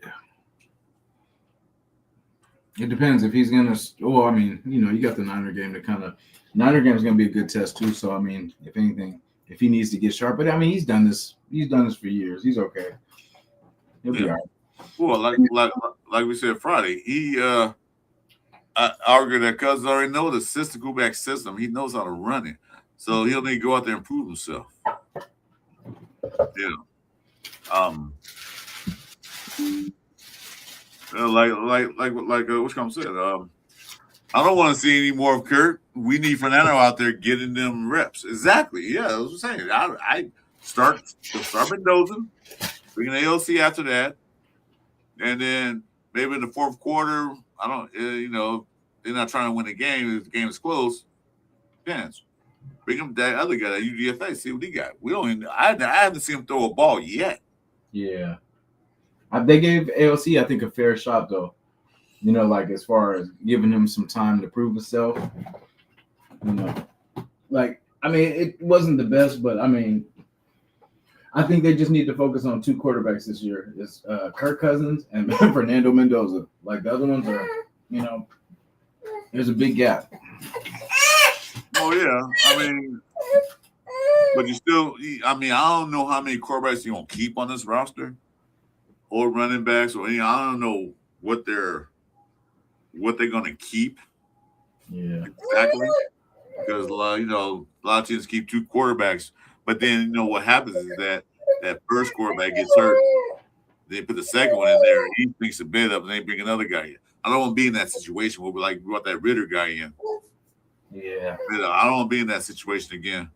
[SPEAKER 2] it depends if he's gonna. Well, I mean, you got the Niner game to Niner game is gonna be a good test too. So I mean, if anything, if he needs to get sharp, but I mean, he's done this for years. He's okay. He'll be all right.
[SPEAKER 1] Well, like we said Friday, he I argued that Cousins already know the system, go back system. He knows how to run it, so he'll need to go out there and prove himself. Yeah. Like Wishcom said, I don't want to see any more of Kurt. We need Fernando out there getting them reps. Exactly. Yeah, that's what I'm saying. I start Mendoza, bring an AOC after that, and then maybe in the fourth quarter, I don't, they're not trying to win the game. If the game is close, chance. Bring him that other guy, that UDFA, see what he got. We don't even, I haven't seen him throw a ball yet.
[SPEAKER 2] Yeah. They gave AOC, I think, a fair shot, though. Like as far as giving him some time to prove himself. It wasn't the best, but I think they just need to focus on two quarterbacks this year. It's Kirk Cousins and Fernando Mendoza. Like the other ones are, there's a big gap.
[SPEAKER 1] Oh yeah, but you still, I don't know how many quarterbacks you're gonna keep on this roster, or running backs, or I don't know what they're gonna keep.
[SPEAKER 2] Yeah,
[SPEAKER 1] exactly. Because a lot of teams keep two quarterbacks, but then what happens is that first quarterback gets hurt. They put the second one in there, and he picks a bit up, and they bring another guy in. I don't want to be in that situation where we brought that Ritter guy in.
[SPEAKER 2] Yeah,
[SPEAKER 1] I don't want to be in that situation again.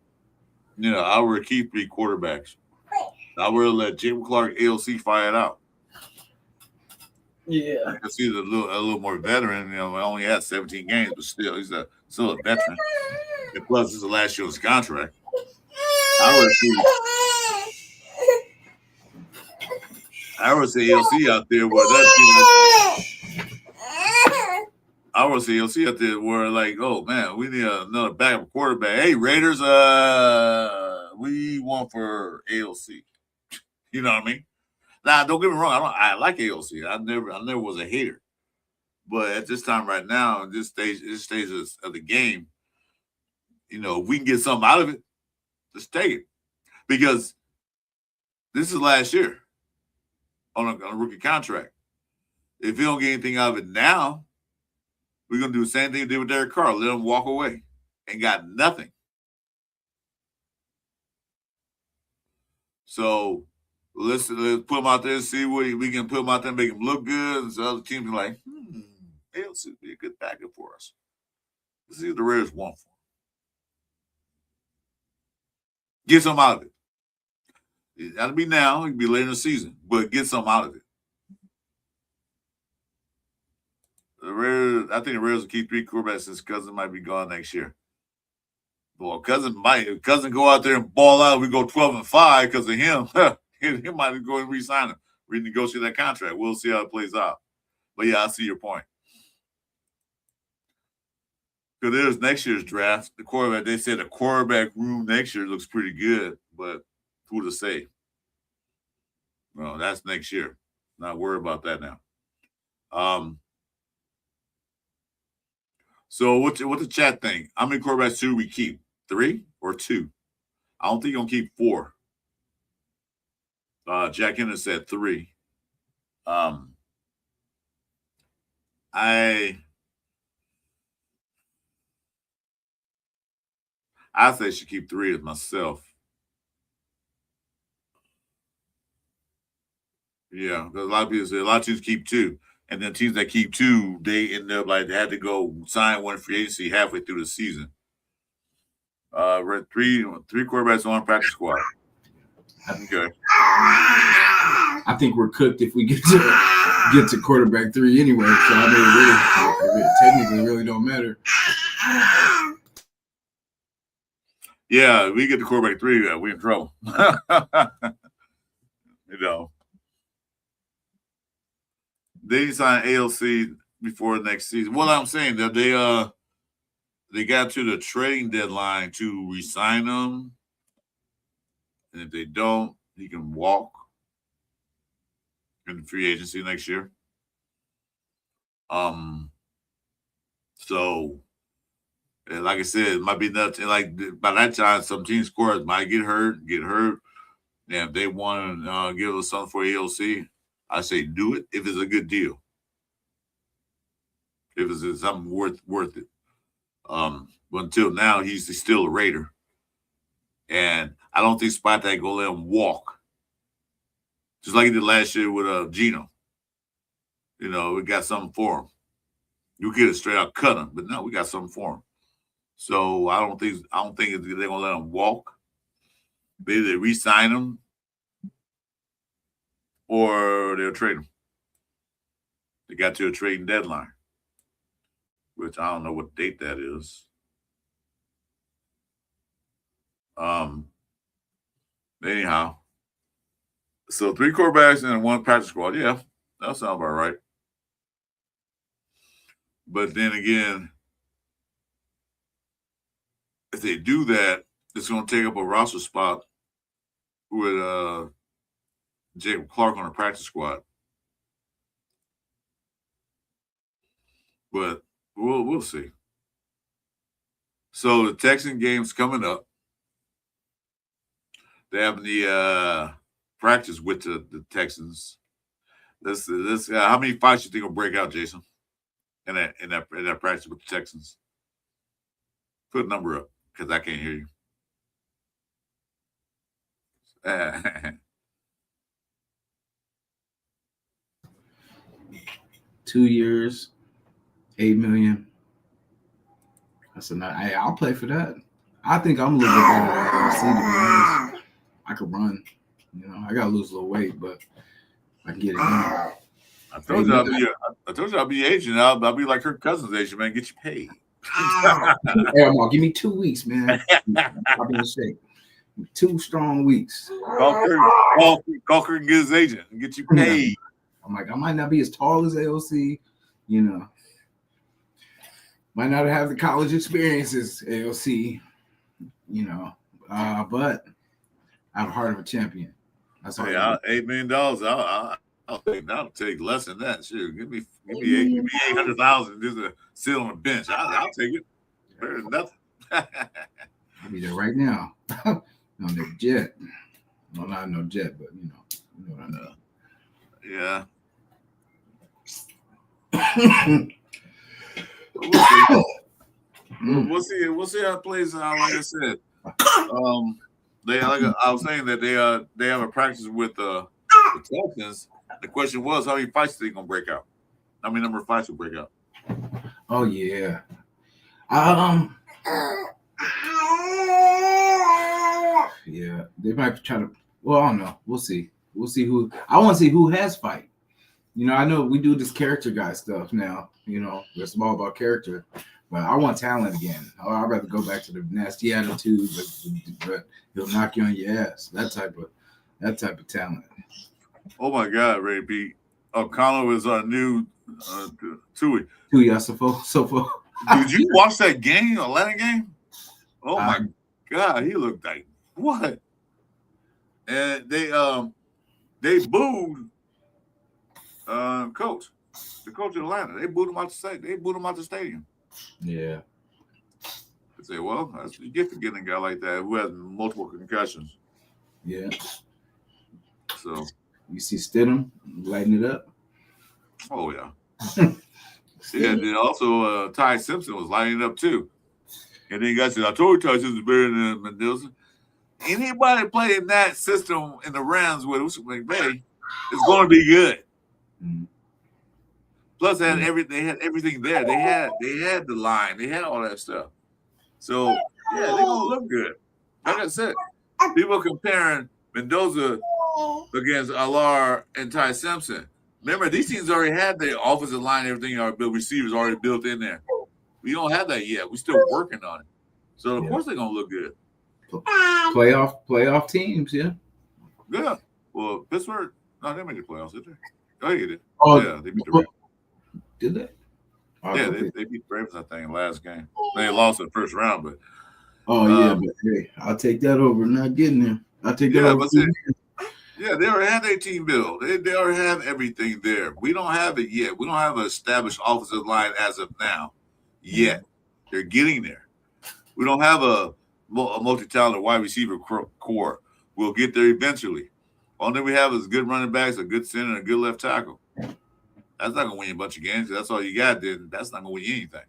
[SPEAKER 1] I would keep three quarterbacks. I would let Jim Clark, AOC fight it out.
[SPEAKER 2] Yeah,
[SPEAKER 1] I can see a little more veteran. Only had 17 games, but still, he's still a veteran. And plus, this is the last year of his contract. I would say AOC out there where I would say AOC out there where oh man, we need another backup quarterback. Hey Raiders, we want for AOC. You know what I mean? Now, don't get me wrong. I like AOC. I never was a hater. But at this time right now, in this stage of the game, if we can get something out of it, let's take it. Because this is last year on a rookie contract. If you don't get anything out of it now, we're going to do the same thing we did with Derek Carr. Let him walk away and got nothing. So let's put him out there and see what we can put him out there and make him look good. And so other teams are like, AOC would be a good backup for us. Let's see what the Raiders want for him. Get some out of it. It got to be now. It can be later in the season, but get some out of it. I think the Raiders will keep three quarterbacks since Cousins might be gone next year. Well, Cousins go out there and ball out. We go 12-5 because of him. He might go and re-sign him, renegotiate that contract. We'll see how it plays out. But yeah, I see your point. Because there's next year's draft. The quarterback, they said the quarterback room next year looks pretty good, but who to say? Well, that's next year. Not worried about that now. So what the chat think? How many quarterbacks should we keep? 3 or 2? I don't think you're gonna keep 4. Jack Henry said 3. I say should keep 3 as myself. Yeah, because a lot of people say a lot of teams keep 2. And then teams that keep 2, they end up they had to go sign one free agency halfway through the season. We're at 3 quarterbacks on practice squad. Okay.
[SPEAKER 2] I think we're cooked if we get to quarterback 3 anyway. So it technically really don't matter.
[SPEAKER 1] Yeah, we get to quarterback 3, we're in trouble. They signed ALC before next season. What I'm saying that they got to the trading deadline to re-sign him, and if they don't, he can walk in the free agency next year. So, like I said, it might be nuts. And by that time, some team scorers might get hurt. And if they want to give us something for AOC, I say do it if it's a good deal. If it's something worth it. But until now, he's still a Raider. And I don't think Spot ain't gonna let him walk. Just like he did last year with Geno. You know, we got something for him. You could have straight out cut him, but no, we got something for him. So I don't think they're gonna let him walk. Maybe they re-sign him or they'll trade him. They got to a trading deadline, which I don't know what date that is. Anyhow, so 3 quarterbacks and 1 practice squad. Yeah, that sounds about right. But then again, if they do that, it's going to take up a roster spot with Jacob Clark on the practice squad. But we'll see. So the Texan game's coming up. They have the practice with the Texans. Let's how many fights you think will break out, Jason? In that practice with the Texans? Put a number up because I can't hear you.
[SPEAKER 2] 2 years, $8 million. That's enough. I'll play for that. I think I'm a little bit better than LC, to be honest. I could run. You know, I gotta lose a little weight, but I can get it done.
[SPEAKER 1] I told you I'll be Asian. I'll be like her cousin's Asian, man. Get you paid.
[SPEAKER 2] Hey, Mark, give me 2 weeks, man. I'll be in shape. 2 strong weeks.
[SPEAKER 1] Call Kirk and get his agent and get you paid.
[SPEAKER 2] I'm like, I might not be as tall as AOC, you know. Might not have the college experience as AOC, you know. But I have a heart of a champion. That's all.
[SPEAKER 1] Hey, $8 million. I'll take less than that. Sure, give me $800,000 just to sit on the bench. I'll take it. Better than nothing.
[SPEAKER 2] I'll be there right now. On the jet. Well, not no jet, but you know what I mean.
[SPEAKER 1] Yeah. We'll see how it plays out. Like I said, I was saying that they have a practice with the Texans. The question was, how many fights are they gonna break out? How many number of fights will break out?
[SPEAKER 2] Oh yeah. Yeah, they might try to. Well, I don't know. We'll see. We'll see who. I want to see who has fight. You know, I know we do this character guy stuff now. You know, it's all about character, but I want talent again. I'd rather go back to the nasty attitude, but he'll knock you on your ass. That type of talent.
[SPEAKER 1] Oh my God, Ray B. O'Connell is our new Tui.
[SPEAKER 2] Sofo.
[SPEAKER 1] Did you watch that game, Atlanta game? Oh my God, he looked like what? And they booed coach, the coach of Atlanta. They booed him out the stadium.
[SPEAKER 2] Yeah.
[SPEAKER 1] They say, well, that's what you get for getting a guy like that who has multiple concussions.
[SPEAKER 2] Yeah.
[SPEAKER 1] So
[SPEAKER 2] you see Stidham lighting it up.
[SPEAKER 1] Oh yeah. Yeah, and then also Ty Simpson was lining it up too. And then you guys said, I told you Ty Simpson is better than Mendoza. Anybody playing that system in the Rams with Usman McVay is going to be good.
[SPEAKER 2] Mm-hmm.
[SPEAKER 1] Plus, they had everything there. They had the line. They had all that stuff. So yeah, they're gonna look good. Like I said, people comparing Mendoza against Alar and Ty Simpson. Remember, these teams already had their offensive line, everything our receivers already built in there. We don't have that yet. We're still working on it. So of course they're gonna look good.
[SPEAKER 2] Playoff teams, yeah.
[SPEAKER 1] Yeah. Well, Pittsburgh, no, they made the playoffs, did they? Oh, yeah, they did.
[SPEAKER 2] Oh,
[SPEAKER 1] yeah, they beat the Ravens.
[SPEAKER 2] Did they?
[SPEAKER 1] Yeah, they beat the Ravens, I think, last game. They lost in the first round, but
[SPEAKER 2] but hey, I'll take that over not getting there. I'll take that over.
[SPEAKER 1] Yeah, they already have their team built. They already have everything there. We don't have it yet. We don't have an established offensive line as of now yet. They're getting there. We don't have a multi-talented wide receiver core. We'll get there eventually. Only thing we have is good running backs, a good center, and a good left tackle. That's not gonna win you a bunch of games. That's all you got. Then that's not gonna win you anything.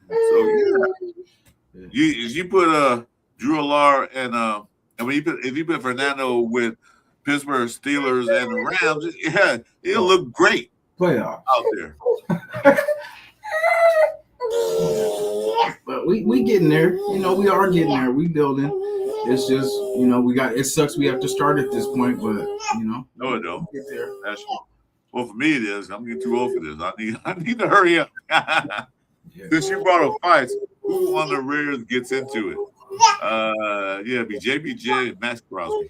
[SPEAKER 1] So you put Drew Allard and if you put Fernando with Pittsburgh Steelers and the Rams, yeah, it'll look great
[SPEAKER 2] playoff
[SPEAKER 1] out there.
[SPEAKER 2] But we getting there. You know, we are getting there. We building. It's just, you know, it sucks we have to start at this point, but you know.
[SPEAKER 1] No, it don't.
[SPEAKER 2] Get there.
[SPEAKER 1] Well, for me it is. I'm getting too old for this. I need to hurry up. Since you brought up fights, who on the Raiders gets into it? It'd be JBJ and Max Crosby.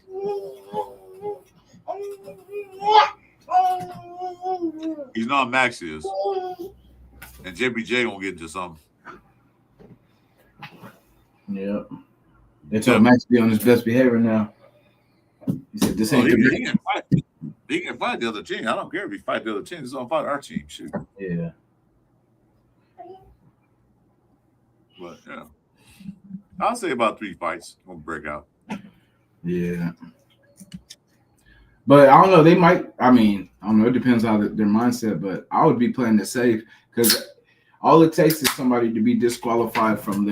[SPEAKER 1] He's not Max is. And JBJ gonna get into something.
[SPEAKER 2] Yeah. They told Max to be on his best behavior now. He said this ain't
[SPEAKER 1] he can fight. He can fight the other team. I don't care if he fight the other team. He's gonna fight our team. Shoot.
[SPEAKER 2] Yeah.
[SPEAKER 1] But yeah. I'll say about 3 fights gonna break out.
[SPEAKER 2] Yeah. But I don't know. They might. I mean, I don't know. It depends on their mindset. But I would be playing it safe because all it takes is somebody to be disqualified from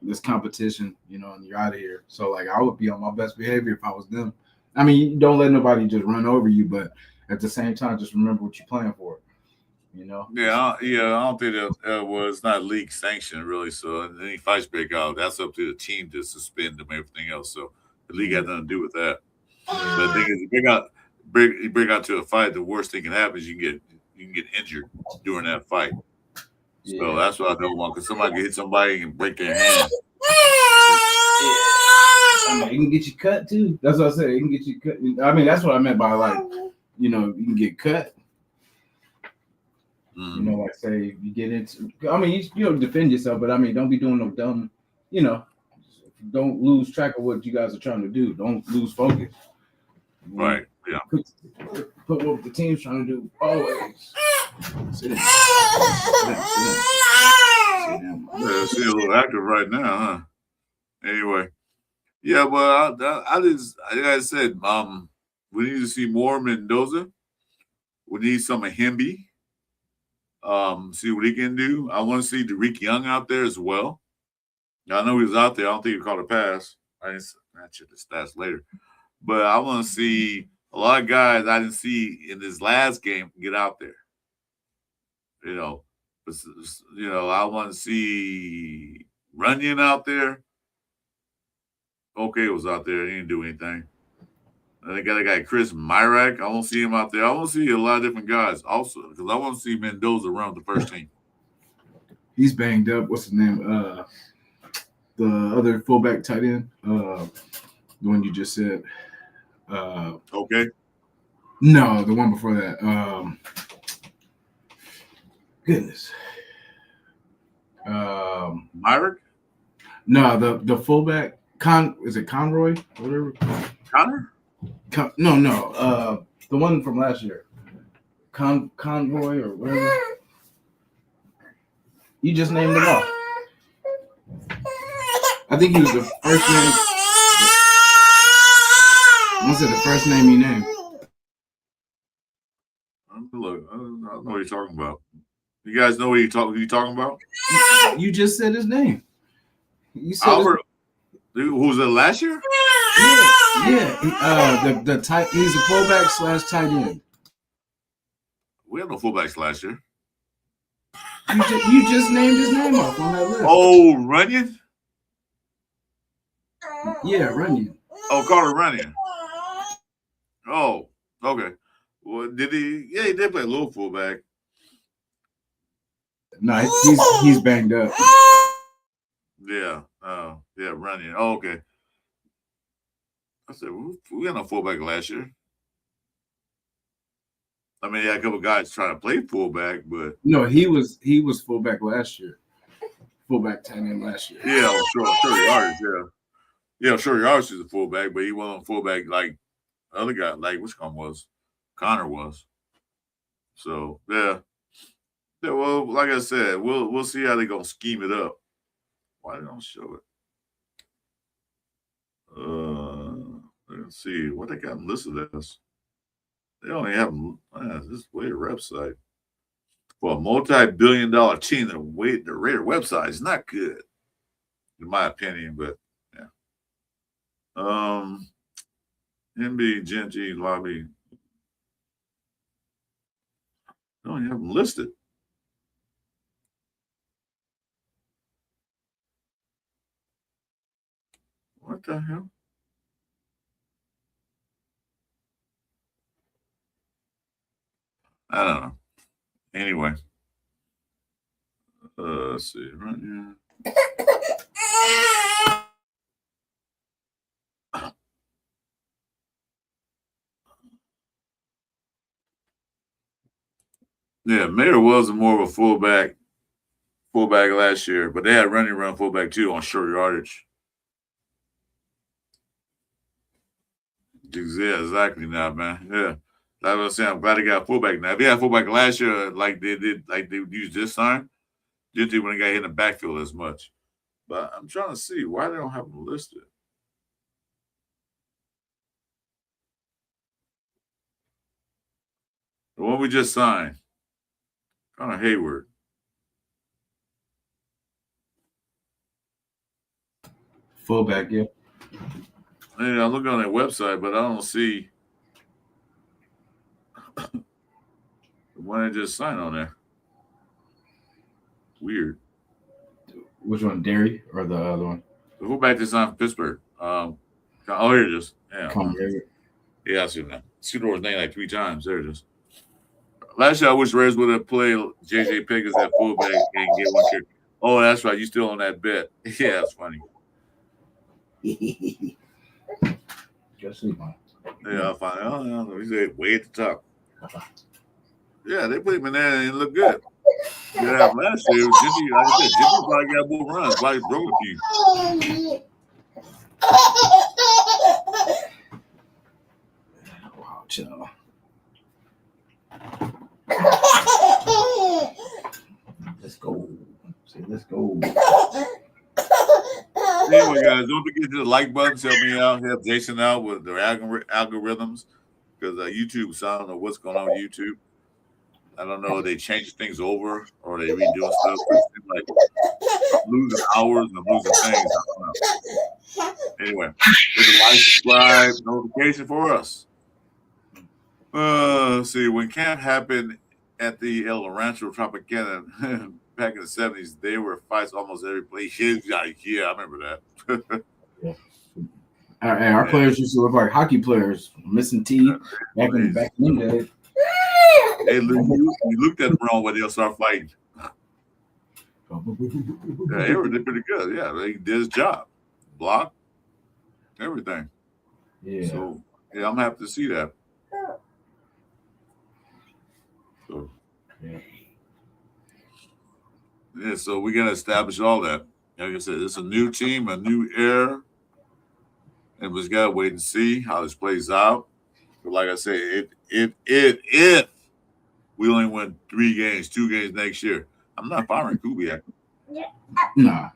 [SPEAKER 2] this competition, you know, and you're out of here. So like, I would be on my best behavior if I was them. I mean, you don't let nobody just run over you, but at the same time, just remember what you're playing for. You know.
[SPEAKER 1] Yeah. I don't think that was not league sanctioned really. So any fights break out, that's up to the team to suspend them and everything else. So the league has nothing to do with that. But the thing is, you break out to a fight, the worst thing can happen is you can get injured during that fight.
[SPEAKER 2] Yeah.
[SPEAKER 1] So that's what I don't want, because somebody can hit somebody and break their hand.
[SPEAKER 2] It can get you cut too. That's what I said. It can get you cut. I mean, that's what I meant by like, you know, you can get cut. You know, like say you get into. I mean, you don't defend yourself, but I mean, don't be doing no dumb. You know, don't lose track of what you guys are trying to do. Don't lose focus.
[SPEAKER 1] Right. Yeah.
[SPEAKER 2] Put what the team's trying to do always. Sit down.
[SPEAKER 1] Yeah, see a little active right now, huh? Anyway, yeah, but I just, like I said, we need to see more Mendoza. We need some of Hemby. See what he can do. I want to see Derek Young out there as well. I know he was out there. I don't think he caught a pass. I check the stats later. But I want to see a lot of guys I didn't see in this last game get out there. You know, I want to see Runyon out there. Okay, was out there. He didn't do anything. They got a guy, Chris Myrak. I want to see him out there. I want to see a lot of different guys also, because I want to see Mendoza around the first team.
[SPEAKER 2] He's banged up. What's his name? The other fullback tight end. The one you just said.
[SPEAKER 1] Okay.
[SPEAKER 2] No, the one before that. Goodness.
[SPEAKER 1] Myrick?
[SPEAKER 2] No, the fullback. Is it Conroy? Whatever.
[SPEAKER 1] Connor?
[SPEAKER 2] No. The one from last year. Conroy or whatever. You just named them all. I think he was the first name. What's it? The first name you named?
[SPEAKER 1] Look, I don't know what you're talking about. You guys know who you're talking about?
[SPEAKER 2] You just said his name. You said
[SPEAKER 1] Albert. Who was it last year?
[SPEAKER 2] Yeah. The tight. He's a fullback / tight end.
[SPEAKER 1] We had no fullbacks last year.
[SPEAKER 2] You just named his name off on that list.
[SPEAKER 1] Oh, Runyon?
[SPEAKER 2] Yeah, Runyon.
[SPEAKER 1] Oh, Carter Runyon. Oh, okay. Well, did he? Yeah, he did play a little fullback.
[SPEAKER 2] No, he's banged up.
[SPEAKER 1] Yeah. Yeah, Runyon. Oh, okay. I said we had no fullback last year. I mean, he had a couple guys trying to play fullback, but
[SPEAKER 2] no, he was fullback last year. Fullback tight end last year.
[SPEAKER 1] Yeah, sure yards. Yeah, sure yards is a fullback, but he wasn't a fullback like the other guy, like which one was Connor was. So yeah. Well, like I said, we'll see how they're gonna scheme it up. Why they don't show it? Let's see what they got listed as. They only have this is Raider website. For a multi-billion-dollar team, the Raider website is not good, in my opinion. But yeah, NBA Gen G lobby. They only have them listed. What the hell? I don't know. Anyway, let's see right here. Yeah, Mayer was more of a fullback last year, but they had running run fullback too on short yardage. Yeah, exactly. Now, man. Yeah, that's what I'm saying. I'm glad they got fullback now. If they had fullback last year, like they used this time, didn't they when they got hit in the backfield as much? But I'm trying to see why they don't have them listed. The one we just signed, Connor Hayward.
[SPEAKER 2] Fullback, yeah.
[SPEAKER 1] Yeah, I'm looking on their website, but I don't see the one I just signed on there. Weird.
[SPEAKER 2] Which one, Derry or the other one?
[SPEAKER 1] The fullback that's on Pittsburgh. Oh, here it is. Yeah. Yeah, I see it now. Sudor's name like 3 times. There it is. Last year, I wish Raiders would have played J.J. Pickens at fullback and get one kick. Oh, that's right. You still on that bet. Yeah, that's funny.
[SPEAKER 2] Just sleep on.
[SPEAKER 1] Yeah, I'll find out. Oh, he said way at the top. Yeah, they put him in there and it looked good. Yeah, last year, Jimmy, like I said, Jimmy probably got more runs. Probably broke a few.
[SPEAKER 2] Wow, chill. Let's go. Say, let's go.
[SPEAKER 1] Anyway, guys, don't forget to the like button. Help me out. Help Jason out with the algorithms. Because YouTube, so I don't know what's going on with YouTube. I don't know if they change things over or they redoing stuff. It seems like I'm losing hours and I'm losing things. I don't know. Anyway, hit the like, subscribe, notification for us. Let's see, when camp happened at the El Rancho Tropicana back in the 70s, there were fights almost every place. Yeah, I remember that.
[SPEAKER 2] Our players used to look like hockey players, missing teeth back in the day.
[SPEAKER 1] Hey, you looked at them wrong when they'll start fighting. Yeah, they were pretty good. Yeah, they did his job. Block, everything.
[SPEAKER 2] Yeah.
[SPEAKER 1] So, yeah, I'm happy to see that. So, yeah, so we got to establish all that. Like I said, it's a new team, a new era. And we just got to wait and see how this plays out. But like I said, if we only win 2 games next year, I'm not firing Kubiak.
[SPEAKER 2] Nah.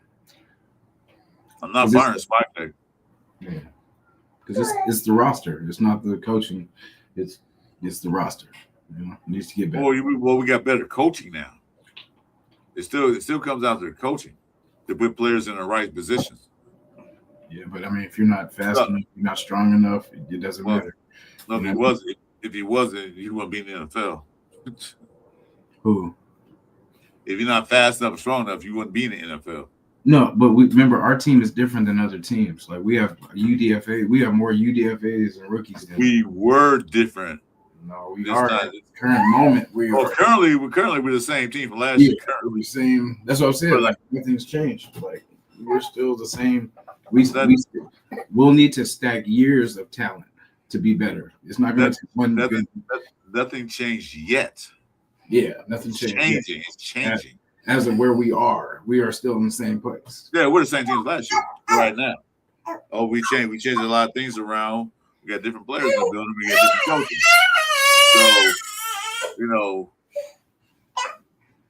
[SPEAKER 1] I'm not firing Spike.
[SPEAKER 2] Yeah. Because it's the roster. It's not the coaching. It's the roster. You know, it needs to get better.
[SPEAKER 1] Well, we got better coaching now. It still comes down to the coaching to put players in the right positions.
[SPEAKER 2] Yeah, but I mean, if you're not fast enough, you're not strong enough, it doesn't matter.
[SPEAKER 1] No, if he wasn't, he wouldn't be in the NFL.
[SPEAKER 2] Who?
[SPEAKER 1] If you're not fast enough, strong enough, you wouldn't be in the NFL.
[SPEAKER 2] No, but remember, our team is different than other teams. Like we have UDFA, we have more UDFAs and rookies.
[SPEAKER 1] We were different.
[SPEAKER 2] No, we are at the current moment.
[SPEAKER 1] Currently we're the same team from last year.
[SPEAKER 2] Currently, same. That's what I'm saying. Like nothing's changed. Like we're still the same. We'll need to stack years of talent to be better. It's not going to take one.
[SPEAKER 1] Nothing changed yet.
[SPEAKER 2] Yeah, nothing changed.
[SPEAKER 1] It's changing.
[SPEAKER 2] As of where we are still in the same place.
[SPEAKER 1] Yeah, we're the same team as last year. Right now. Oh, we changed. We changed a lot of things around. We got different players in the building. We got different coaches. So,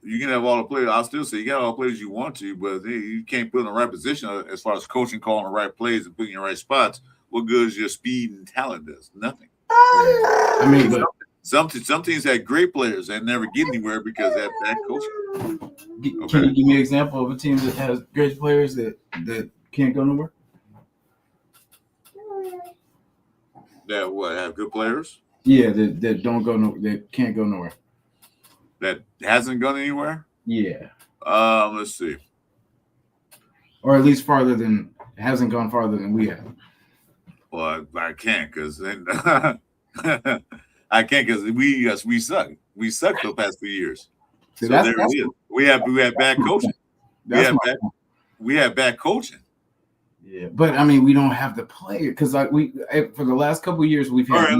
[SPEAKER 1] you can have all the players. I'll still say you got all the players you want to, but you can't put in the right position as far as coaching, calling the right plays, and putting in the right spots. What good is your speed and talent does? Nothing.
[SPEAKER 2] I mean, but
[SPEAKER 1] Some teams had great players and never get anywhere because they had bad coaching.
[SPEAKER 2] Can you give me an example of a team that has great players that can't go nowhere?
[SPEAKER 1] That what have good players?
[SPEAKER 2] Yeah, that don't go that can't go nowhere.
[SPEAKER 1] That hasn't gone anywhere?
[SPEAKER 2] Yeah.
[SPEAKER 1] Let's see.
[SPEAKER 2] Or at least hasn't gone farther than we have.
[SPEAKER 1] Well, I can't because I can't because we suck. We sucked the past few years.
[SPEAKER 2] See,
[SPEAKER 1] so there it is. We have bad coaching. We have bad coaching.
[SPEAKER 2] Yeah, but I mean, we don't have the player because for the last couple of years we've had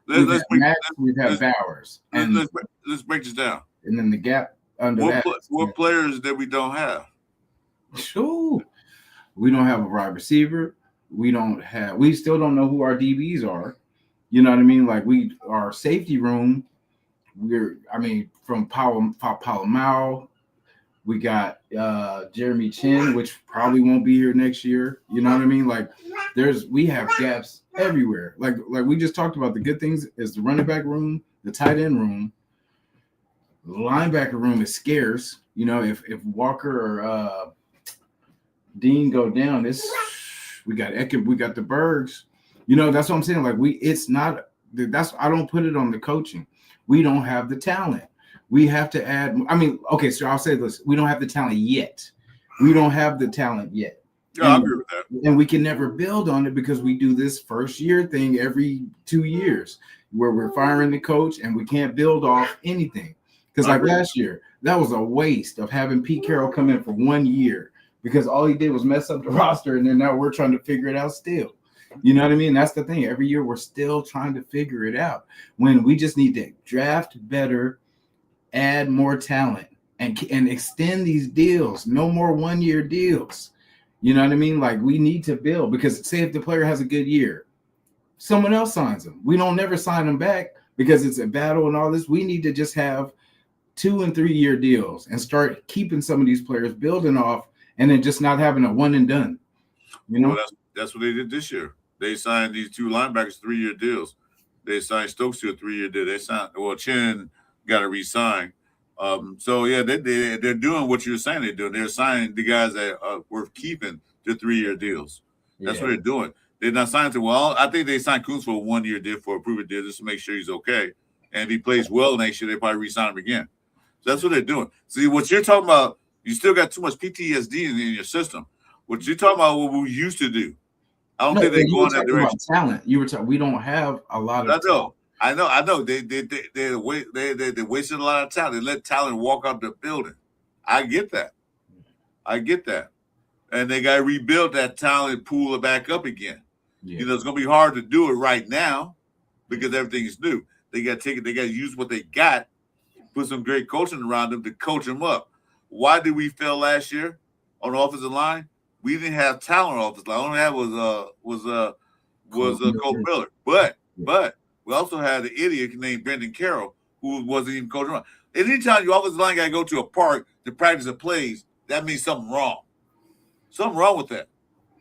[SPEAKER 2] we've had Bowers.
[SPEAKER 1] Let's break this down.
[SPEAKER 2] And then the gap under
[SPEAKER 1] what players that we don't have?
[SPEAKER 2] Sure, we don't have a wide receiver. We still don't know who our DBs are. You know what I mean? Like our safety room. From Palomao, we got Jeremy Chin, which probably won't be here next year. You know what I mean? Like we have gaps everywhere. Like we just talked about, the good things is the running back room, the tight end room, the linebacker room is scarce. You know, if Walker or Dean go down, we got the Bergs. You know, that's what I'm saying. Like I don't put it on the coaching. We don't have the talent. We have to add. Okay, so I'll say this: we don't have the talent yet. Yeah, I agree with that. And we can never build on it because we do this first year thing every 2 years, where we're firing the coach and we can't build off anything. Because like last year, that was a waste of having Pete Carroll come in for 1 year because all he did was mess up the roster, and then now we're trying to figure it out still. You know what I mean? That's the thing. Every year we're still trying to figure it out when we just need to draft better, add more talent, and extend these deals. No more 1 year deals. You know what I mean? Like we need to build, because say if the player has a good year, someone else signs him. We don't never sign him back because it's a battle and all this. We need to just have 2 and 3 year deals and start keeping some of these players, building off, and then just not having a one and done. You know,
[SPEAKER 1] well, that's what they did this year. They signed these 2 linebackers 3 year deals. They signed Stokes to a 3 year deal. They signed Chin got to re-sign. So yeah, they're doing what you're saying they're doing. They're signing the guys that are worth keeping to 3 year deals. That's what they're doing. They're not signing to. Well, I think they signed Kuntz for a 1 year deal, for a proven deal, just to make sure he's okay. And if he plays well next year, they probably re-sign him again. So that's what they're doing. See, what you're talking about, you still got too much PTSD in your system. What you're talking about, what we used to do. I don't think they go in that direction.
[SPEAKER 2] Talent. You were talking. We don't have a lot of.
[SPEAKER 1] I know. They wasted a lot of talent. They let talent walk out the building. I get that. And they got to rebuild that talent pool back up again. Yeah. You know, it's going to be hard to do it right now because everything is new. They got to take it. They got to use what they got, put some great coaching around them to coach them up. Why did we fail last year on the offensive line? We didn't have talent on the offensive line. All we had was Coach Miller. But we also had an idiot named Brendan Carroll who wasn't even coaching around. Anytime your offensive line got to go to a park to practice the plays, that means something wrong. Something wrong with that.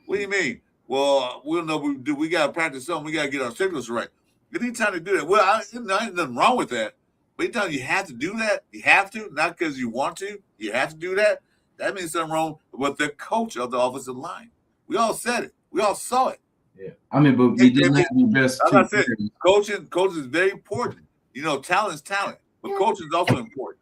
[SPEAKER 1] What do you mean? Well, we'll know we got to practice something. We got to get our signals right. Anytime to do that, well, ain't nothing wrong with that. But anytime you have to do that, you have to, not because you want to, you have to do that. That means something wrong with the coach of the offensive line. We all said it. We all saw it.
[SPEAKER 2] Yeah. I mean, but we didn't have the best.
[SPEAKER 1] Like I said, coaching is very important. You know, talent is talent, but coaching is also important.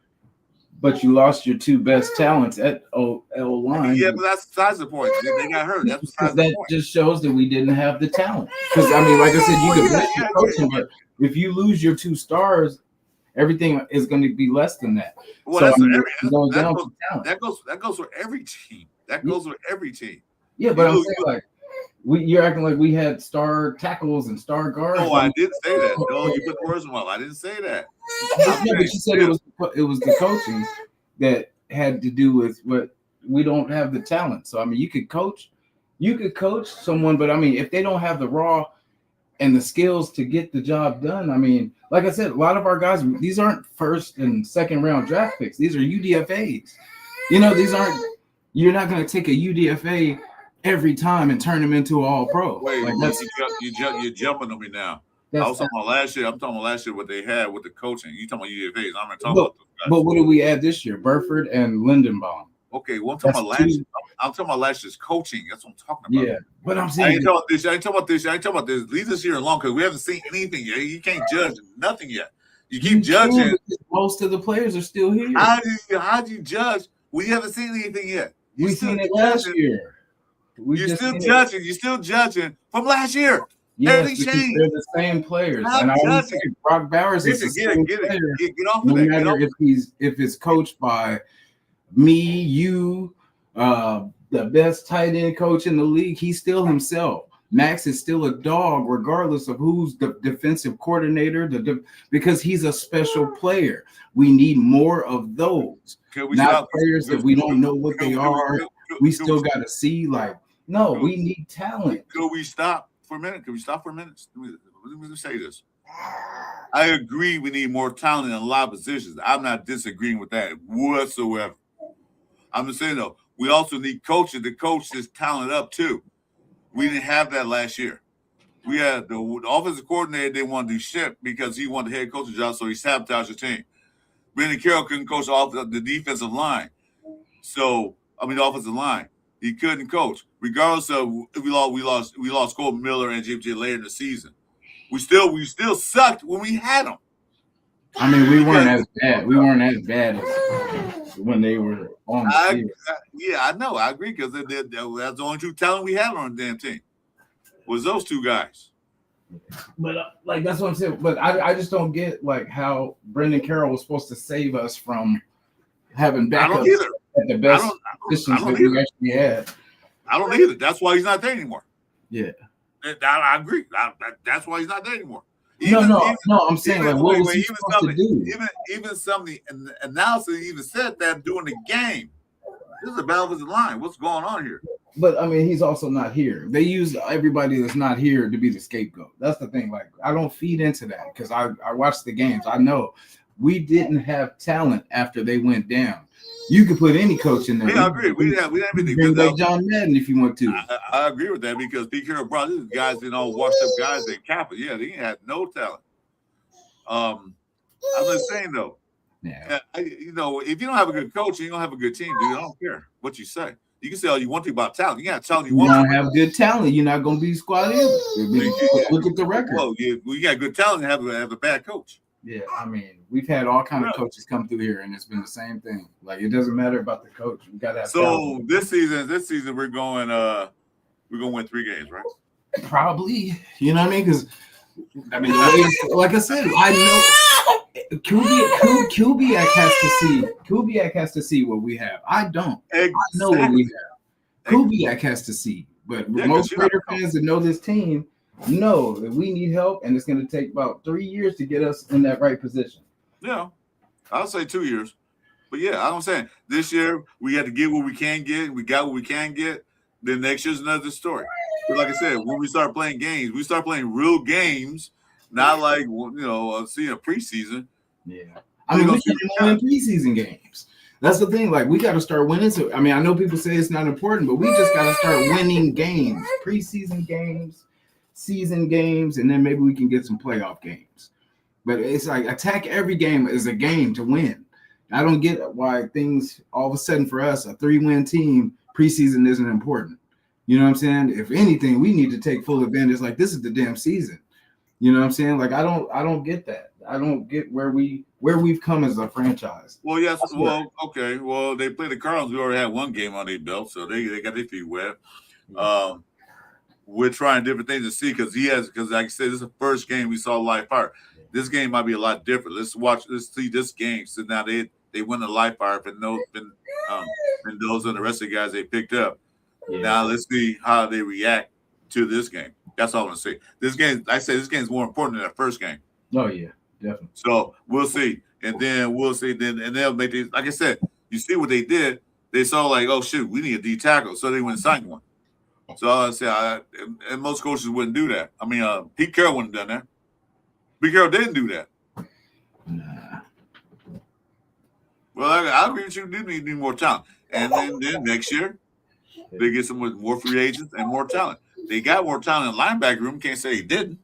[SPEAKER 2] But you lost your 2 best talents at L line.
[SPEAKER 1] Yeah, but that's besides the point. They got hurt. That's besides the point.
[SPEAKER 2] That just shows that we didn't have the talent. Because, I mean, like I said, you can blame your coaching, but if you lose your 2 stars, everything is going to be less than that.
[SPEAKER 1] Well,
[SPEAKER 2] so,
[SPEAKER 1] that goes for every team. That goes for every team.
[SPEAKER 2] Yeah, but I'm saying, like, you're acting like we had star tackles and star guards.
[SPEAKER 1] No, I didn't say that. No, you put the words in my mouth. I didn't say that.
[SPEAKER 2] But you said it was the coaching that had to do with what we don't have the talent. So I mean, you could coach someone, but I mean, if they don't have the raw and the skills to get the job done, I mean, like I said, a lot of our guys, these aren't 1st and 2nd round draft picks. These are UDFAs. You know, you're not going to take a UDFA every time and turn them into all pro.
[SPEAKER 1] Wait, like you're jumping on me now. I was talking about last year. I'm talking about last year what they had with the coaching. You talking about UFAs. I'm not talking
[SPEAKER 2] but,
[SPEAKER 1] about those guys.
[SPEAKER 2] But what did we add this year? Burford and Lindenbaum.
[SPEAKER 1] Okay, well, I'm talking about last year. I'm talking about last year's coaching. That's what I'm talking about.
[SPEAKER 2] Yeah, but I'm
[SPEAKER 1] I
[SPEAKER 2] saying
[SPEAKER 1] ain't talking about this. I ain't talking about this. I ain't talking about this. Leave this year alone because we haven't seen anything yet. You can't judge nothing yet. You keep judging.
[SPEAKER 2] Most of the players are still here.
[SPEAKER 1] How do you judge? We haven't seen anything yet.
[SPEAKER 2] We seen it last year.
[SPEAKER 1] You're still judging. You're still judging from last year.
[SPEAKER 2] Yes, they're the same players. And I always say Brock Bowers is the same player.
[SPEAKER 1] Get off
[SPEAKER 2] no
[SPEAKER 1] of that.
[SPEAKER 2] matter if it's coached by me, you, the best tight end coach in the league, he's still himself. Max is still a dog, regardless of who's the defensive coordinator, because he's a special player. We need more of those. Not players that we don't know what they are. We still got to see, no, we need talent.
[SPEAKER 1] Could we stop for a minute? Let me say this. I agree we need more talent in a lot of positions. I'm not disagreeing with that whatsoever. I'm just saying, though, we also need coaches to coach this talent up, too. We didn't have that last year. We had the offensive coordinator didn't want to do shit because he wanted the head coach's job, so he sabotaged the team. Brandon Carroll couldn't coach the defensive line. The offensive line. He couldn't coach. Regardless of we lost Cole Miller and JJ later in the season. We still sucked when we had them.
[SPEAKER 2] I mean, we weren't as bad. We weren't as bad as when they were on the field.
[SPEAKER 1] I know. I agree because that's the only two talent we had on the damn team was those two guys.
[SPEAKER 2] But that's what I'm saying. But I just don't get how Brendan Carroll was supposed to save us from having backups at the best positions that we actually had.
[SPEAKER 1] I don't either. That's why he's not there anymore.
[SPEAKER 2] Yeah,
[SPEAKER 1] I agree. That's why he's not there anymore.
[SPEAKER 2] No. I'm saying what was he supposed to do?
[SPEAKER 1] Even some of the analysis even said that during the game. This is a battle of the line. What's going on here?
[SPEAKER 2] But I mean, he's also not here. They use everybody that's not here to be the scapegoat. That's the thing. I don't feed into that because I watch the games. I know we didn't have talent after they went down. You could put any coach in there.
[SPEAKER 1] Yeah, I agree. We didn't have anything.
[SPEAKER 2] Bring back John Madden if you want to.
[SPEAKER 1] I agree with that because Pete Carroll brought these guys in all washed up guys at Kappa. Yeah, they had no talent. I'm just saying though.
[SPEAKER 2] Yeah.
[SPEAKER 1] If you don't have a good coach and you don't have a good team, dude, I don't care what you say. You can say all you want to about talent. You got talent.
[SPEAKER 2] You don't have good talent. You're not going to be squad either. Look at the record.
[SPEAKER 1] Well, you got good talent and have a bad coach.
[SPEAKER 2] Yeah, I mean, we've had all kind of coaches come through here, and it's been the same thing. It doesn't matter about the coach. We got to have talent.
[SPEAKER 1] This season we're going to win 3 games, right?
[SPEAKER 2] Probably. You know what I mean? Because like I said, I know Kubiak has to see what we have. I don't.
[SPEAKER 1] Exactly.
[SPEAKER 2] I know what we have. Kubiak has to see, but most Raider fans that know this team know that we need help, and it's going to take about 3 years to get us in that right position.
[SPEAKER 1] Yeah, I'll say 2 years. But yeah, I'm saying this year we had to get what we can get. We got what we can get. Then next year's another story. But like I said, when we start playing games, we start playing real games, not seeing a preseason.
[SPEAKER 2] Yeah, I mean, we can't win preseason games. That's the thing. We got to start winning. So I mean, I know people say it's not important, but we just got to start winning games, preseason games, season games, and then maybe we can get some playoff games. But it's attack every game as a game to win. I don't get why things all of a sudden for us, a 3-win team, preseason isn't important. You know what I'm saying? If anything, we need to take full advantage. This is the damn season. You know what I'm saying? I don't get that. I don't get where we've come as a franchise.
[SPEAKER 1] Well, yes. Well, okay. Well, they played the Cardinals. We already had one game on their belt, so they got their feet wet. We're trying different things to see because like I said, this is the first game we saw live fire. This game might be a lot different. Let's see this game. So now they win the live fire for Mendoza and the rest of the guys they picked up. Yeah. Now let's see how they react to this game. That's all I'm gonna say. This game, like I say, this game is more important than that first game.
[SPEAKER 2] Oh yeah, definitely.
[SPEAKER 1] So we'll see, and then we'll see. And they'll make these. Like I said, you see what they did. They saw oh shit, we need a D tackle, so they went and signed one. So I say, and most coaches wouldn't do that. I mean, Pete Carroll wouldn't have done that. Pete Carroll didn't do that.
[SPEAKER 2] Nah.
[SPEAKER 1] Well, I agree with you. Do need more talent, and then next year they get some more free agents and more talent. They got more talent in the linebacker room. Can't say he didn't.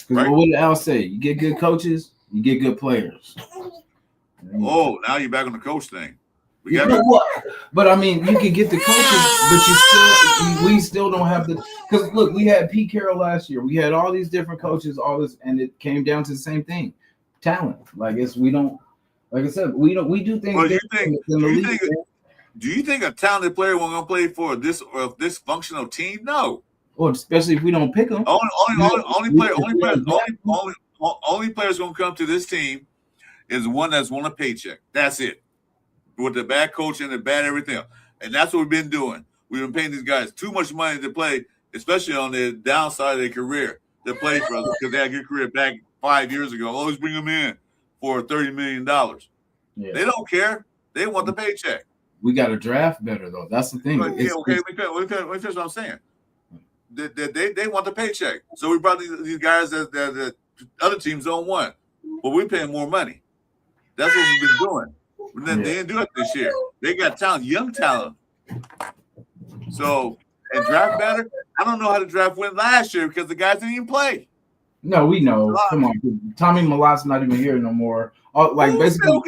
[SPEAKER 1] Right?
[SPEAKER 2] What did Al say? You get good coaches, you get good players.
[SPEAKER 1] Oh, now you're back on the coach thing.
[SPEAKER 2] But I mean, you can get the coaches, but we still don't have the. Because look, we had Pete Carroll last year. We had all these different coaches, all this, and it came down to the same thing: talent. Like we don't. Like I said, we do things.
[SPEAKER 1] Well,
[SPEAKER 2] do
[SPEAKER 1] you think a talented player won't gonna play for this or this functional team? No.
[SPEAKER 2] Well, especially if we don't pick them.
[SPEAKER 1] Only players gonna come to this team is one that's won a paycheck. That's it. With the bad coach and the bad everything else. And that's what we've been doing. We've been paying these guys too much money to play, especially on the downside of their career, to play for us because they had a good career back 5 years ago. Always bring them in for $30 million. Yeah. They don't care. They want the paycheck.
[SPEAKER 2] We got to draft better, though. That's the thing.
[SPEAKER 1] Let me finish what I'm saying. They want the paycheck. So we brought these guys that other teams don't want. But we're paying more money. That's what we've been doing. They didn't do it this year. They got talent, young talent. So, and draft better. I don't know how to draft win last year because the guys didn't even play.
[SPEAKER 2] No, we know. Come on, Tommy Malot's not even here no more. Basically,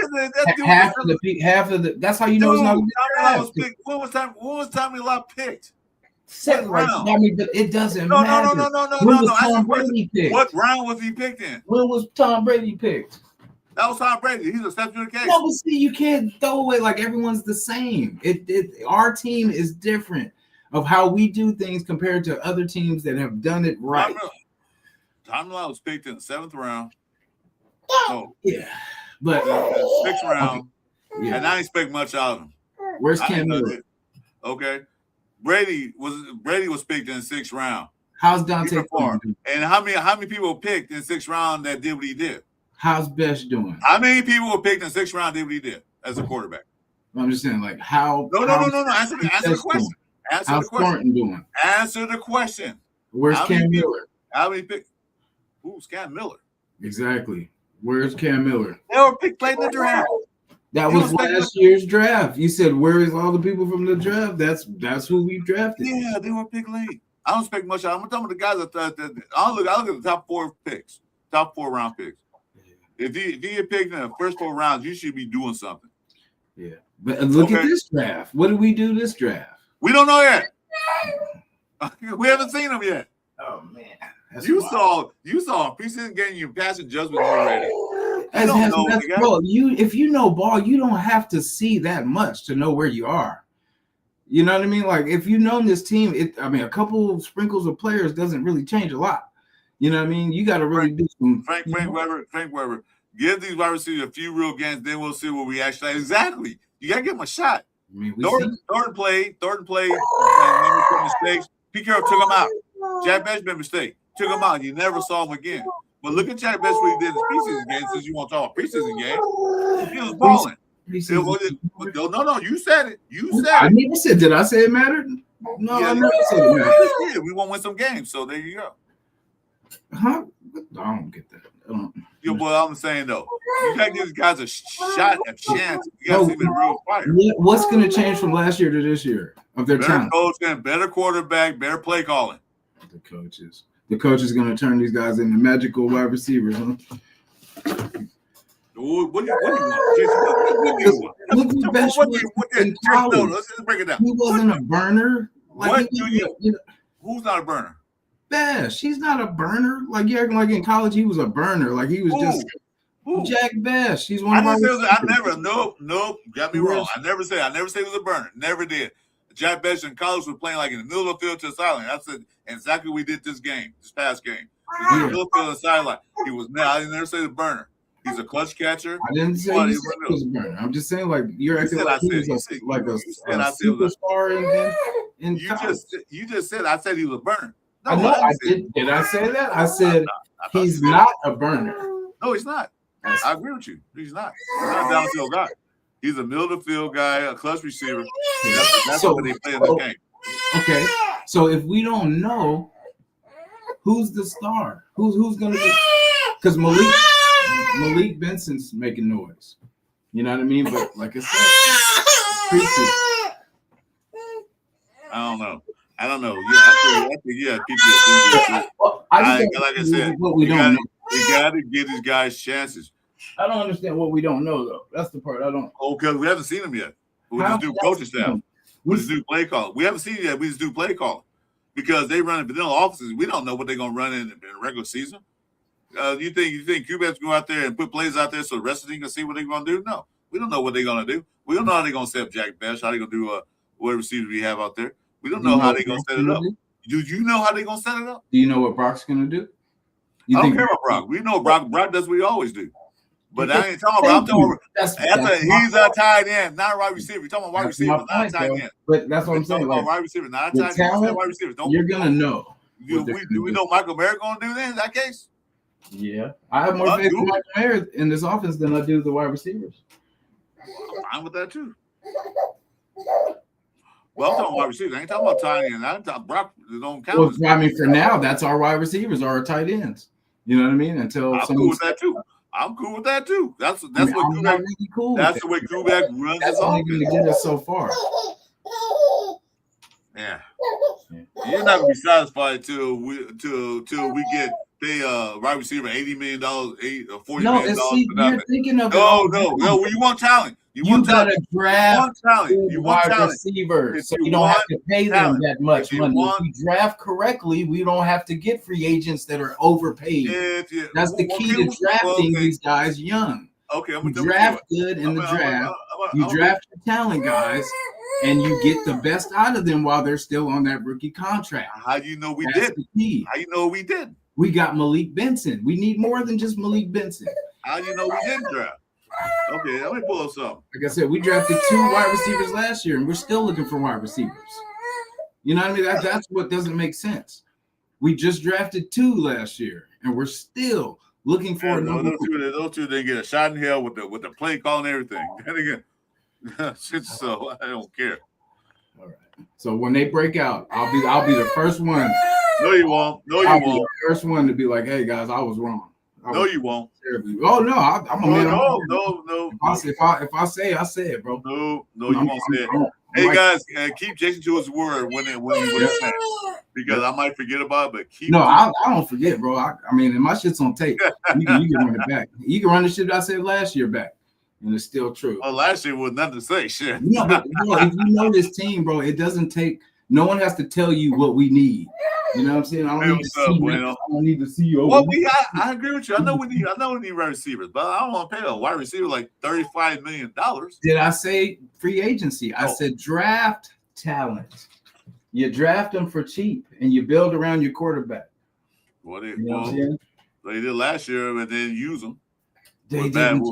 [SPEAKER 2] half of the. That's how you know it's not a good draft.
[SPEAKER 1] When was Tommy Malot picked?
[SPEAKER 2] Second round. I mean, it doesn't matter.
[SPEAKER 1] No.
[SPEAKER 2] When was Tom Brady picked?
[SPEAKER 1] What round was he picked in?
[SPEAKER 2] When was Tom Brady picked?
[SPEAKER 1] That was Tom Brady. He's a step to the case.
[SPEAKER 2] No, but see, you can't throw away like everyone's the same. Our team is different of how we do things compared to other teams that have done it right.
[SPEAKER 1] Tom Malott was picked in the 7th round.
[SPEAKER 2] Oh, yeah, but
[SPEAKER 1] 6th round, and I didn't expect much out of him.
[SPEAKER 2] Where's Cam Miller?
[SPEAKER 1] Okay, Brady was picked in the 6th round.
[SPEAKER 2] How's Dante?
[SPEAKER 1] And how many people were picked in the 6th round that did what he did?
[SPEAKER 2] How's Bech doing?
[SPEAKER 1] How many people were picked in the 6th round did what he did as a quarterback?
[SPEAKER 2] I'm just saying, like, how?
[SPEAKER 1] No. Answer the question.
[SPEAKER 2] How's Thornton doing?
[SPEAKER 1] Answer the question.
[SPEAKER 2] Where's Cam Miller?
[SPEAKER 1] How many pick? Who's Cam Miller?
[SPEAKER 2] Exactly. Where's Cam Miller?
[SPEAKER 1] They were picked late in the draft.
[SPEAKER 2] That was last year's draft. You said, where is all the people from the draft? That's who we drafted.
[SPEAKER 1] Yeah, they were picked late. I don't expect much. I'm talking about the guys that I look at the top 4 picks, top 4 round picks. If you get picked in the first 4 rounds, you should be doing something.
[SPEAKER 2] Yeah, but look at this draft. What did we do this draft?
[SPEAKER 1] We don't know yet. We haven't seen them yet.
[SPEAKER 2] Oh man,
[SPEAKER 1] you saw a preseason game. You passing judgment already.
[SPEAKER 2] If you know ball, you don't have to see that much to know where you are. You know what I mean? Like if you know this team, a couple of sprinkles of players doesn't really change a lot. You know what I mean? You got to really do some.
[SPEAKER 1] Frank Weber. Give these wide receivers a few real games, then we'll see what we actually. Exactly. You got to give them a shot.
[SPEAKER 2] I mean,
[SPEAKER 1] Thornton played. And made mistakes. Pete Carroll took him out. Jack Bech made a mistake. Took him out. You never saw him again. But look at Jack Bech what he did in his preseason game. Since you want to talk about preseason game, he was balling. No. You said it.
[SPEAKER 2] I never said. Did I say it mattered? No, I never said it mattered.
[SPEAKER 1] Yeah, we won't win some games. So there you go.
[SPEAKER 2] Huh? I don't get that.
[SPEAKER 1] Well, I'm saying though, you gotta give these guys a chance. You gotta see them in real fire.
[SPEAKER 2] What's going to change from last year to this year of their talent?
[SPEAKER 1] Better quarterback, better play calling.
[SPEAKER 2] The coach is going to turn these guys into magical wide receivers, huh?
[SPEAKER 1] What do you want?
[SPEAKER 2] Look at Bech in college.
[SPEAKER 1] Let's just break it down.
[SPEAKER 2] He wasn't a burner.
[SPEAKER 1] Who's not a burner?
[SPEAKER 2] Bech, he's not a burner. Like you acting like in college he was a burner. Like he was just Jack Bech. He's one of my.
[SPEAKER 1] Nope. Got me wrong. I never said he was a burner. Never did. Jack Bech in college was playing like in the middle of the field to the sideline. That's exactly what we did this past game. He was in the middle of the field to the sideline. I didn't never say the burner. He's a clutch catcher.
[SPEAKER 2] I didn't say he was a burner. I'm just saying like you're acting like he was a superstar in college.
[SPEAKER 1] You just said I said he was a burner. No,
[SPEAKER 2] I did. Did I say that? I said he's not a burner.
[SPEAKER 1] No, he's not. I agree with you. He's not. He's not a downfield guy. He's a middle of the field guy, a clutch receiver. That's what they play in the game.
[SPEAKER 2] Okay. So if we don't know who's the star, who's going to be, because Malik Benson's making noise. You know what I mean? But like I said, preseason.
[SPEAKER 1] I don't know. Yeah, I think keep it.
[SPEAKER 2] I I
[SPEAKER 1] like I said,
[SPEAKER 2] what we don't know.
[SPEAKER 1] You got to give these guys chances.
[SPEAKER 2] I don't understand what we don't know though. That's the part I don't.
[SPEAKER 1] Oh, because we haven't seen them yet. We just do coaching staff. We just do play call. We haven't seen it yet. We just do play call because they run in vanilla offices. We don't know what they're going to run in regular season. You think Q-Bets go out there and put plays out there so the rest of the team can see what they're going to do? No, we don't know what they're going to do. We don't know how they're going to set up Jack Bech, how they're going to do whatever receivers we have out there. We don't know how they're going to set it up. Do you know how they're going to set it up?
[SPEAKER 2] Do you know what Brock's going to do?
[SPEAKER 1] I don't care about Brock. We know Brock does what he always do. But I ain't talking about. I'm talking about he's a tight end, not a wide receiver. You're talking about wide receiver, not a tight end.
[SPEAKER 2] But that's what I'm saying.
[SPEAKER 1] Like, wide receiver, not a tight end. Wide receivers.
[SPEAKER 2] You're gonna know.
[SPEAKER 1] Do we know Michael Mayer gonna do that in that case?
[SPEAKER 2] Yeah, I have more faith in Michael Mayer in this offense than I do the wide receivers.
[SPEAKER 1] I'm fine with that too. Well, I'm talking wide receivers. I ain't talking about tight end. I'm talking Brock. Don't count.
[SPEAKER 2] Well, I mean, for now, that's our wide receivers, our tight ends. You know what I mean? Until
[SPEAKER 1] I'm cool with that too. I'm cool with that too. That's what Kubiak. Really cool. That's the way Kubiak runs his offense. That's only going to get us so far. Yeah. You're not gonna be satisfied till we get wide receiver $80 million, $40 million.
[SPEAKER 2] You're thinking of
[SPEAKER 1] no. You want talent. You
[SPEAKER 2] gotta draft
[SPEAKER 1] You want talent.
[SPEAKER 2] Receivers, so you don't have to pay them that much money. If you draft correctly, we don't have to get free agents that are overpaid. That's the key to drafting these guys young.
[SPEAKER 1] Okay,
[SPEAKER 2] you draft good in the draft. You draft your talent guys, and you get the best out of them while they're still on that rookie contract.
[SPEAKER 1] How do you know we did? How you know we did?
[SPEAKER 2] We got Malik Benson. We need more than just Malik Benson.
[SPEAKER 1] How do you know we didn't draft? Okay, let me pull up something.
[SPEAKER 2] Like I said, we drafted 2 wide receivers last year, and we're still looking for wide receivers. You know what I mean? That's what doesn't make sense. We just drafted 2 last year, and we're still looking for another.
[SPEAKER 1] Those two didn't get a shot in hell with the play call and everything. And again, so I don't care.
[SPEAKER 2] All right. So when they break out, I'll be the first one.
[SPEAKER 1] No, you won't.
[SPEAKER 2] I'll be the first one to be like, "Hey guys, I was wrong."
[SPEAKER 1] No, you won't.
[SPEAKER 2] Oh no, I'm a man.
[SPEAKER 1] No.
[SPEAKER 2] If I say, I say it, bro.
[SPEAKER 1] No, you won't say it. Hey guys, keep Jason to his word when he says, because I might forget about it. But keep.
[SPEAKER 2] No, I don't forget, bro. I mean, my shit's on tape. You can run it back. You can run the shit I said last year back, and it's still true.
[SPEAKER 1] Well, last year was nothing to say. Shit.
[SPEAKER 2] No, but if you know this team, bro, it doesn't take. No one has to tell you what we need. You know what I'm saying? I don't need to see you.
[SPEAKER 1] Well, I agree with you. I know we need wide receivers, but I don't want to pay a wide receiver like $35 million.
[SPEAKER 2] Did I say free agency? I said draft talent. You draft them for cheap, and you build around your quarterback.
[SPEAKER 1] They did last year, and then use them.
[SPEAKER 2] They didn't.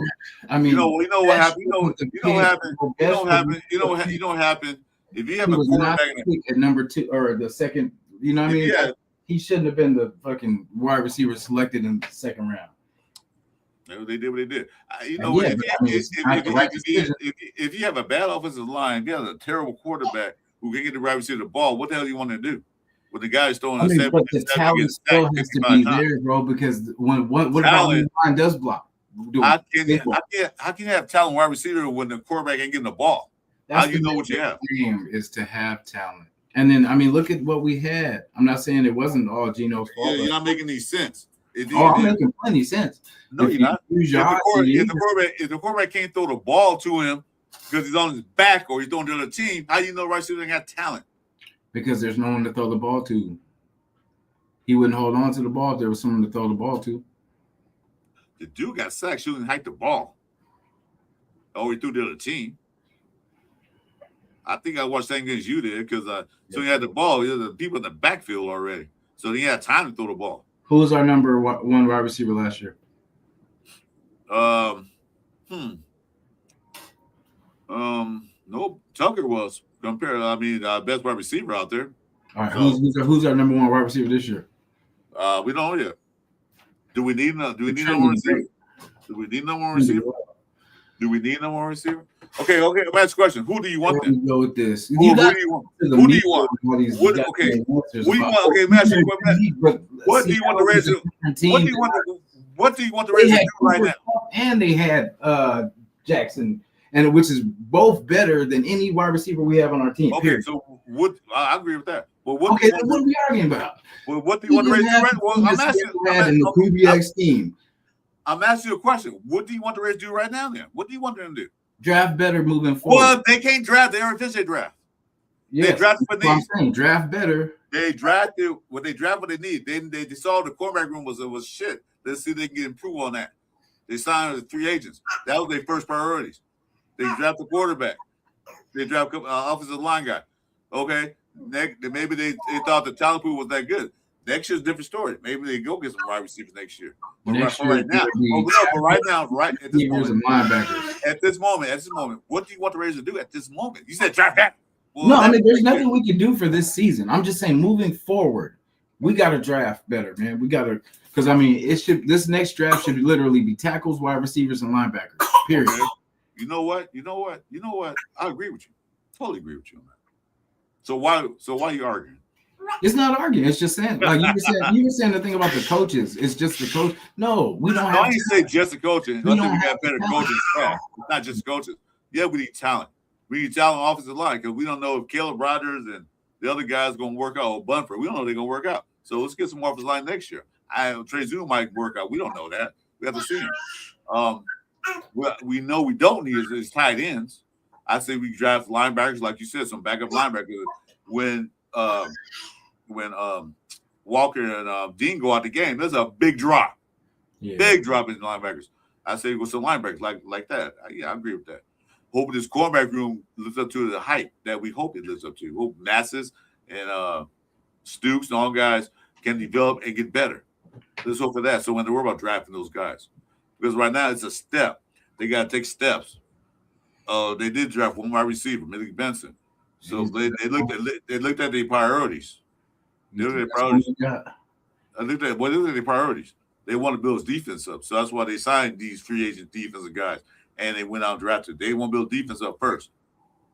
[SPEAKER 2] I mean,
[SPEAKER 1] you know what happened. You know what happened. If you have a quarterback
[SPEAKER 2] at number 2 or the second. You know what I mean?
[SPEAKER 1] Yeah.
[SPEAKER 2] He shouldn't have been the fucking wide receiver selected in the second round.
[SPEAKER 1] They did what they did. If you have a bad offensive line, if you have a terrible quarterback who can get the wide receiver the ball, what the hell do you want to do? With the guys throwing
[SPEAKER 2] but the talent still has to be there, bro, because what about when the line does block?
[SPEAKER 1] How can you have talent wide receiver when the quarterback ain't getting the ball? How do you know what you have?
[SPEAKER 2] The game is to have talent. And then, I mean, look at what we had. I'm not saying it wasn't all Geno's fault.
[SPEAKER 1] You're not making any sense.
[SPEAKER 2] I'm making plenty sense.
[SPEAKER 1] No, you're not. If the quarterback can't throw the ball to him because he's on his back or he's throwing to the other team, how do you know right receiver ain't got talent?
[SPEAKER 2] Because there's no one to throw the ball to. He wouldn't hold on to the ball if there was someone to throw the ball to.
[SPEAKER 1] The dude got sacked shooting hike the ball. Or he threw to the other team. I think I watched that against you there because so he had the ball. He had the people in the backfield already, so he had time to throw the ball.
[SPEAKER 2] Who was our number 1 wide receiver last year?
[SPEAKER 1] Nope. Tucker was compared. I mean, best wide receiver out there.
[SPEAKER 2] All right. So, who's our number 1 wide receiver this year?
[SPEAKER 1] We don't know yet. Do we need no more receiver? Do we need no more receiver? Okay. Last question. Who do you want then?
[SPEAKER 2] Go with this.
[SPEAKER 1] Who do you want? Okay. Okay, Master. What do you want the Raiders to do? What do you want the Raiders to do right now?
[SPEAKER 2] And they had Jackson, which is both better than any wide receiver we have on our team.
[SPEAKER 1] Okay, so I agree with that. Well, what
[SPEAKER 2] Okay, then what are we arguing about?
[SPEAKER 1] Well, what do you want the Raiders to do right? Well, I'm asking you a question. What do you want the Raiders to do right now then? What do you want them to do?
[SPEAKER 2] Draft better moving forward.
[SPEAKER 1] Well, they can't draft. They already finished their draft.
[SPEAKER 2] Yes,
[SPEAKER 1] they drafted for needs.
[SPEAKER 2] I'm saying, draft better.
[SPEAKER 1] They drafted what they need. They saw the quarterback room was shit. Let's see if they can improve on that. They signed the 3 agents. That was their first priorities. They drafted the quarterback. They drafted offensive line guy. Okay. Maybe they thought the talent pool was that good. Next year's a different story. Maybe they go get some wide receivers next year. But right now, at this moment, what do you want the Raiders to do at this moment? You said draft that. Well,
[SPEAKER 2] no, I mean, there's nothing we can do for this season. I'm just saying, moving forward, we got to draft better, man. We got to, because I mean, this next draft should literally be tackles, wide receivers, and linebackers. Period.
[SPEAKER 1] Okay. You know what? I agree with you. Totally agree with you on that. So why are you arguing?
[SPEAKER 2] It's not arguing. It's just saying, like you were saying the thing about the coaches. It's just the coach. No, we don't have.
[SPEAKER 1] I didn't say just the coaching. I think we got better coaching staff. It's not just coaches. Yeah, we need talent. We need talent on offensive line because we don't know if Caleb Rogers and the other guys going to work out or Bunford. We don't know if they're going to work out. So let's get some offensive line next year. Trey Zoom might work out. We don't know that. We have to see him. What we know we don't need is tight ends. I say we draft linebackers, like you said, some backup linebackers. When Walker and Dean go out the game, there's a big drop. Yeah. Big drop in linebackers. I say with some linebackers like that. Yeah, I agree with that. Hope this quarterback room lives up to the hype that we hope it lives up to. Hope Nassas and Stoops and all guys can develop and get better. Let's hope for that. So when they worry about drafting those guys, because right now it's a step. They got to take steps. They did draft one wide receiver, Malik Benson. So they looked at their priorities. What are their priorities? They want to build his defense up. So that's why they signed these free agent defensive guys. And they went out and drafted. They want to build defense up first.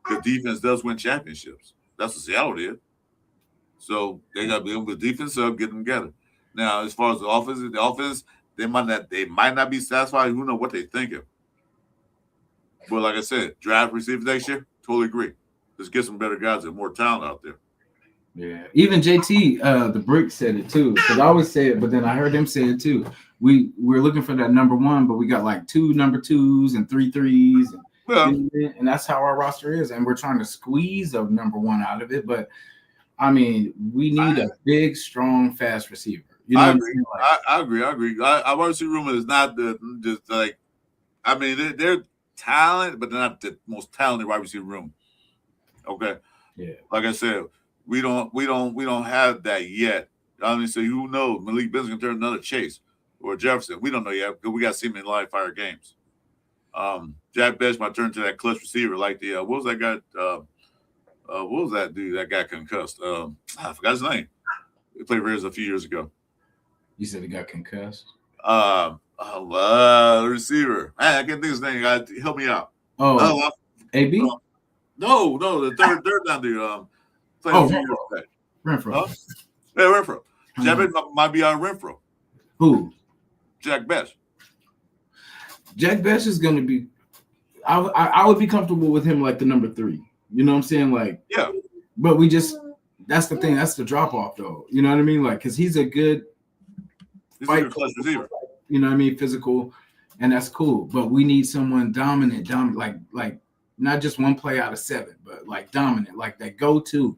[SPEAKER 1] Because defense does win championships. That's what Seattle did. So they got to be able to build defense up, get them together. Now, as far as the offense, they might not be satisfied. Who knows what they're thinking. But like I said, draft receivers next year, totally agree. Let's get some better guys and more talent out there.
[SPEAKER 2] Yeah, even JT, the Brick said it too. Because I always say it, but then I heard him say it too. We're looking for that number 1, but we got like 2 number 2s and 3 3s, and that's how our roster is. And we're trying to squeeze a number 1 out of it. But I mean, we need a big, strong, fast receiver. You know
[SPEAKER 1] I agree. I agree. Our wide receiver room is not just like. I mean, they're talent, but they're not the most talented wide receiver room. Okay.
[SPEAKER 2] Yeah.
[SPEAKER 1] Like I said, we don't have that yet. I mean, so who knows? Malik Benson can turn another Chase or Jefferson. We don't know yet because we got to see him in live fire games. Jack Bech might turn to that clutch receiver like the what was that guy? What was that dude that got concussed? I forgot his name. He played Raiders a few years ago.
[SPEAKER 2] You said he got concussed?
[SPEAKER 1] Receiver. Man, I can't think of his name. Help me out.
[SPEAKER 2] AB?
[SPEAKER 1] No, the third down dude.
[SPEAKER 2] Renfro.
[SPEAKER 1] Yeah, Renfro. Jack Bech might be on Renfro.
[SPEAKER 2] Who?
[SPEAKER 1] Jack Bech.
[SPEAKER 2] Jack Bech is going to be. I would be comfortable with him like the number 3. You know what I'm saying? Like,
[SPEAKER 1] yeah.
[SPEAKER 2] But that's the thing. That's the drop off though. You know what I mean? Like, because he's a good fight receiver. You know what I mean? Physical, and that's cool. But we need someone dominant, like not just one play out of 7, but like dominant, like that go-to.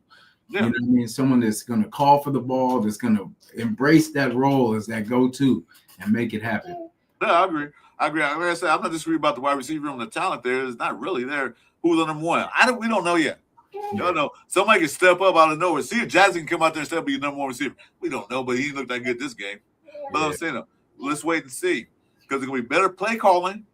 [SPEAKER 2] Yeah. You know what I mean? Someone that's going to call for the ball, that's going to embrace that role as that go-to and make it happen.
[SPEAKER 1] Yeah, I agree. Like I said, I'm not disagreeing about the wide receiver and the talent there. It's not really there. Who's the number 1? We don't know yet. You don't know. Somebody can step up out of nowhere. See if Jackson can come out there and step up and be the number 1 receiver. We don't know, but he looked that good this game. But I'm saying, let's wait and see. Because there's going to be better play calling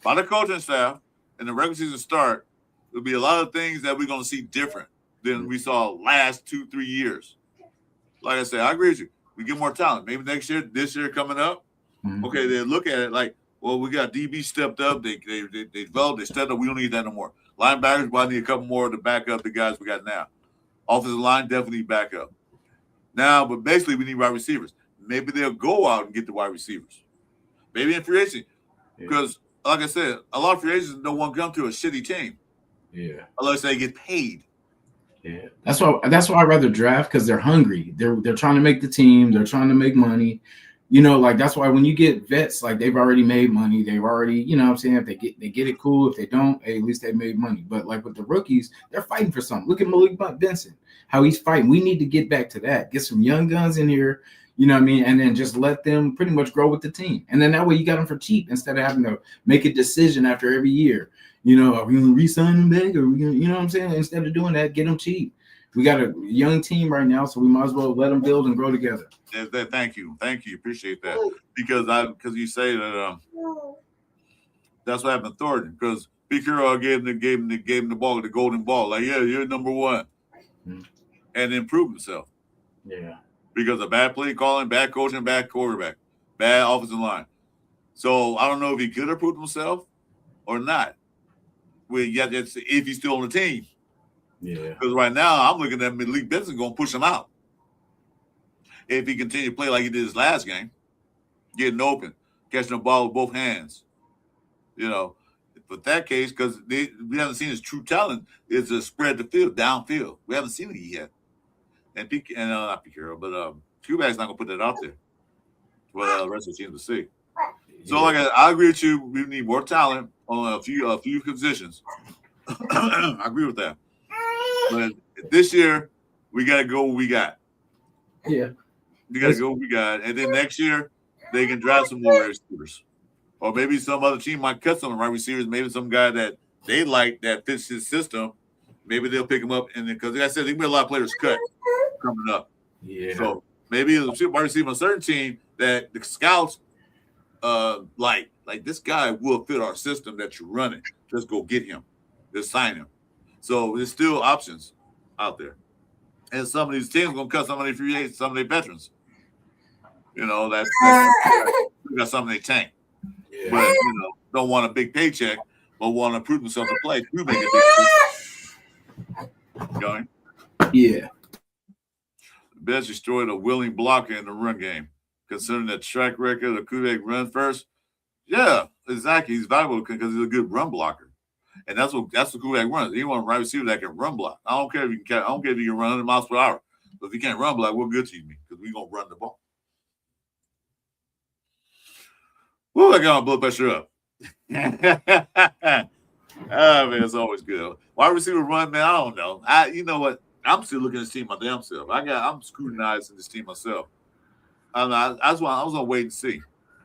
[SPEAKER 1] by the coaching staff and the regular season start. There'll be a lot of things that we're going to see different than we saw last 2-3 years. Like I said, I agree with you. We get more talent. Maybe next year, this year coming up. Mm-hmm. Okay, they look at it like, well, we got DB stepped up. They developed. They stepped up. We don't need that no more. Linebackers, well, I need a couple more to back up the guys we got now. Offensive line, definitely back up. Now, but basically, we need wide receivers. Maybe they'll go out and get the wide receivers. Maybe in free agency. Because, like I said, a lot of free agents don't want to come to a shitty team.
[SPEAKER 2] Yeah.
[SPEAKER 1] Unless they get paid.
[SPEAKER 2] Yeah, that's why I'd rather draft, because they're hungry. They're trying to make the team. They're trying to make money. Like that's why when you get vets, like they've already made money. They've already, what I'm saying, if they get it, cool. If they don't, hey, at least they made money. But like with the rookies, they're fighting for something. Look at Malik Benson, how he's fighting. We need to get back to that. Get some young guns in here, and then just let them pretty much grow with the team. And then that way you got them for cheap instead of having to make a decision after every year. Are we going to re-sign them back? Or are we going to, what I'm saying? Instead of doing that, get them cheap. We got a young team right now, so we might as well let them build and grow together.
[SPEAKER 1] Thank you. Appreciate that. Because you say that that's what happened to Thornton. Because Pete Carroll gave him the ball, the golden ball. Like, yeah, you're number one. Mm-hmm. And then prove himself.
[SPEAKER 2] Yeah.
[SPEAKER 1] Because of bad play calling, bad coaching, bad quarterback, bad offensive line. So I don't know if he could have proved himself or not. If he's still on the team.
[SPEAKER 2] Yeah.
[SPEAKER 1] Because right now I'm looking at Malik Benson going to push him out. If he continue to play like he did his last game, getting open, catching the ball with both hands. But that case, because we haven't seen his true talent, is to spread the field downfield. We haven't seen it yet. And not Pete Carroll, but Q-Bag's not going to put that out there for the rest of the team to see. So, I agree with you. We need more talent on a few positions. I agree with that. But this year, we got to go what we got.
[SPEAKER 2] Yeah.
[SPEAKER 1] We got to go what we got. And then next year, they can draft some more receivers. Or maybe some other team might cut some wide receivers. Maybe some guy that they like that fits his system. Maybe they'll pick him up. And because, like I said, there's going to be a lot of players cut coming up.
[SPEAKER 2] Yeah.
[SPEAKER 1] So maybe a wide receiver on a certain team that the scouts like this guy will fit our system that you're running. Let's go get him. Let's sign him. So there's still options out there. And some of these teams are going to cut some of their free agents, some of their veterans. That's we got some of their tank. Yeah. But, don't want a big paycheck, but want to prove themselves to play. You make a big going.
[SPEAKER 2] Yeah.
[SPEAKER 1] Bech destroyed a willing blocker in the run game. Considering the track record of Kubek run first, yeah, exactly. He's valuable because he's a good run blocker. And that's what Kubek runs. He wants a right receiver that can run block. I don't care if you can run 100 miles per hour. But if you can't run block, we're good to you because we're going to run the ball. Woo, I got my blood pressure up. Man, it's always good. Wide receiver run, man, I don't know. You know what? I'm still looking at this team my damn self. I'm scrutinizing this team myself. I was going to wait and see.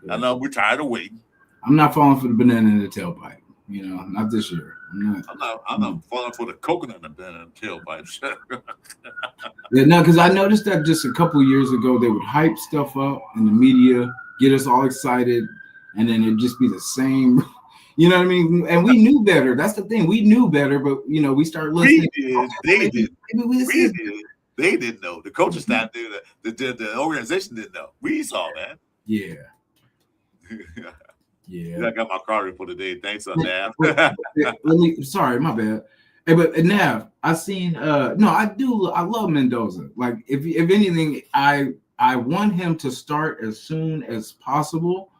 [SPEAKER 1] Yeah. I know we're tired of waiting.
[SPEAKER 2] I'm not falling for the banana in the tailpipe. Not this year. I'm
[SPEAKER 1] not falling for the coconut in the banana in the tailpipe.
[SPEAKER 2] Yeah, no, because I noticed that just a couple of years ago, they would hype stuff up in the media, get us all excited, and then it'd just be the same. You know what I mean? And we knew better. That's the thing. We knew better, but we started listening.
[SPEAKER 1] They did. They didn't know. The coaching staff did. The organization didn't know. We saw that.
[SPEAKER 2] Yeah. Yeah.
[SPEAKER 1] I got my card for today. Thanks on that.
[SPEAKER 2] Sorry, my bad. Hey, but Nav, I seen. No, I do. I love Mendoza. Like, if anything, I want him to start as soon as possible.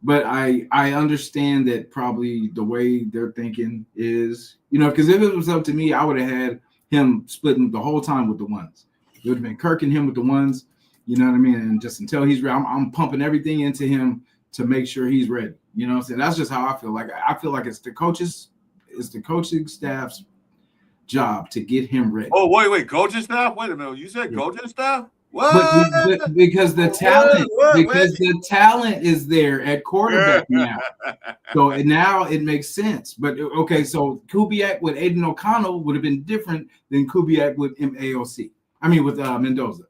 [SPEAKER 2] But I understand that probably the way they're thinking is, because if it was up to me, I would have had him splitting the whole time with the ones. It would have been Kirk and him with the ones, you know what I mean? And just until he's ready, I'm pumping everything into him to make sure he's ready. You know what I'm saying? That's just how I feel. Like, I feel like it's the coaching staff's job to get him ready.
[SPEAKER 1] Oh, wait, coaching staff? Wait a minute. You said coaching staff? What?
[SPEAKER 2] But because the talent is there at quarterback now. So now it makes sense. But okay, so Kubiak with Aiden O'Connell would have been different than Kubiak with MAOC. I mean with Mendoza.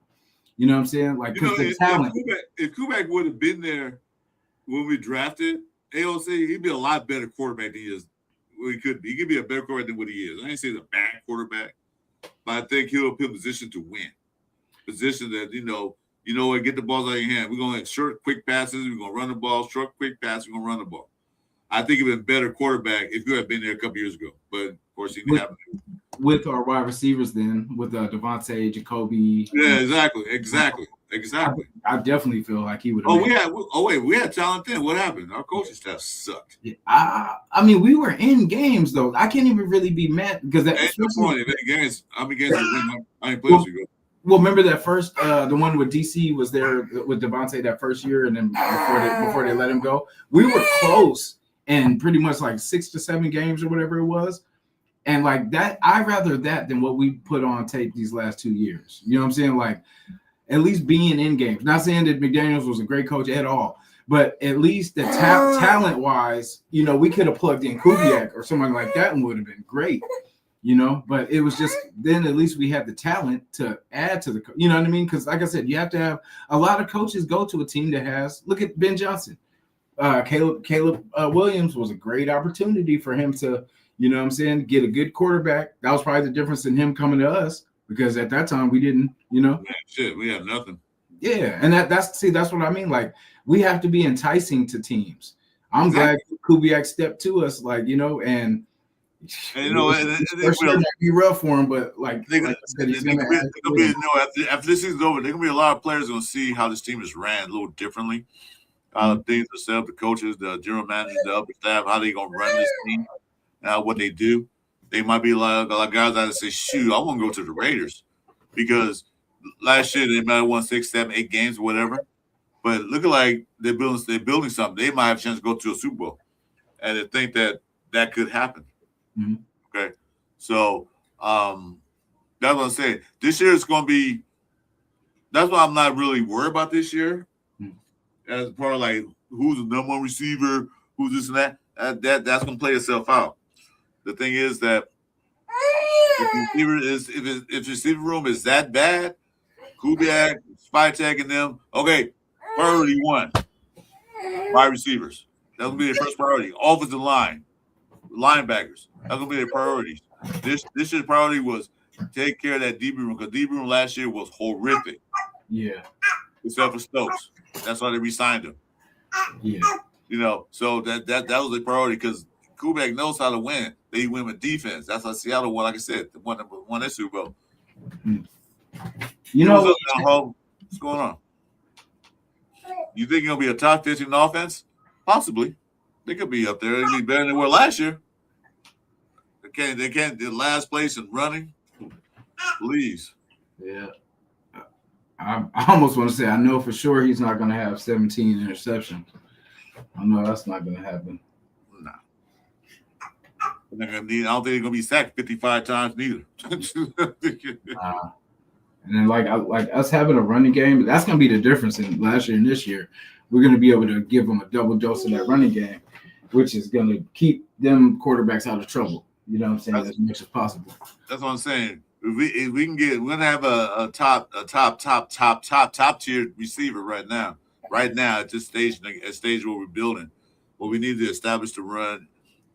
[SPEAKER 2] You know what I'm saying? Like, because the talent.
[SPEAKER 1] If Kubiak would have been there when we drafted AOC, he'd be a lot better quarterback than he is. Well, he could be. He could be a better quarterback than what he is. I ain't say he's a bad quarterback, but I think he'll be in position to win. Position that, what, get the balls out of your hand. We're going to short, quick passes. We're going to run the ball. Short, quick passes. We're going to run the ball. I think he'd been a better quarterback if you had been there a couple years ago. But course, he can have
[SPEAKER 2] with our wide receivers then, with Devontae, Jacoby.
[SPEAKER 1] Yeah, exactly.
[SPEAKER 2] I definitely feel like he would have.
[SPEAKER 1] We had talent then. What happened? Our coaching staff sucked.
[SPEAKER 2] Yeah, I mean, we were in games though. I can't even really be mad because that.
[SPEAKER 1] Ain't no point. If any games, I'm against it. I ain't playing you.
[SPEAKER 2] Well, remember that first, the one with DC was there with Devontae that first year, and then before they let him go, we were close and pretty much like 6 to 7 games or whatever it was. And like that, I'd rather that than what we put on tape these last 2 years. You know what I'm saying? Like at least being in games. Not saying that McDaniels was a great coach at all, but at least the talent wise, you know, we could have plugged in Kubiak or someone like that and would have been great. You know, but it was just then at least we had the talent to add to the, you know what I mean? Because like I said, you have to have a lot of coaches go to a team that has, look at Ben Johnson. Caleb Williams was a great opportunity for him to, you know what I'm saying, get a good quarterback. That was probably the difference in him coming to us because at that time we didn't, you know.
[SPEAKER 1] Man, we had nothing.
[SPEAKER 2] Yeah, and that's what I mean. Like we have to be enticing to teams. I'm glad Kubiak stepped to us, like, you know, and
[SPEAKER 1] you know,
[SPEAKER 2] it might be rough for him, but like
[SPEAKER 1] after this season's over, there gonna be a lot of players gonna see how this team is ran a little differently. Things are set up, the coaches, the general managers, the upper staff, how they gonna run this team, what they do. They might be like guys that say, "Shoot, I want to go to the Raiders," because last year they might have won 6, 7, 8 games, or whatever. But looking like they're building something. They might have a chance to go to a Super Bowl, and they think that could happen.
[SPEAKER 2] Mm-hmm.
[SPEAKER 1] Okay, so that's what I'm saying. This year is going to be. That's why I'm not really worried about this year. Mm-hmm. As part of like who's the number one receiver, who's this and that. That's going to play itself out. The thing is that if receiver room is that bad, Kubiak, Spytek, and them. Okay, priority 1, wide receivers. That's going to be their first priority. Offensive line. Linebackers. That's gonna be their priorities. This year's priority was take care of that DB room because DB room last year was horrific.
[SPEAKER 2] Yeah.
[SPEAKER 1] Except for Stokes. That's why they re-signed him.
[SPEAKER 2] Yeah.
[SPEAKER 1] You know, so that was the priority because Kubiak knows how to win. They win with defense. That's why Seattle won, like I said, won that Super Bowl.
[SPEAKER 2] You know
[SPEAKER 1] what's going on? You think you're gonna be a top 15 offense? Possibly. They could be up there. They'd be better than they were last year. They can't the last place in running. Please.
[SPEAKER 2] Yeah. I almost want to say I know for sure he's not going to have 17 interceptions. I know that's not going to happen.
[SPEAKER 1] Nah. I don't think they're going to be sacked 55 times neither.
[SPEAKER 2] And then like us having a running game, that's going to be the difference in last year and this year. We're going to be able to give them a double dose of that running game, which is going to keep them quarterbacks out of trouble. You know what I'm saying? As much as possible.
[SPEAKER 1] That's what I'm saying. If we can get, we're gonna have a top tier receiver right now. Right now at this stage, where we're building, well, we need to establish the run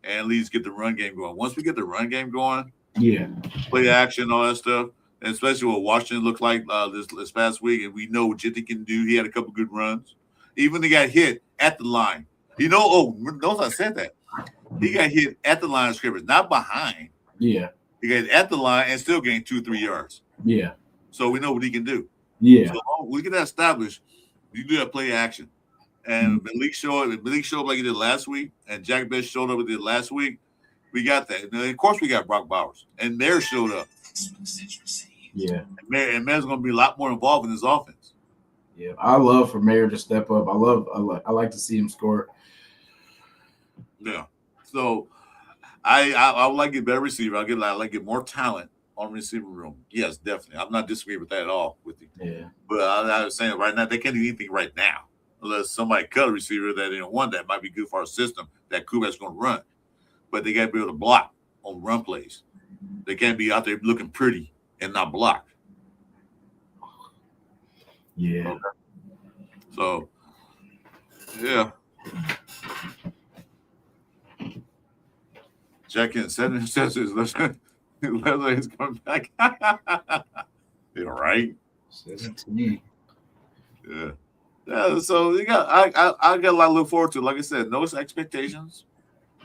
[SPEAKER 1] and at least get the run game going. Once we get the run game going,
[SPEAKER 2] yeah,
[SPEAKER 1] play action, all that stuff, and especially what Washington looked like this past week, and we know what Jitty can do. He had a couple good runs. Even they got hit at the line. You know, notice I said that. He got hit at the line of scrimmage, not behind.
[SPEAKER 2] Yeah.
[SPEAKER 1] He got at the line and still gained 2-3 yards.
[SPEAKER 2] Yeah.
[SPEAKER 1] So we know what he can do.
[SPEAKER 2] Yeah.
[SPEAKER 1] So we can establish you do that play action. And Malik showed up like he did last week, and Jack Bech showed up like he did last week. We got that. And of course we got Brock Bowers. And Mayer showed up.
[SPEAKER 2] Yeah.
[SPEAKER 1] And Mayer's gonna be a lot more involved in this offense.
[SPEAKER 2] Yeah. I love for Mayer to step up. I like to see him score.
[SPEAKER 1] Yeah. So I would like to get better receiver. I like to get more talent on the receiver room. Yes, definitely. I'm not disagreeing with that at all with you.
[SPEAKER 2] Yeah.
[SPEAKER 1] But I was saying right now they can't do anything right now unless somebody cut a receiver that they don't want that might be good for our system that Kubak's going to run. But they got to be able to block on run plays. They can't be out there looking pretty and not block.
[SPEAKER 2] Yeah.
[SPEAKER 1] Okay. So, yeah. Check in 7 interceptions. Leslie's coming back. You're right.
[SPEAKER 2] 17.
[SPEAKER 1] Yeah. Yeah. So you got I got a lot to look forward to. Like I said, no expectations.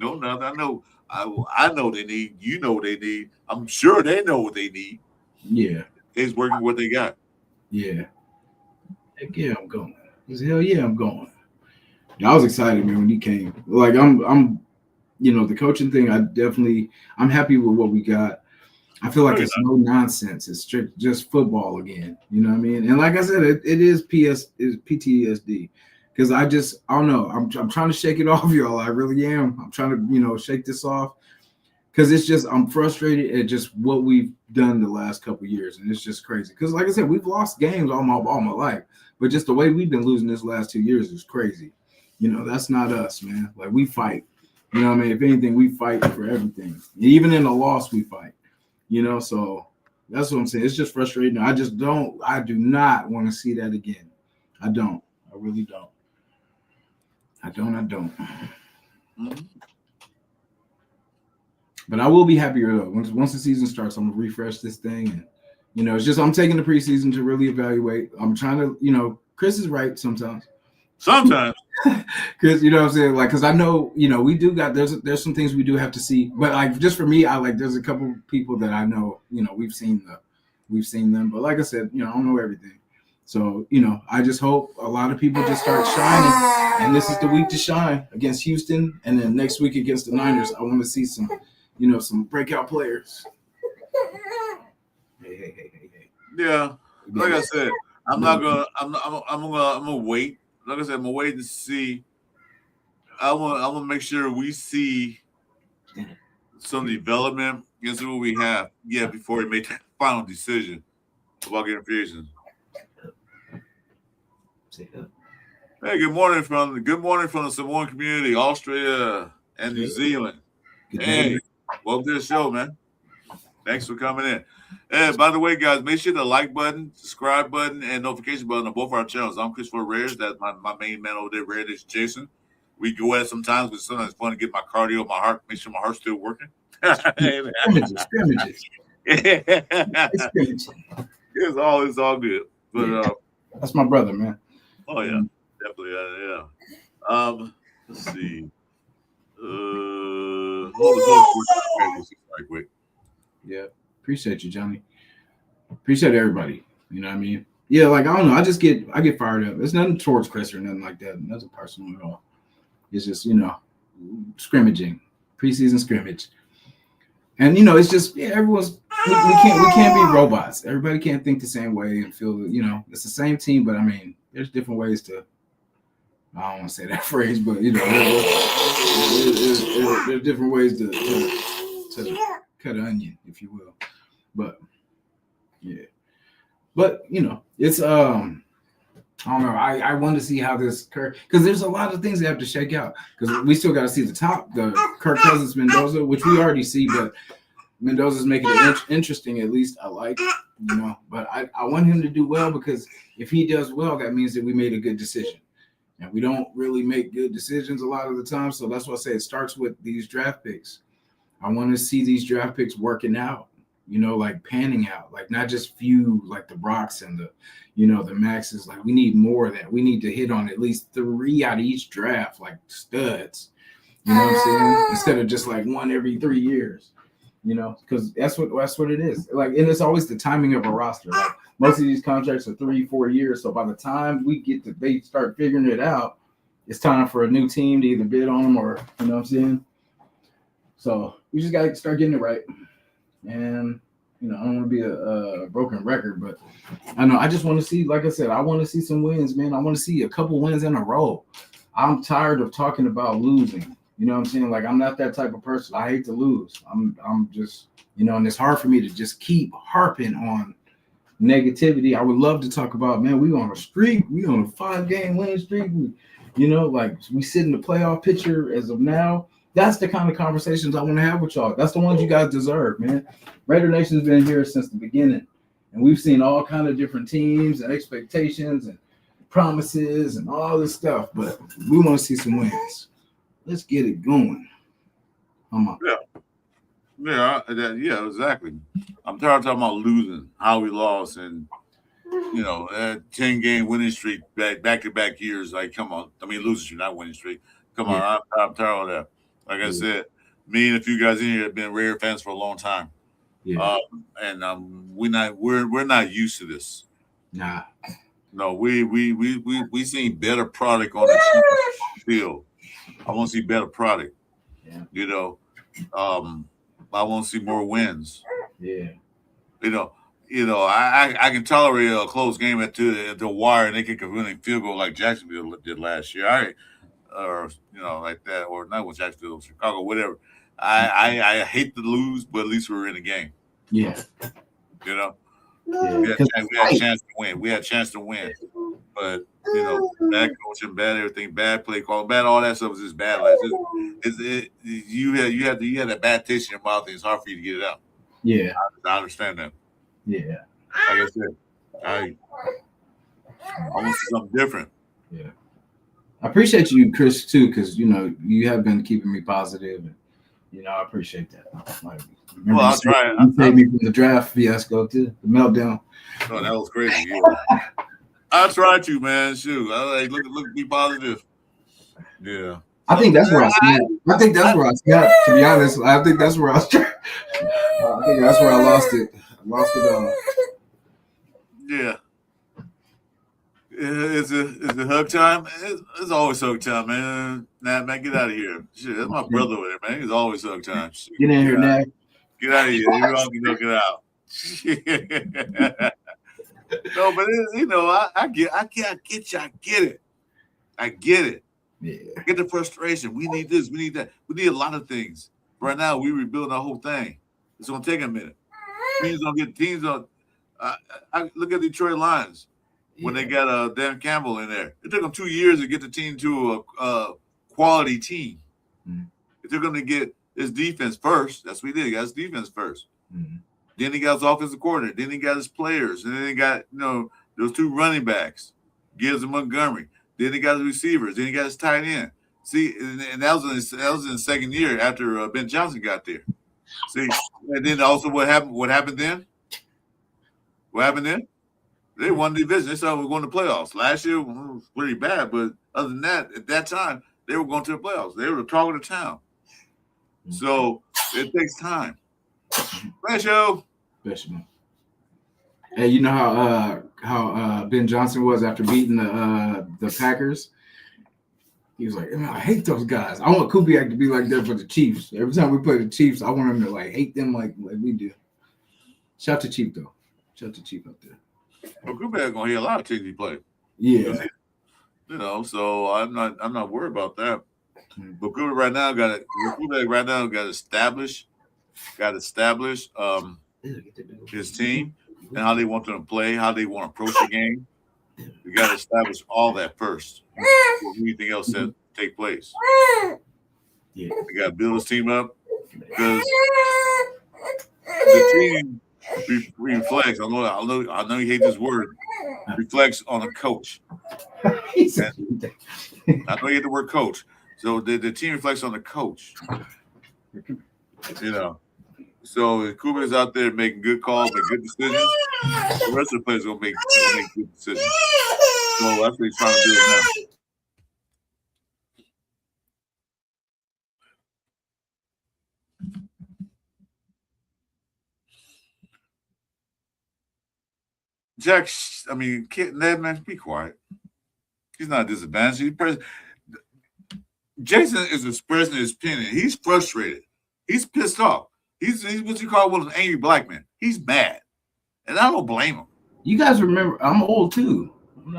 [SPEAKER 1] No nothing. I know I know they need. You know what they need. I'm sure they know what they need.
[SPEAKER 2] Yeah.
[SPEAKER 1] They's working what they got.
[SPEAKER 2] Yeah. Heck yeah, I'm going. Hell yeah, I'm going. Yeah, I was excited, man, when he came. Like I'm the coaching thing, I'm happy with what we got. I feel like it's no nonsense. It's strict, just football again. You know what I mean? And like I said, it is PTSD. Because I don't know. I'm trying to shake it off, y'all. I really am. I'm trying to, shake this off. Because it's just, I'm frustrated at just what we've done the last couple of years. And it's just crazy. Because like I said, we've lost games all my life. But just the way we've been losing this last 2 years is crazy. That's not us, man. Like, we fight. You know what I mean? If anything, we fight for everything. Even in the loss, we fight. So that's what I'm saying. It's just frustrating. I do not want to see that again. I don't. I really don't. I don't.
[SPEAKER 1] Mm-hmm.
[SPEAKER 2] But I will be happier though. Once the season starts, I'm gonna refresh this thing, and it's just I'm taking the preseason to really evaluate. I'm trying to, Chris is right sometimes.
[SPEAKER 1] Sometimes.
[SPEAKER 2] Because what I'm saying, like, because I know, we do got there's some things we do have to see, but like just for me, there's a couple people that I know, we've seen them, but like I said, I don't know everything, so I just hope a lot of people just start shining, and this is the week to shine against Houston, and then next week against the Niners. I want to see some, some breakout players. Hey.
[SPEAKER 1] Yeah, like I said, I'm gonna wait. Like I said, I'm gonna wait and see. I want to make sure we see some development and see what we have. Yeah, before we make that final decision about getting free agents. Hey, good morning from the Samoan community, Australia and New Zealand. Hey, welcome to the show, man. Thanks for coming in. And by the way, guys, make sure the like button, subscribe button, and notification button on both our channels. I'm Chris4Raiders. That's my main man over there, Raiders Jason. We go at it sometimes, but sometimes it's fun to get my cardio, my heart, make sure my heart's still working.
[SPEAKER 2] Scrimmages.
[SPEAKER 1] It's all good. But
[SPEAKER 2] that's my brother, man.
[SPEAKER 1] Oh yeah, definitely, yeah. Let's see. Quick.
[SPEAKER 2] Yeah, appreciate you, Johnny. Appreciate everybody. You know what I mean? Yeah, like I don't know. I get fired up. It's nothing towards Chris or nothing like that. Nothing personal at all. It's just scrimmaging, preseason scrimmage, and it's just everyone's. We can't be robots. Everybody can't think the same way and feel. It's the same team, but I mean, there's different ways to. I don't want to say that phrase, but there's different ways to cut an onion, if you will. But yeah, but it's I don't know. I want to see how this Kirk, because there's a lot of things that have to shake out, because we still got to see the Kirk Cousins Mendoza, which we already see, but Mendoza's making it interesting. At least I like, but I want him to do well, because if he does well, that means that we made a good decision. And we don't really make good decisions a lot of the time. So that's why I say it starts with these draft picks. I want to see these draft picks working out, like panning out, like not just few, like the Brocks and the Maxes. Like we need more of that. We need to hit on at least 3 out of each draft, like studs. You know what I'm saying? Instead of just like one every 3 years, because that's what it is. Like, and it's always the timing of a roster. Like most of these contracts are 3-4 years. So by the time they start figuring it out, it's time for a new team to either bid on them or, you know what I'm saying? So we just got to start getting it right. And, I don't want to be a broken record, but I know I just want to see, like I said, I want to see some wins, man. I want to see a couple wins in a row. I'm tired of talking about losing. You know what I'm saying? Like, I'm not that type of person. I hate to lose. I'm just, and it's hard for me to just keep harping on negativity. I would love to talk about, man, we on a streak. We on a 5-game winning streak. Like we sit in the playoff picture as of now. That's the kind of conversations I want to have with y'all. That's the ones you guys deserve, man. Raider Nation's been here since the beginning, and we've seen all kind of different teams and expectations and promises and all this stuff, but we want to see some wins. Let's get it going. Come on.
[SPEAKER 1] Yeah, exactly. I'm tired of talking about losing, how we lost, and 10-game winning streak back-to-back years. Like, come on. I mean, losing streak, not winning streak. Come on, I'm tired of that. Like I said, Me and a few guys in here have been Raider fans for a long time.
[SPEAKER 2] Yeah.
[SPEAKER 1] And we're not used to this.
[SPEAKER 2] Nah.
[SPEAKER 1] No, we seen better product on the field. I want to see better product.
[SPEAKER 2] Yeah.
[SPEAKER 1] You know, I want to see more wins.
[SPEAKER 2] Yeah.
[SPEAKER 1] I can tolerate a close game at the wire, and they kick a winning field goal like Jacksonville did last year. Or like that, or not with Jacksonville, Chicago, whatever. I hate to lose, but at least we're in the game.
[SPEAKER 2] Yeah.
[SPEAKER 1] You know,
[SPEAKER 2] Yeah.
[SPEAKER 1] we had a chance to win. We had a chance to win, but bad coaching, bad everything, bad play call, bad all that stuff was just bad. Like you had a bad taste in your mouth, and it's hard for you to get it out.
[SPEAKER 2] Yeah.
[SPEAKER 1] I understand that.
[SPEAKER 2] Yeah.
[SPEAKER 1] Like I said, I want to see something different.
[SPEAKER 2] Yeah. I appreciate you, Chris, too, because you have been keeping me positive, and I appreciate that.
[SPEAKER 1] Well, I'll try.
[SPEAKER 2] You saved me from the draft fiasco too, the meltdown.
[SPEAKER 1] Oh, that was crazy. Yeah. I tried to, man. Shoot, I like look, be positive. Yeah.
[SPEAKER 2] I think that's where I snapped. I think that's where I snapped. To be honest, I think that's where I was. I think that's where I lost it. I lost it all.
[SPEAKER 1] Yeah. Is it hug time? It's always hug time, man. Nah, man, get out of here. Shit, that's my brother over there, man. It's always hug time. Shit,
[SPEAKER 2] get in here, Nat.
[SPEAKER 1] Get out of here. You all can get out. No, but I get it. I get it.
[SPEAKER 2] Yeah.
[SPEAKER 1] I get the frustration. We need this. We need that. We need a lot of things. Right now, we rebuilding our whole thing. It's gonna take a minute. Teams on. I look at Detroit Lions. When they got Dan Campbell in there, it took them 2 years to get the team to a quality team.
[SPEAKER 2] Mm-hmm.
[SPEAKER 1] It took them to get his defense first. That's what he did. He got his defense first.
[SPEAKER 2] Mm-hmm.
[SPEAKER 1] Then he got his offensive coordinator. Then he got his players. And then he got those 2 running backs, Gibbs and Montgomery. Then he got his receivers. Then he got his tight end. See, and that was in the second year after Ben Johnson got there. See, and then also what happened? What happened then? What happened then? They won the division. They said we were going to playoffs. Last year was pretty bad, but other than that, at that time, they were going to the playoffs. They were the talk of the town. So it takes time. Thanks, Joe.
[SPEAKER 2] Hey, you know how Ben Johnson was after beating the Packers? He was like, I hate those guys. I want Kubiak to be like that for the Chiefs. Every time we play the Chiefs, I want him to hate them like we do. Shout to Chief though. Shout to Chief up there.
[SPEAKER 1] Well, Kubiak gonna hear a lot of teams he play.
[SPEAKER 2] Yeah.
[SPEAKER 1] So I'm not worried about that. But Kubiak right now got to establish his team and how they want them to play, how they want to approach the game. You got to establish all that first before anything else that take place.
[SPEAKER 2] Yeah.
[SPEAKER 1] You got to build his team up because the team reflects. I know you hate this word. Reflects on a coach. I know you hate the word coach. So the team reflects on the coach. So Kuba is out there making good calls, making good decisions. The rest of the players gonna make good decisions. So that's what he's trying to do now. Jack, Ned, man, be quiet. He's not a disadvantage. Jason is expressing his opinion. He's frustrated. He's pissed off. He's what you call one of an angry black man. He's mad. And I don't blame him.
[SPEAKER 2] You guys remember, I'm old too. I'm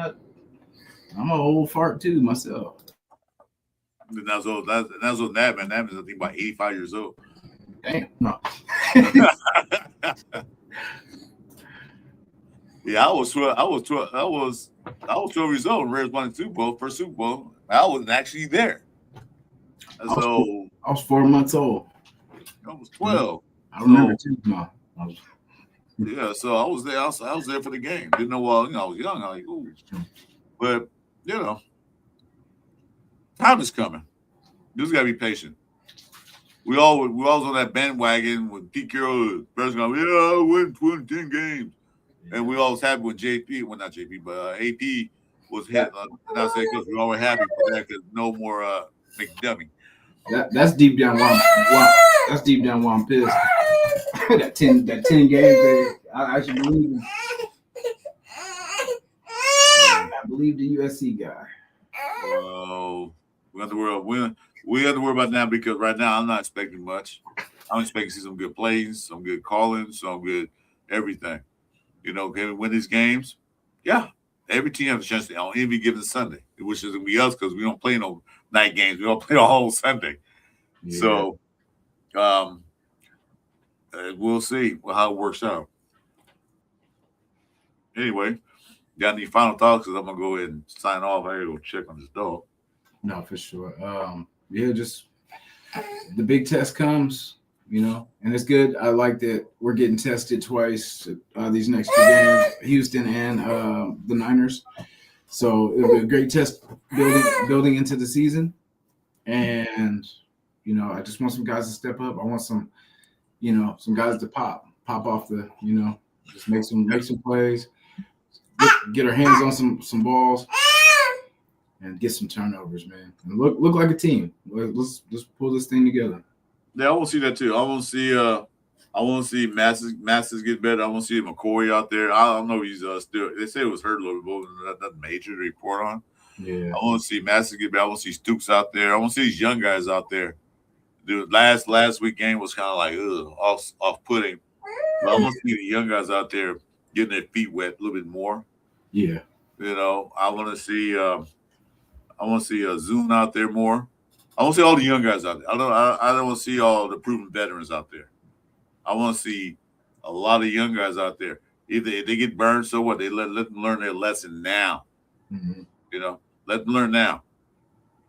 [SPEAKER 2] an old fart too myself.
[SPEAKER 1] That's old. That's old. Nadman. Nadman's I think about 85 years old.
[SPEAKER 2] Damn. No.
[SPEAKER 1] Yeah, I was 12 years old when Raiders won the Super Bowl, first Super Bowl. I wasn't actually there. So
[SPEAKER 2] I was 4 months old.
[SPEAKER 1] I was 12.
[SPEAKER 2] I remember too. No.
[SPEAKER 1] Yeah, so I was there. I was there for the game. Didn't know I was young. I was like, ooh. But time is coming. You just gotta be patient. We all was on that bandwagon with Pete Carroll first going, I win 10 games. And we all was happy when not JP, but AP was hit. And I said, because we all were happy for that because no more McDummy.
[SPEAKER 2] That's deep down that's deep down why I'm pissed. that 10 game thing. I actually believe in. I believe the USC guy.
[SPEAKER 1] Well, we have to worry about now because right now I'm not expecting much. I'm expecting to see some good plays, some good calling, some good everything. You know, can we win these games? Yeah. Every team has a chance on any given Sunday, which is going to be us because we don't play no night games. We don't play a whole Sunday. Yeah. So we'll see how it works out. Anyway, got any final thoughts? Because I'm going to go ahead and sign off. I got to go check on this dog.
[SPEAKER 2] No, for sure. Yeah, just the big test comes, you know, and it's good. I like that we're getting tested twice these next 2 games, Houston and the Niners. So it'll be a great test building into the season. And, you know, I just want some guys to step up. I want some guys to pop off the, you know, just make some plays, get our hands on some balls. And get some turnovers, man. And look like a team. Let's pull this thing together.
[SPEAKER 1] Yeah, I want to see that too. I want to see Masses get better. I want to see McCoy out there. I don't know if he's still. They say it was hurt a little bit, but nothing major to report on.
[SPEAKER 2] Yeah.
[SPEAKER 1] I want to see Masses get better. I want to see Stooks out there. I want to see these young guys out there. The last week game was kind of like off-putting. But I want to see the young guys out there getting their feet wet a little bit more.
[SPEAKER 2] Yeah.
[SPEAKER 1] You know, I want to see. I want to see Zoom out there more. I want to see all the young guys out there. I don't want to see all the proven veterans out there. I want to see a lot of young guys out there. If they get burned, so what? They let them learn their lesson now.
[SPEAKER 2] Mm-hmm.
[SPEAKER 1] You know, let them learn now.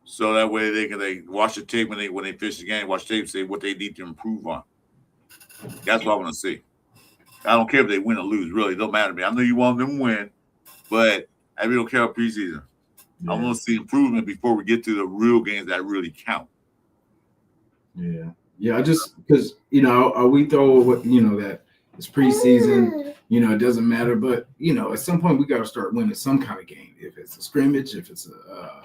[SPEAKER 1] So that way they watch the tape when they finish the game, watch the tape, say what they need to improve on. That's what I want to see. I don't care if they win or lose. Really, it don't matter to me. I know you want them to win, but I really don't care about preseason. Yeah. I want to see improvement before we get to the real games that really count.
[SPEAKER 2] Yeah. Yeah, I just because, you know, we throw what, you know, that it's preseason, you know, it doesn't matter. But, you know, at some point we got to start winning some kind of game. If it's a scrimmage, if it's a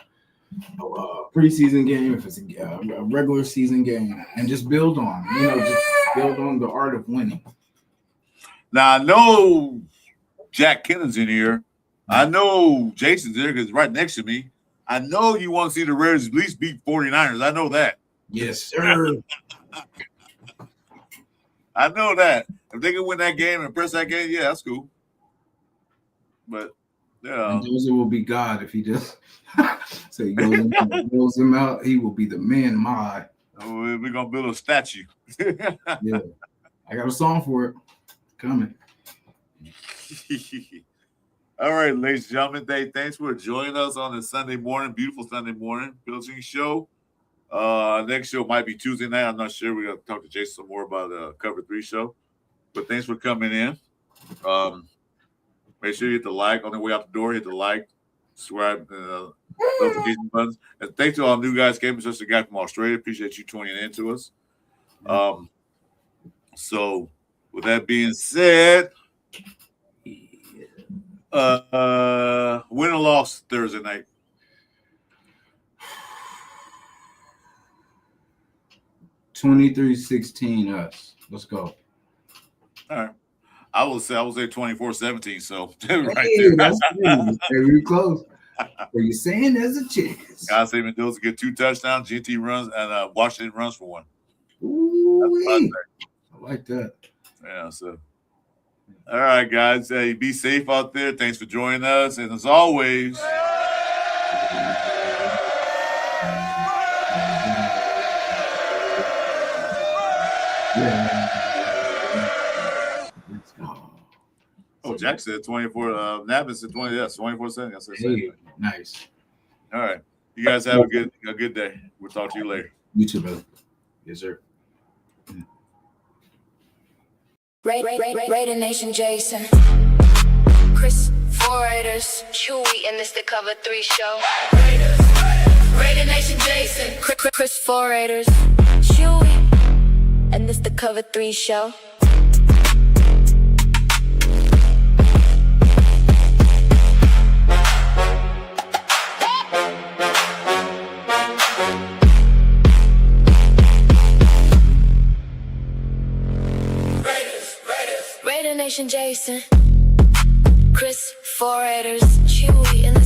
[SPEAKER 2] preseason game, if it's a regular season game, and just build on, you know, just build on the art of winning.
[SPEAKER 1] Now, I know Jack Kennon's in here. I know Jason's there because right next to me. I know you want to see the Raiders at least beat 49ers. I know that.
[SPEAKER 2] Yes, sir.
[SPEAKER 1] I know that. If they can win that game and press that game, yeah, that's cool. But, yeah.
[SPEAKER 2] Mendoza will be God if he does. So he goes him out. He will be the man my.
[SPEAKER 1] Oh, we're going to build a statue.
[SPEAKER 2] Yeah. I got a song for it. Coming.
[SPEAKER 1] All right, ladies and gentlemen, thanks for joining us on this Sunday morning, beautiful Sunday morning Pillaging Show. Next show might be Tuesday night. I'm not sure. We're going to talk to Jason some more about the Cover 3 show. But thanks for coming in. Make sure you hit the like on the way out the door. Hit the like, subscribe, notification buttons. And thanks to all new guys came, especially the guy from Australia. Appreciate you tuning in to us. So with that being said, win or loss Thursday night?
[SPEAKER 2] $23-16 us. Let's go.
[SPEAKER 1] All right. I will say 24-17. So right
[SPEAKER 2] hey, that's very close. Are you saying there's a chance?
[SPEAKER 1] I say Mendoza get 2 touchdowns, GT runs, and Washington runs for 1.
[SPEAKER 2] Ooh, I like that.
[SPEAKER 1] Yeah. So. All right, guys. Hey, be safe out there. Thanks for joining us. And as always, oh, Jack said 24. Navin said 20. Yes, 24/7. I said
[SPEAKER 2] hey, nice.
[SPEAKER 1] All right. You guys have a good day. We'll talk to you later.
[SPEAKER 2] You too, brother. Yes, sir.
[SPEAKER 4] Raider Nation Jason, Chris4Raiders, Chewy, and this the Cover 3 show. Raider Nation Jason, Chris4Raiders, Chewy, and this the Cover 3 show. and Jason, Chris4Raiders, Chewy, and